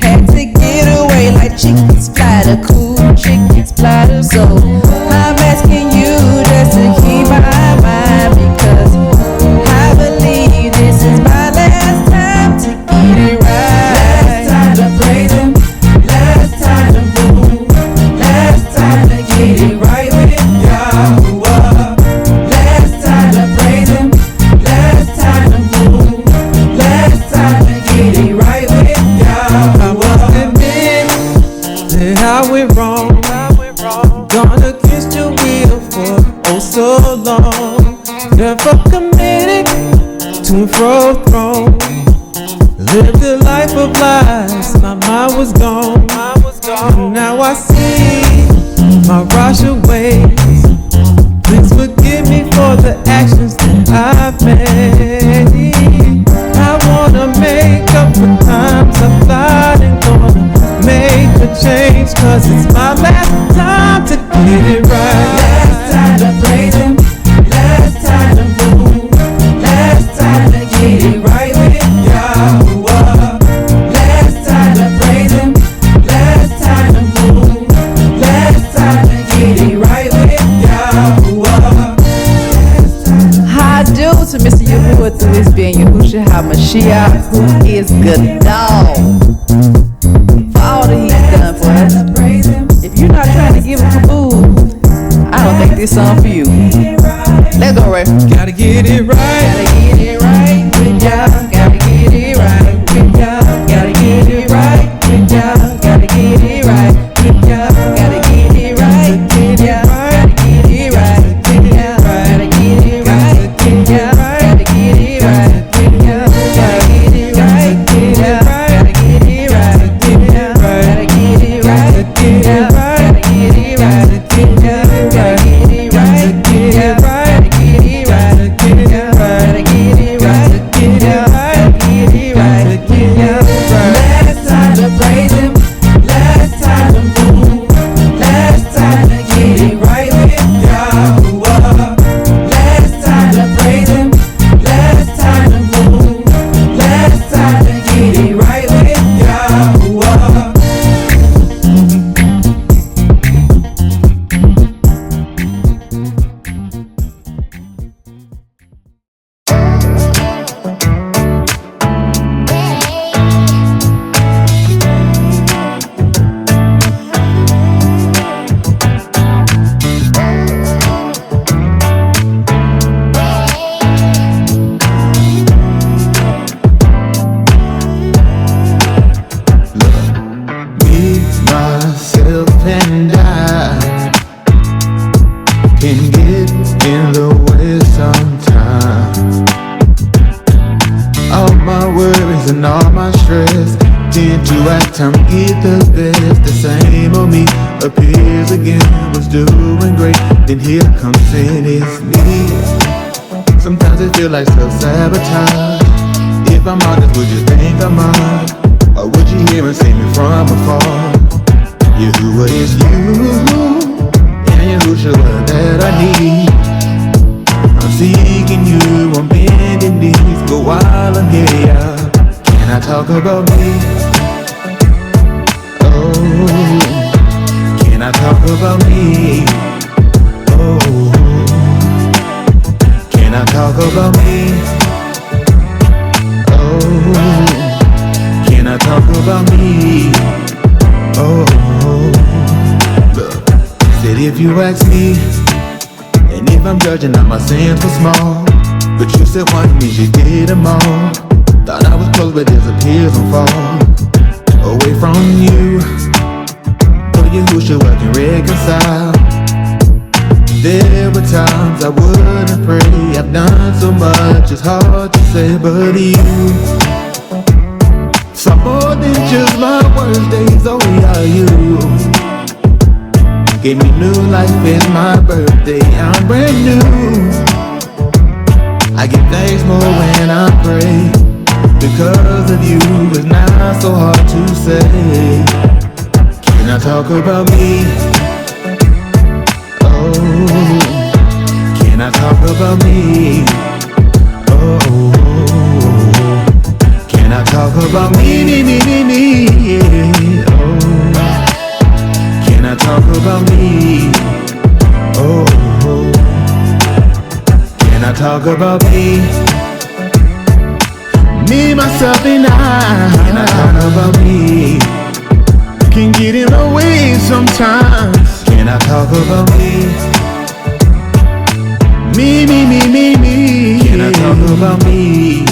Had to get away like chickens fly to cool. So I'm asking you just to keep my mind, because I believe this is my last time to get it right. Last time I played him, last time I moved, last time I get it right with Yahweh. Last time I played him, last time I moved, last time I get it right with Yahweh. I must admit that I went wrong. Gone against your will for oh so long. Never committed to and fro throne. Lived a life of lies, my mind was gone. And now I see my Rasha ways. Please forgive me for the actions that I've made. I wanna make up for times I've lied, and gonna make a change, cause it's my last time to get it right. Last time I played him, last time I moved, last time I get it right with Yahweh. Last time I played him, last time I moved, last time I get it right with Yahweh. How I do to Mr. Yahuwah through his being Yahushua HaMashiach, who is good dog. For all that he's done for us. If you're not trying to give him kaboo, I don't think this song for you. Let's go, Ray. Gotta get it right. Gotta get it right with y'all. Gotta get it right with y'all. Gotta get it right with y'all. Gotta get it right with y'all. Gotta get it right with y'all. Gotta get it right with y'all. Gotta get it right with y'all. Gotta get it right with y'all. Gotta get it right with y'all. Gotta get it right with y'all. Gotta get it right with y'all. Gotta get it right with y'all. Gotta get it right with y'all. Gotta get it right with y'all. time to get the best, the same old me appears again. Was doing great, then here comes sin, it's me. Sometimes it feels like self-sabotage. If I'm honest, would you think I'm odd? Or would you hear and see me from afar? You who is you, and you sure that I need. I'm seeking you, I'm bending knees, but while I'm here, yeah, can I talk about me? Oh, can I talk about me? Oh, can I talk about me? Oh, can I talk about me? Oh, look, said if you ask me, and if I'm judging, now my sins were small. But you said one means you did them all. Thought I was close, but there's a tears and fall away from you. For you who should work and reconcile. There were times I wouldn't pray. I've done so much, it's hard to say, but you saw more than just my worst days, oh yeah, you gave me new life, it's my birthday, I'm brand new. I give thanks more when I pray. Because of you, it's not so hard to say. Can I talk about me? Oh, can I talk about me? Oh, can I talk about me, yeah. Oh, can I talk about me? Oh, can I talk about me? Me, myself, and I. Can I talk about me? Can get in my way sometimes. Can I talk about me? Me. Can I talk about me?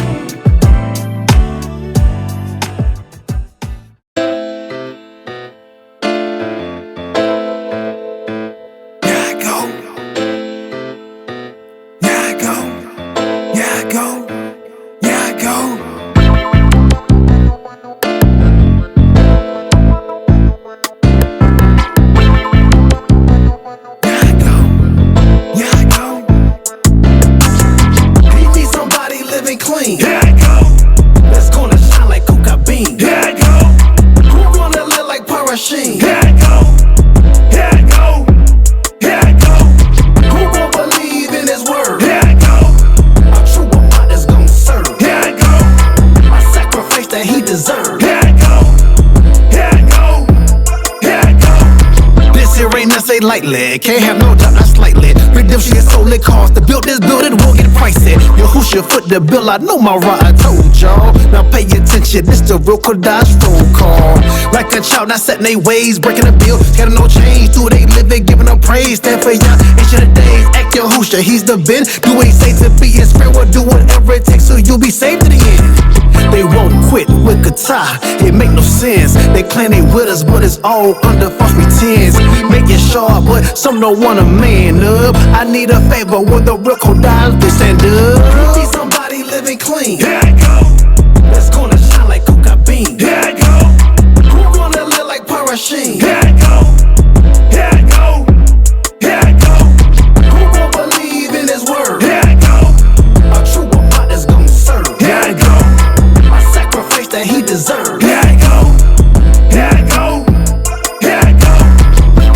Lightly, can't have no doubt, not slightly. Redemption is solely cost to build this building, won't get pricey. Yo, who should foot the bill? I know my right, I told y'all. Now pay attention, this the real Kodash phone call. Like a child, not setting their ways, breaking the bill, got no change. Do they live it, giving them praise? Stand for y'all, ancient days. Act your Hoosha, he's the Ben. Do what he say to be his friend, will do whatever it takes so you'll be saved to the end. They won't quit with Qatar, it make no sense. They claim they with us, but it's all under false pretense. We make it sharp, but some don't want a man up. I need a favor with the real Kodash, they stand up. See somebody living clean. Here I go. That's gonna shine like coca bean. Here I go. Who gonna live like Parasheen? Here I go. Here I go. Here I go. Who gon' believe in his word? Here I go. A true woman that's gon' serve. Here I go. That he deserves. Here I go, here I go, here I go.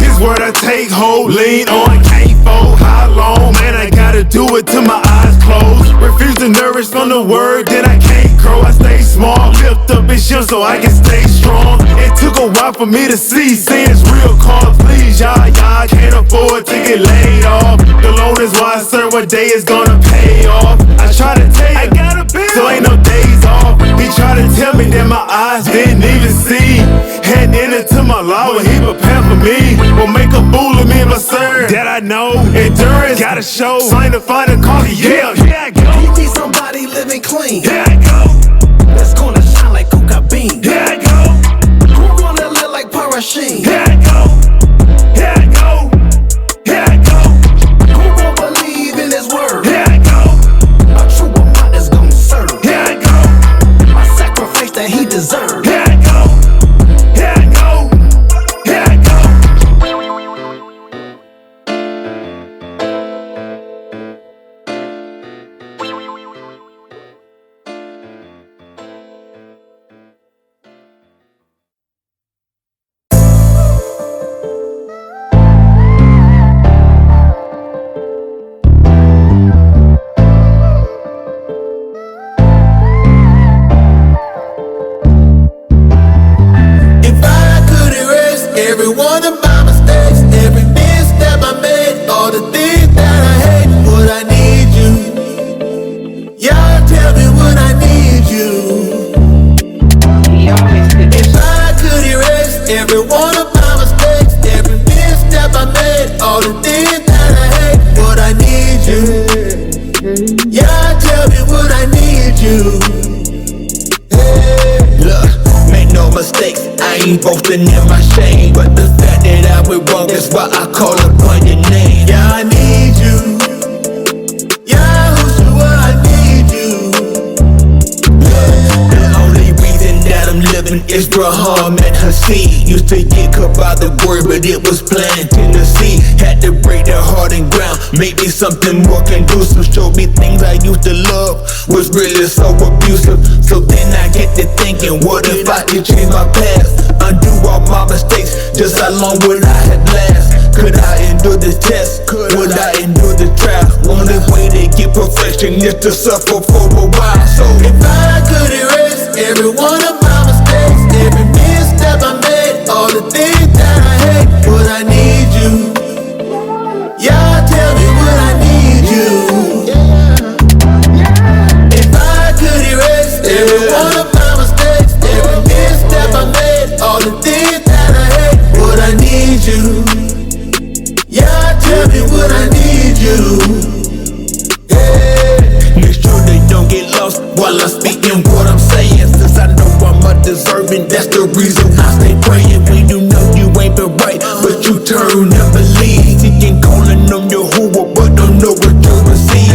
His word I take hold, lean on, can't fold. How long, man, I gotta do it till my eyes close. Refuse to nourish from the word that I can't grow. I stay small, lift up his shield so I can stay strong. It took a while for me to see it's real cause. Please, y'all can't afford to get laid off. The loan is why I serve what day is gonna pay off. I try to tell you, I got a bill, so ain't no days off. He tried to tell me that my eyes didn't even see. Heading into my law when he prepared for me. Will make a fool of me and my sir. That I know. Endurance gotta show. Sign to find a call. Yeah, here I go. You need somebody living clean. Here I go. That's gonna shine like coca bean. Here I go. Who gonna live like Parasheen? Here I go. Here I go. Here I go. Who gon' believe in his word? Here I go. A true woman that's gon' serve. Here I go. That he deserves. Here I go. ain't boasting in my shame, but the fact that I went wrong, that's why I call upon your name. Yeah, I need you. Yahushua, I need you. The only reason that I'm living is Raham and her seed. Used to get cut by the word, but it was planted in the seed. Had to break their heart and ground, make me something more conducive. Showed me things I used to love was really so abusive. So then I get to thinking, what if I could change my past, undo all my mistakes? Just how long would I have last? Could I endure this test? Would I endure the trial? Only way to get perfection is to suffer for a while. So if I could erase every one of my mistakes, every misstep I made, all the things that I hate, would I need you? Yeah, tell me, would I need you? If I could erase every one of my mistakes, every misstep I made, all the things that I hate, would I need you? Yeah, tell me, would I need you? Yeah. Make sure they don't get lost while I'm speaking what I'm saying, since I know I'm undeserving. That's the reason I stay praying. When you know you ain't been right, but you turn and believe. Seeking, calling on Yahuwah, but don't know what to receive.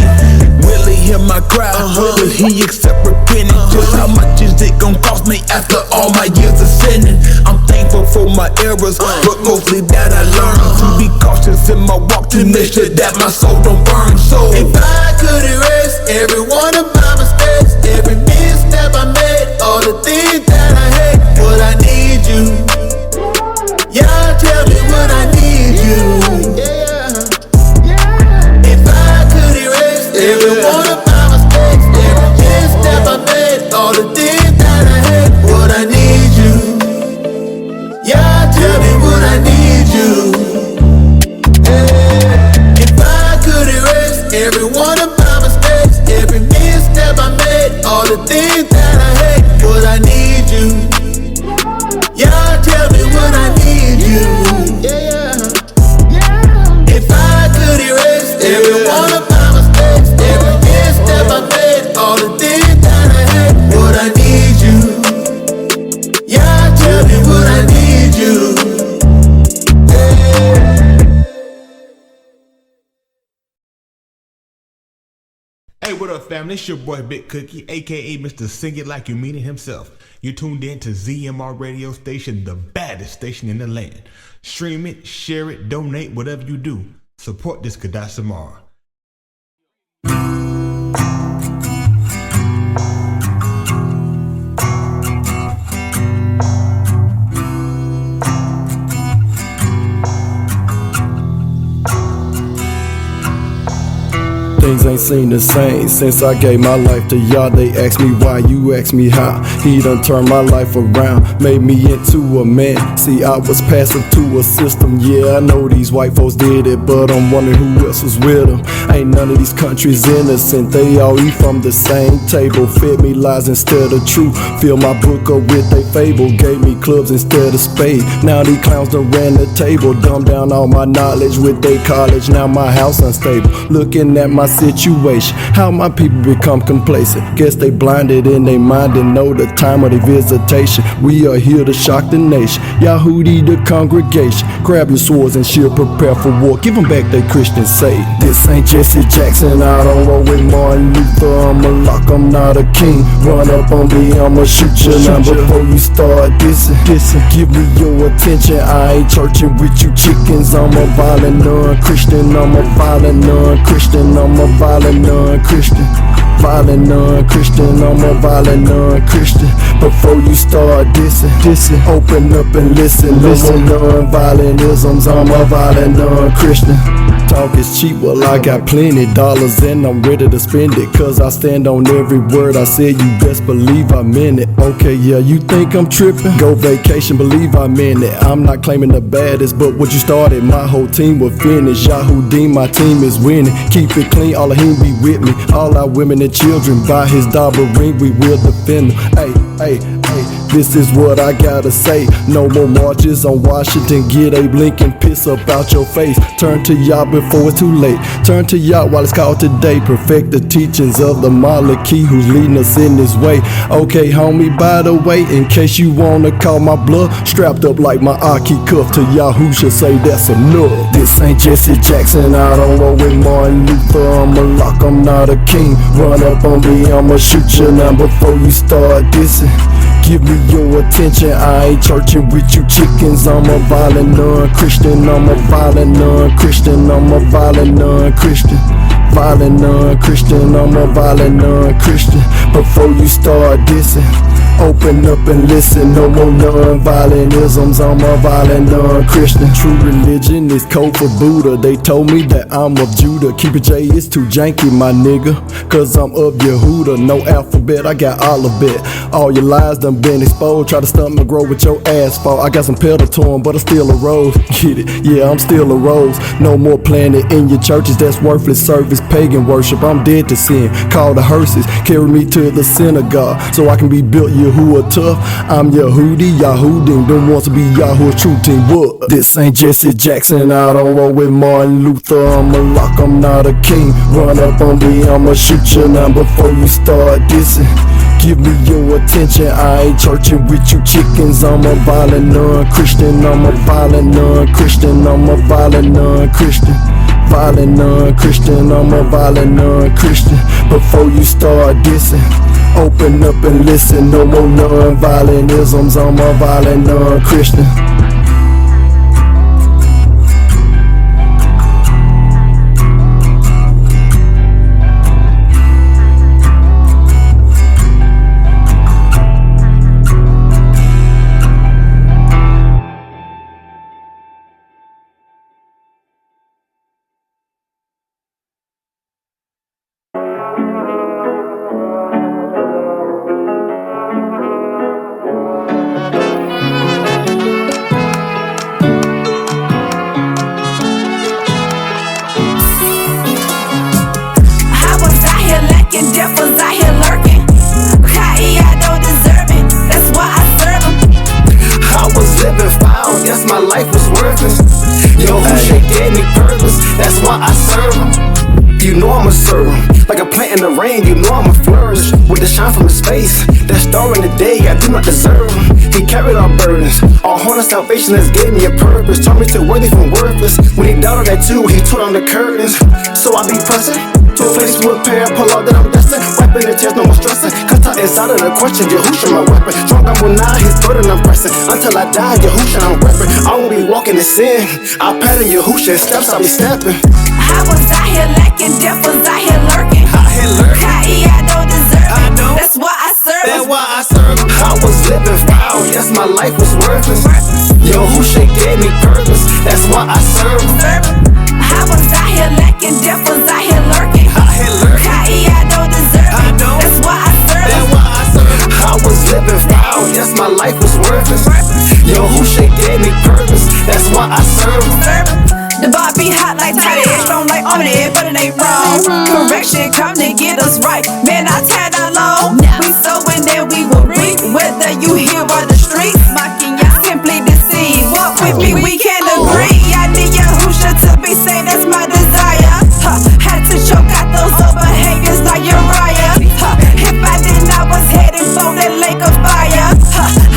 Will he hear my cry? Will he accept repentance? Just how much is it gon' cost me after all my years of sinning? I'm thankful for my errors, but mostly that I learned to be cautious in my walk, to make sure that my soul don't burn. So if I could erase every one of my mistakes, every misstep I made, all the things that I hate, would I need you? Yeah, tell me, would I need you? If I could erase every one of my mistakes, every misstep I made, all the things that I hate, would I need you? Yeah, tell me, would I need you? If I could erase every one of my mistakes, every misstep I made, all the things that I hate, would I need you? Yeah, tell me, would I need you? If I could erase every one of my mistakes, every misstep I made, all the things that I hate, would I need you? Yeah, tell me, would I need you? Hey, what up, family? It's your boy Big Cookie, aka Mr. Sing It Like You Mean It himself. You tuned in to ZMR radio station, the baddest station in the land. Stream it, share it, donate, whatever you do. Support this Kadash Samara. Things ain't seen the same since I gave my life to y'all. They ask me why, you ask me how. He done turned my life around, made me into a man. See, I was passive to a system. Yeah, I know these white folks did it, but I'm wondering who else was with them. Ain't none of these countries innocent, they all eat from the same table. Fed me lies instead of truth, fill my book up with they fable. Gave me clubs instead of spade, now these clowns done ran the table. Dumbed down all my knowledge with they college, now my house unstable. Looking at my situation, how my people become complacent. Guess they blinded in their mind and know the time of their visitation. We are here to shock the nation, Yahudi the congregation. Grab your swords and shield, prepare for war. Give them back their Christian say. This ain't Jesse Jackson, I don't roll with Martin Luther. I'm a lock, I'm not a king. Run up on me, I'ma shoot you now before you start dissing. Give me your attention, I ain't churching with you chickens. I'm a violent non-Christian, I'm a violent non-Christian, I'm a violent non-Christian. Violent non-Christian, I'm a violent non-Christian. Before you start dissing, open up and listen. No more non-violentisms, I'm a violent non-Christian. Talk is cheap, well I got plenty dollars and I'm ready to spend it. Cause I stand on every word I said, you best believe I meant it. Okay, yeah, you think I'm tripping? Go vacation, believe I meant it. I'm not claiming the baddest, but what you started, my whole team will finish. Yahudim, my team is winning. Keep it clean, all of him be with me. All our women and children, by his double ring, we will defend them. Hey, This is what I gotta say. No more marches on Washington. Get Abe Lincoln, piss up out your face. Turn to Yah before it's too late. Turn to Yah while it's called today. Perfect the teachings of the Maliki who's leading us in this way. Okay, homie, by the way, in case you wanna call my bluff, strapped up like my Aki cuff to Yahusha, say that's enough. This ain't Jesse Jackson, I don't roll with Martin Luther. I'm a lock, I'm not a king. Run up on me, I'ma shoot you now before you start dissing. Give me your attention, I ain't churching with you chickens. I'm a violent non-Christian, I'm a violent non-Christian, I'm a violent non-Christian. Violent non-Christian, I'm a violent non-Christian. Before you start dissing, open up and listen. No more non-violentisms, I'm a violent non-Christian. True religion is code for Buddha. They told me that I'm of Judah. Keep it J, it's too janky, my nigga, cause I'm of Yehuda. No alphabet, I got alphabet. All your lies done been exposed. Try to stunt my growth with your asphalt. I got some pedal to 'em, but I still a rose. Get it? Yeah, I'm still a rose. No more playing it in your churches, that's worthless service, pagan worship. I'm dead to sin. Call the hearses, carry me to the synagogue so I can be built Yahuwah tough. I'm Yehudi, Yahudim, them wants to be Yahuwah's true team. What? This ain't Jesse Jackson, I don't roll with Martin Luther. I'm a lock, I'm not a king. Run up on me, I'ma shoot you now before you start dissing. Give me your attention, I ain't churching with you chickens. I'm a violent non-Christian, I'm a violent non-Christian, I'm a violent non-Christian. Violent non-Christian, I'm a violent non-Christian. Before you start dissing, open up and listen. No more non-violentisms, I'm a violent non-Christian. In the rain, you know I'ma flourish with the shine from his face. That star in the day, I do not deserve him. He carried our burdens. Our horn of salvation has gave me a purpose. Turned me to worthy from worthless. When he doubted that too, he tore down the curtains. So I be present to a place with pair, pull out that I'm destined. Wiping the tears, no more stressing. Cut out is out of the question. Yahusha my weapon. Strong I will not, his burden I'm pressing. Until I die, Yahusha I'm repping. I won't be walking in sin. I pattern Yahusha in steps, I'll be stepping. I was out here lacking, death was out here lurking. I don't deserve it. That's why I serve him. That's why I serve him. I was living foul, yes, my life was worthless. Yahusha gave me purpose, that's why I serve him. I was out here lacking, death was out here lurking. I don't deserve it. That's why I serve him. That's why I serve him. I was living foul, yes, my life was worthless. Yahusha gave me purpose, that's why I serve him. The bar be hot like tight edge, strong like ominous, but it ain't wrong. Correction come to get us right. Man, I tied along. We sowing then we will reap. Whether you hear or the streets, mocking ya simply deceive. Walk with me, we can agree. I need Yahusha to be saved, that's my desire. Had to choke out those old behaviors like Uriah. If I didn't, I was headed for that lake of fire.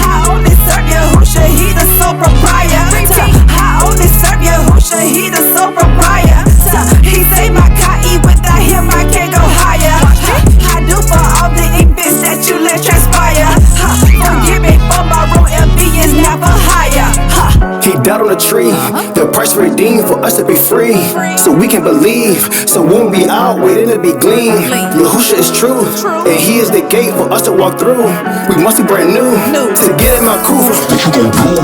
I only serve Yahusha, he the sole proprietor. I only serve Yahusha, he the sole proprietor. He saved my Kai, without him I can't go higher. I do for all the events that you let transpire. Forgive me for my road, LB is never higher. He died on a tree, the price redeemed for us to be free. So we can believe, so when we out waiting to be gleaned. Yahusha is true, and he is the gate for us to walk through. We must be brand new, to get in my Kufa. What you gon' do?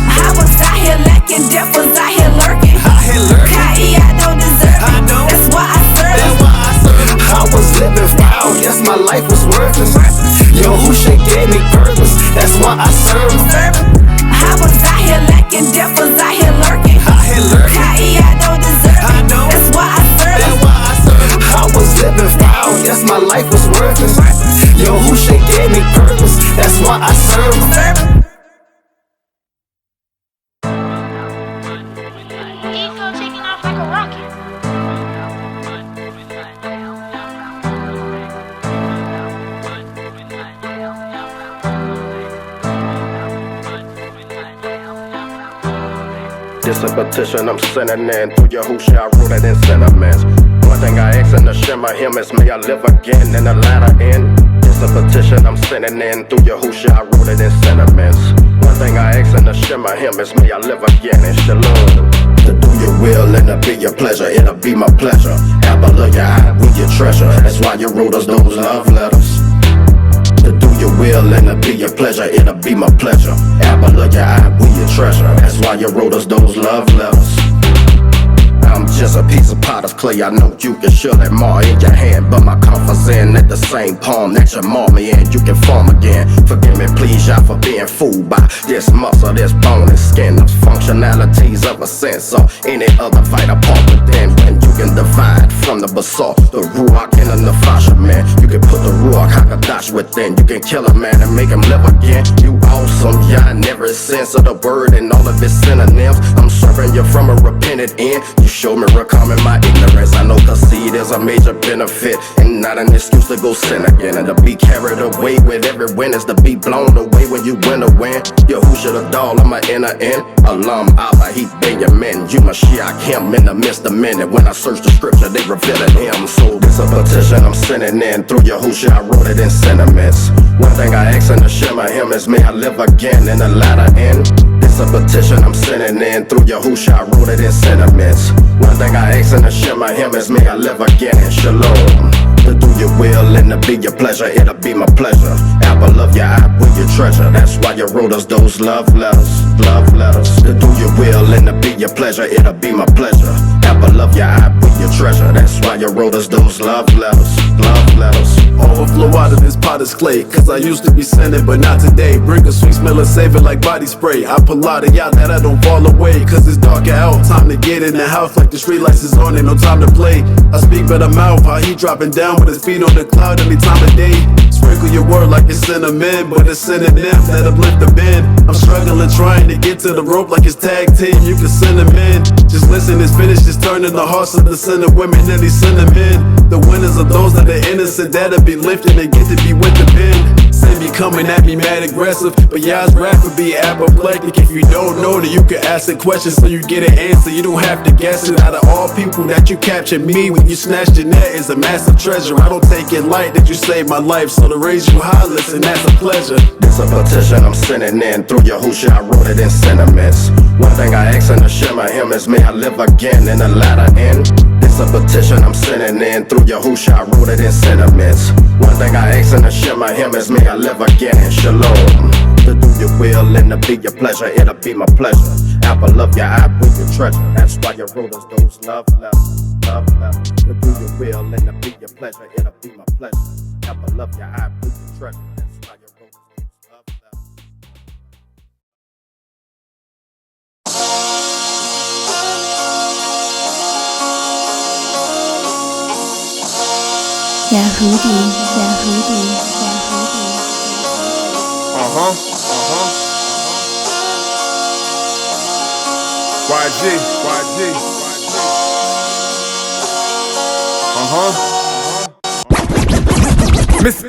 I was out here lacking, death was out here lurking. I don't deserve it. That's why I serve him. I was living foul, yes, my life was worthless. Yahusha gave me purpose, that's why I serve him. I was out here lacking, death was out here lurking. I don't deserve it. That's why I serve him. I was living foul, yes, my life was worthless. Yahusha gave me purpose, that's why I serve him. petition I'm sending in through Yahushua, I wrote it in sentiments. One thing I ask in the shema him is may I live again in the latter end. It's a petition I'm sending in through Yahushua, I wrote it in sentiments. One thing I ask in the shema him is may I live again in shalom. To do your will and to be your pleasure, it'll be my pleasure. Hallelujah, I will your treasure. That's why you wrote us those love letters. To do your will and to be your pleasure, it'll be my pleasure. Hallelujah, I will your treasure. That's why you wrote us those love letters. I'm just a piece of potter's clay. I know you can surely mar in your hand, but my comfort's in at the same palm that you mar me in. You can form again. Forgive me, please, y'all, for being fooled by this muscle, this bone and skin, those functionalities of a sense or any other vital part within. When you can divide from the basalt, the ruach and the nefasha, man. You can put the ruach hakadash within. You can kill a man and make him live again. You awesome, yeah, in every sense of the word and all of its synonyms. I'm serving you from a repentant end. You show me recalming my ignorance. I know the seed is a major benefit and not an excuse to go sin again. And to be carried away with every win is to be blown away when you win a win. Yahushua the doll on my inner end. Alam Allah, he Benjamin. You Mashiach him in the midst of men. And when I search the scripture, they revealed him. So it's a petition I'm sending in through Yahushua, I wrote it in sentiments. One thing I ask in the shema him is may I live again in the latter end. It's a petition I'm sending in through Yahushua, I wrote it in sentiments. One thing I ask in the shema him is may I live again in shalom. To do your will and to be your pleasure, it'll be my pleasure. Apple love your eye with your treasure. That's why you wrote us those love letters, love letters. To do your will and to be your pleasure, it'll be my pleasure. Apple love your eye with your treasure. That's why you wrote us those love letters, love letters. Overflow out of this potter's clay, cause I used to be sinning, but not today. Bring a sweet smell and savor like body spray. I pull out of y'all that I don't fall away, cause it's dark out. Time to get in the house like the street lights is on, ain't no time to play. I speak by the mouth, how he dropping down with his feet on the cloud any time of day. Sprinkle your word like it's cinnamon, but it's synonyms that uplift the bend. I'm struggling trying to get to the rope like it's tag team, you can send them in. Just listen, it's finished, just turning the hearts of the sinner women and these send them in. The winners are those that are innocent, that'll be lifted and get to be with the pen. Say be coming at me mad aggressive, but y'all's rap would be apoplectic. If you don't know, then you can ask a question so you get an answer. You don't have to guess it. Out of all people that you captured, me when you snatched your net is a massive treasure. I don't take it light that you saved my life, so to raise you high, listen, that's a pleasure. It's a petition I'm sending in through Yahushua, I wrote it in sentiments. One thing I ask in the shema him is may I live again in the latter end. It's a petition I'm sending in through Yahushua, I wrote it in sentiments. One thing I ask in the shema him is may I live again in shalom. To do your will and to be your pleasure, it'll be my pleasure. Apple love your eye with your treasure. That's why you wrote us those love letters, love letters. To do your will and to be your pleasure, it'll be my pleasure. Apple love your eye with your treasure. That's why you wrote us those love letters. Yahudi, Yahudi, Yahudi. YG.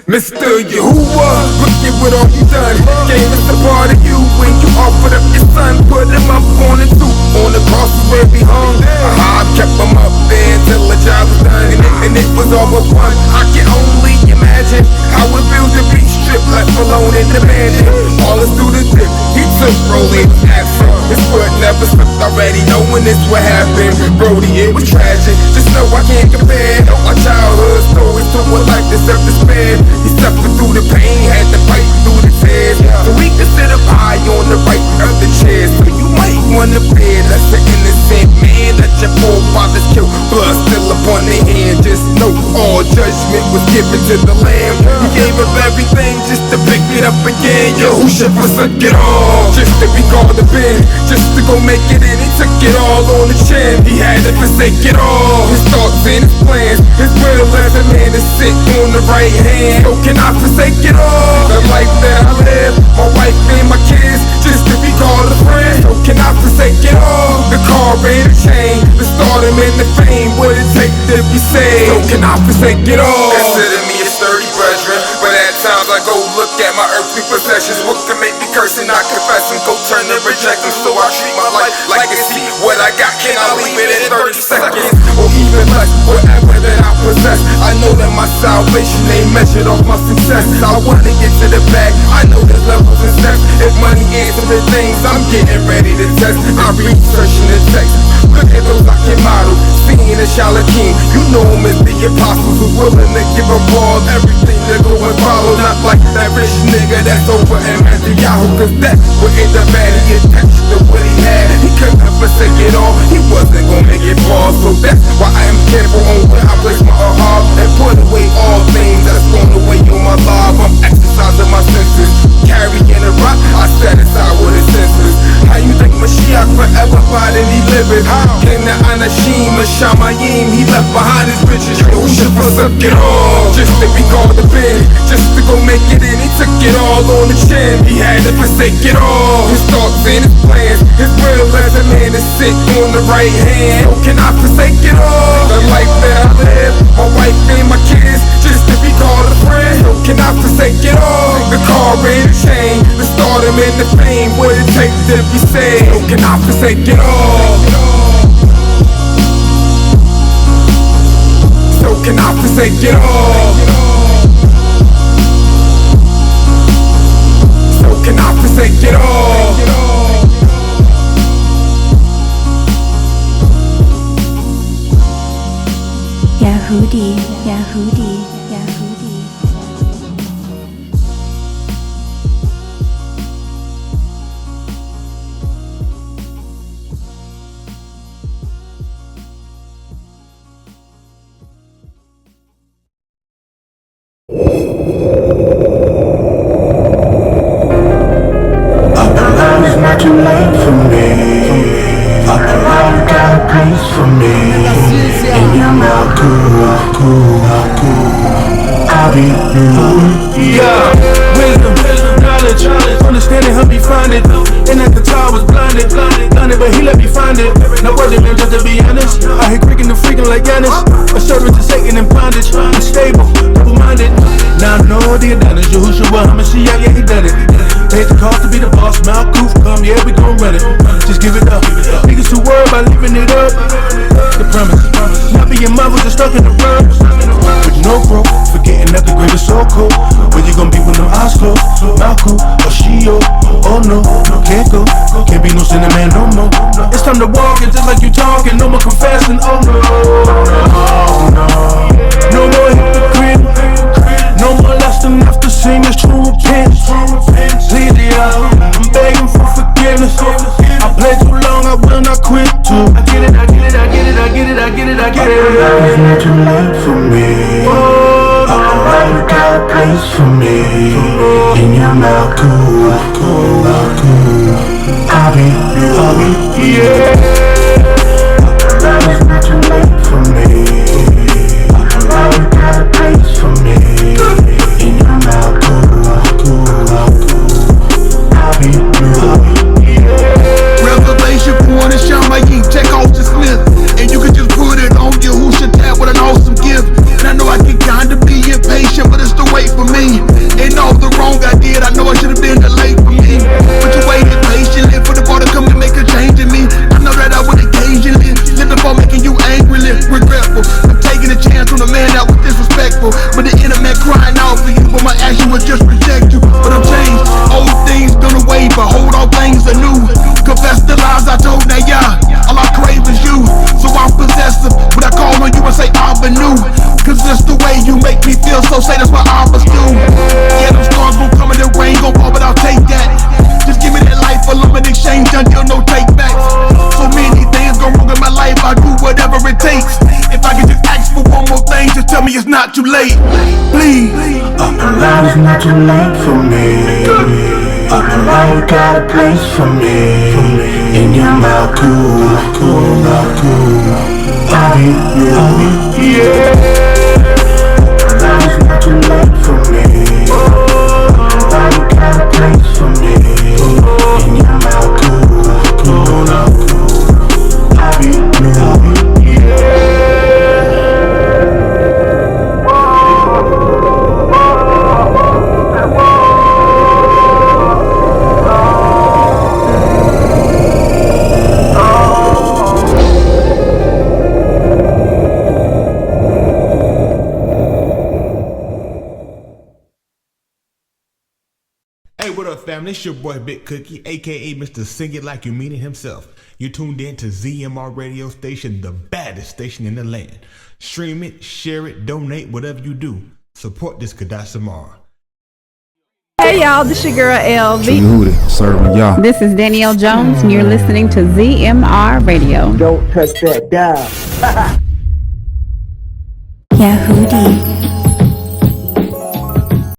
Mr. Yahuwah, look at what all you done. Gave us a part of you when you offered up your son. Put him up on the two, on the cross where we hung. I kept him up there until the job was done. And it was all but one. I can only imagine how it feels to be stripped, left alone in the mansion. All us through the dip, he took Rolling absent. His foot never slipped already, knowing this would happen. Brody, it was tragic. Just know I can't compare my childhood stories to a life that's up despair. He suffered through the pain, had to fight through the tears. So we can sit up high on the right of the chairs. So you might wanna fear that's an innocent man that your forefathers killed. Blood still upon their hand. Just know all judgment was given to the Lamb. He gave up everything just to pick it up again. Yahushua forsook it all just to be called a Ben, just to go make it in. He took it all on the chin. He had to forsake it all. His thoughts and his plans, his will as a man to sit on the right hand. So can I forsake it all? The life that I live, my wife and my kids, just to be called a friend. So can I forsake it all? The car and the chain, the stardom and the fame, what it take to be saved. So can I forsake it all? Consider me a sturdy brethren, but at times I go look at my earthly earthly possessions. What can make me curse and not confess and go turn and reject them? So I treat my life like a seat. What I got, can I leave it in 30 seconds? Or even less, whatever that I possess. I know that my salvation ain't measured off my success. I wanna get to the bag, I know there's levels and steps. If money answer the things, I'm getting ready to test. I'm researching the text. Look at those I can model. Seeing a King, you know him as the apostles who willing to give up all everything to go and follow. Not like that rich nigga that's over in Yahoo, cause that would end up bad. He attached to what he had. He couldn't forsake it all. He wasn't gonna make it fall. So that's why I am careful on where I place my heart and put away all things that's thrown away on my life. I'm exercising my senses, carrying a rock. I set aside with his senses. How you think Mashiach forever fighting he living? Came to Anashim, Shamayim, he left behind his riches. Yahusha forsook it all, just to be called the bin, just to go make it in. He took it all on the chin. He had to forsake it all. His thoughts and his plans, his will as a man is sick on the right hand. So can I forsake it all? The life that I live, my wife and my kids, just to be called a friend. So can I forsake it all? The car and the chain, the stardom and the fame, what it takes to be saved. So can I forsake it all? So can I forsake it all? So can I forsake it all? Yahudi, Yahudi, Yahudi. It's not too late for me. Up around, you got a place for me. And you know cool. I'll be you. Yeah, wisdom, knowledge, understanding help me find it. And at the time I was blinded, but he let me find it. No words man, just to be honest. I hate creaking and freaking like Giannis. A servant to Satan and bondage. Unstable, double-minded. Now I know the advantage. Yahushua HaMashiach, yeah, he done it. Paid the cost to be the boss. Malkuf, come, yeah, we gon' run it. Just give it up. Niggas too worried about leaving it up. The premise, not being marveled, just stuck in the rug. With no growth, forgetting that the greatest soul cold. Where you gon' be when them eyes closed? Malku or Shio? Oh no, can't go. Can't be no sinner man no more. It's time to walk and just like you talking, no more confessing. Oh no, no more hypocrite. No more lusting after sin, it's true repentance. Lead it out, I'm begging for forgiveness. I played too long, I will not quit too. I get it. It's not too late for me. Up around, you got a place for me. In your mouth, cool. I'll be you. Up around, it's not too late for me. Up around, you got a place for me. In your mouth, cool. I'll be you. Revelation point and Shamayim, check off the Smith. And you can just put it on your Husha tab with an awesome gift. And I know I can kinda be impatient, but it's the wait for me. And all the wrong I did, I know I should've been delayed for me. But you waited patiently for the ball to come and make a change in me. I know that I would occasionally live before making you angrily regretful. I'm taking a chance on a man that was disrespectful. But the internet crying out for you, but my action was just reject you. But I'm changed, old things gonna wait, but hold all things anew. Confess the lies I told, now yeah, all I crave is you. So I'm possessive, but I call on you and say Abba new. Cause it's the way you make me feel, so say that's what Abba's do. Yeah, them storms gon' come and the rain gon' fall, but I'll take that. Just give me that life alone in exchange until no take backs. So many things gon' wrong in my life, I do whatever it takes. If I can just ask for one more thing, just tell me it's not too late, please. Up around, it's not too late for me. Up around, you got a place for me. In your mouth, cool. I'll be you. Up around, it's not too late for me. Up around, you got a place for me. In your mouth, cool. I'll be you. family, it's your boy Big Cookie, aka Mr. Sing It Like You Mean It himself. You tuned in to ZMR radio station, the baddest station in the land. Stream it, share it, donate, whatever you do. Support this Kadashamar. Hey y'all, this your girl LV. Serving y'all. This is Danielle Jones, and you're listening to ZMR Radio. Don't touch that dial. Yahoo!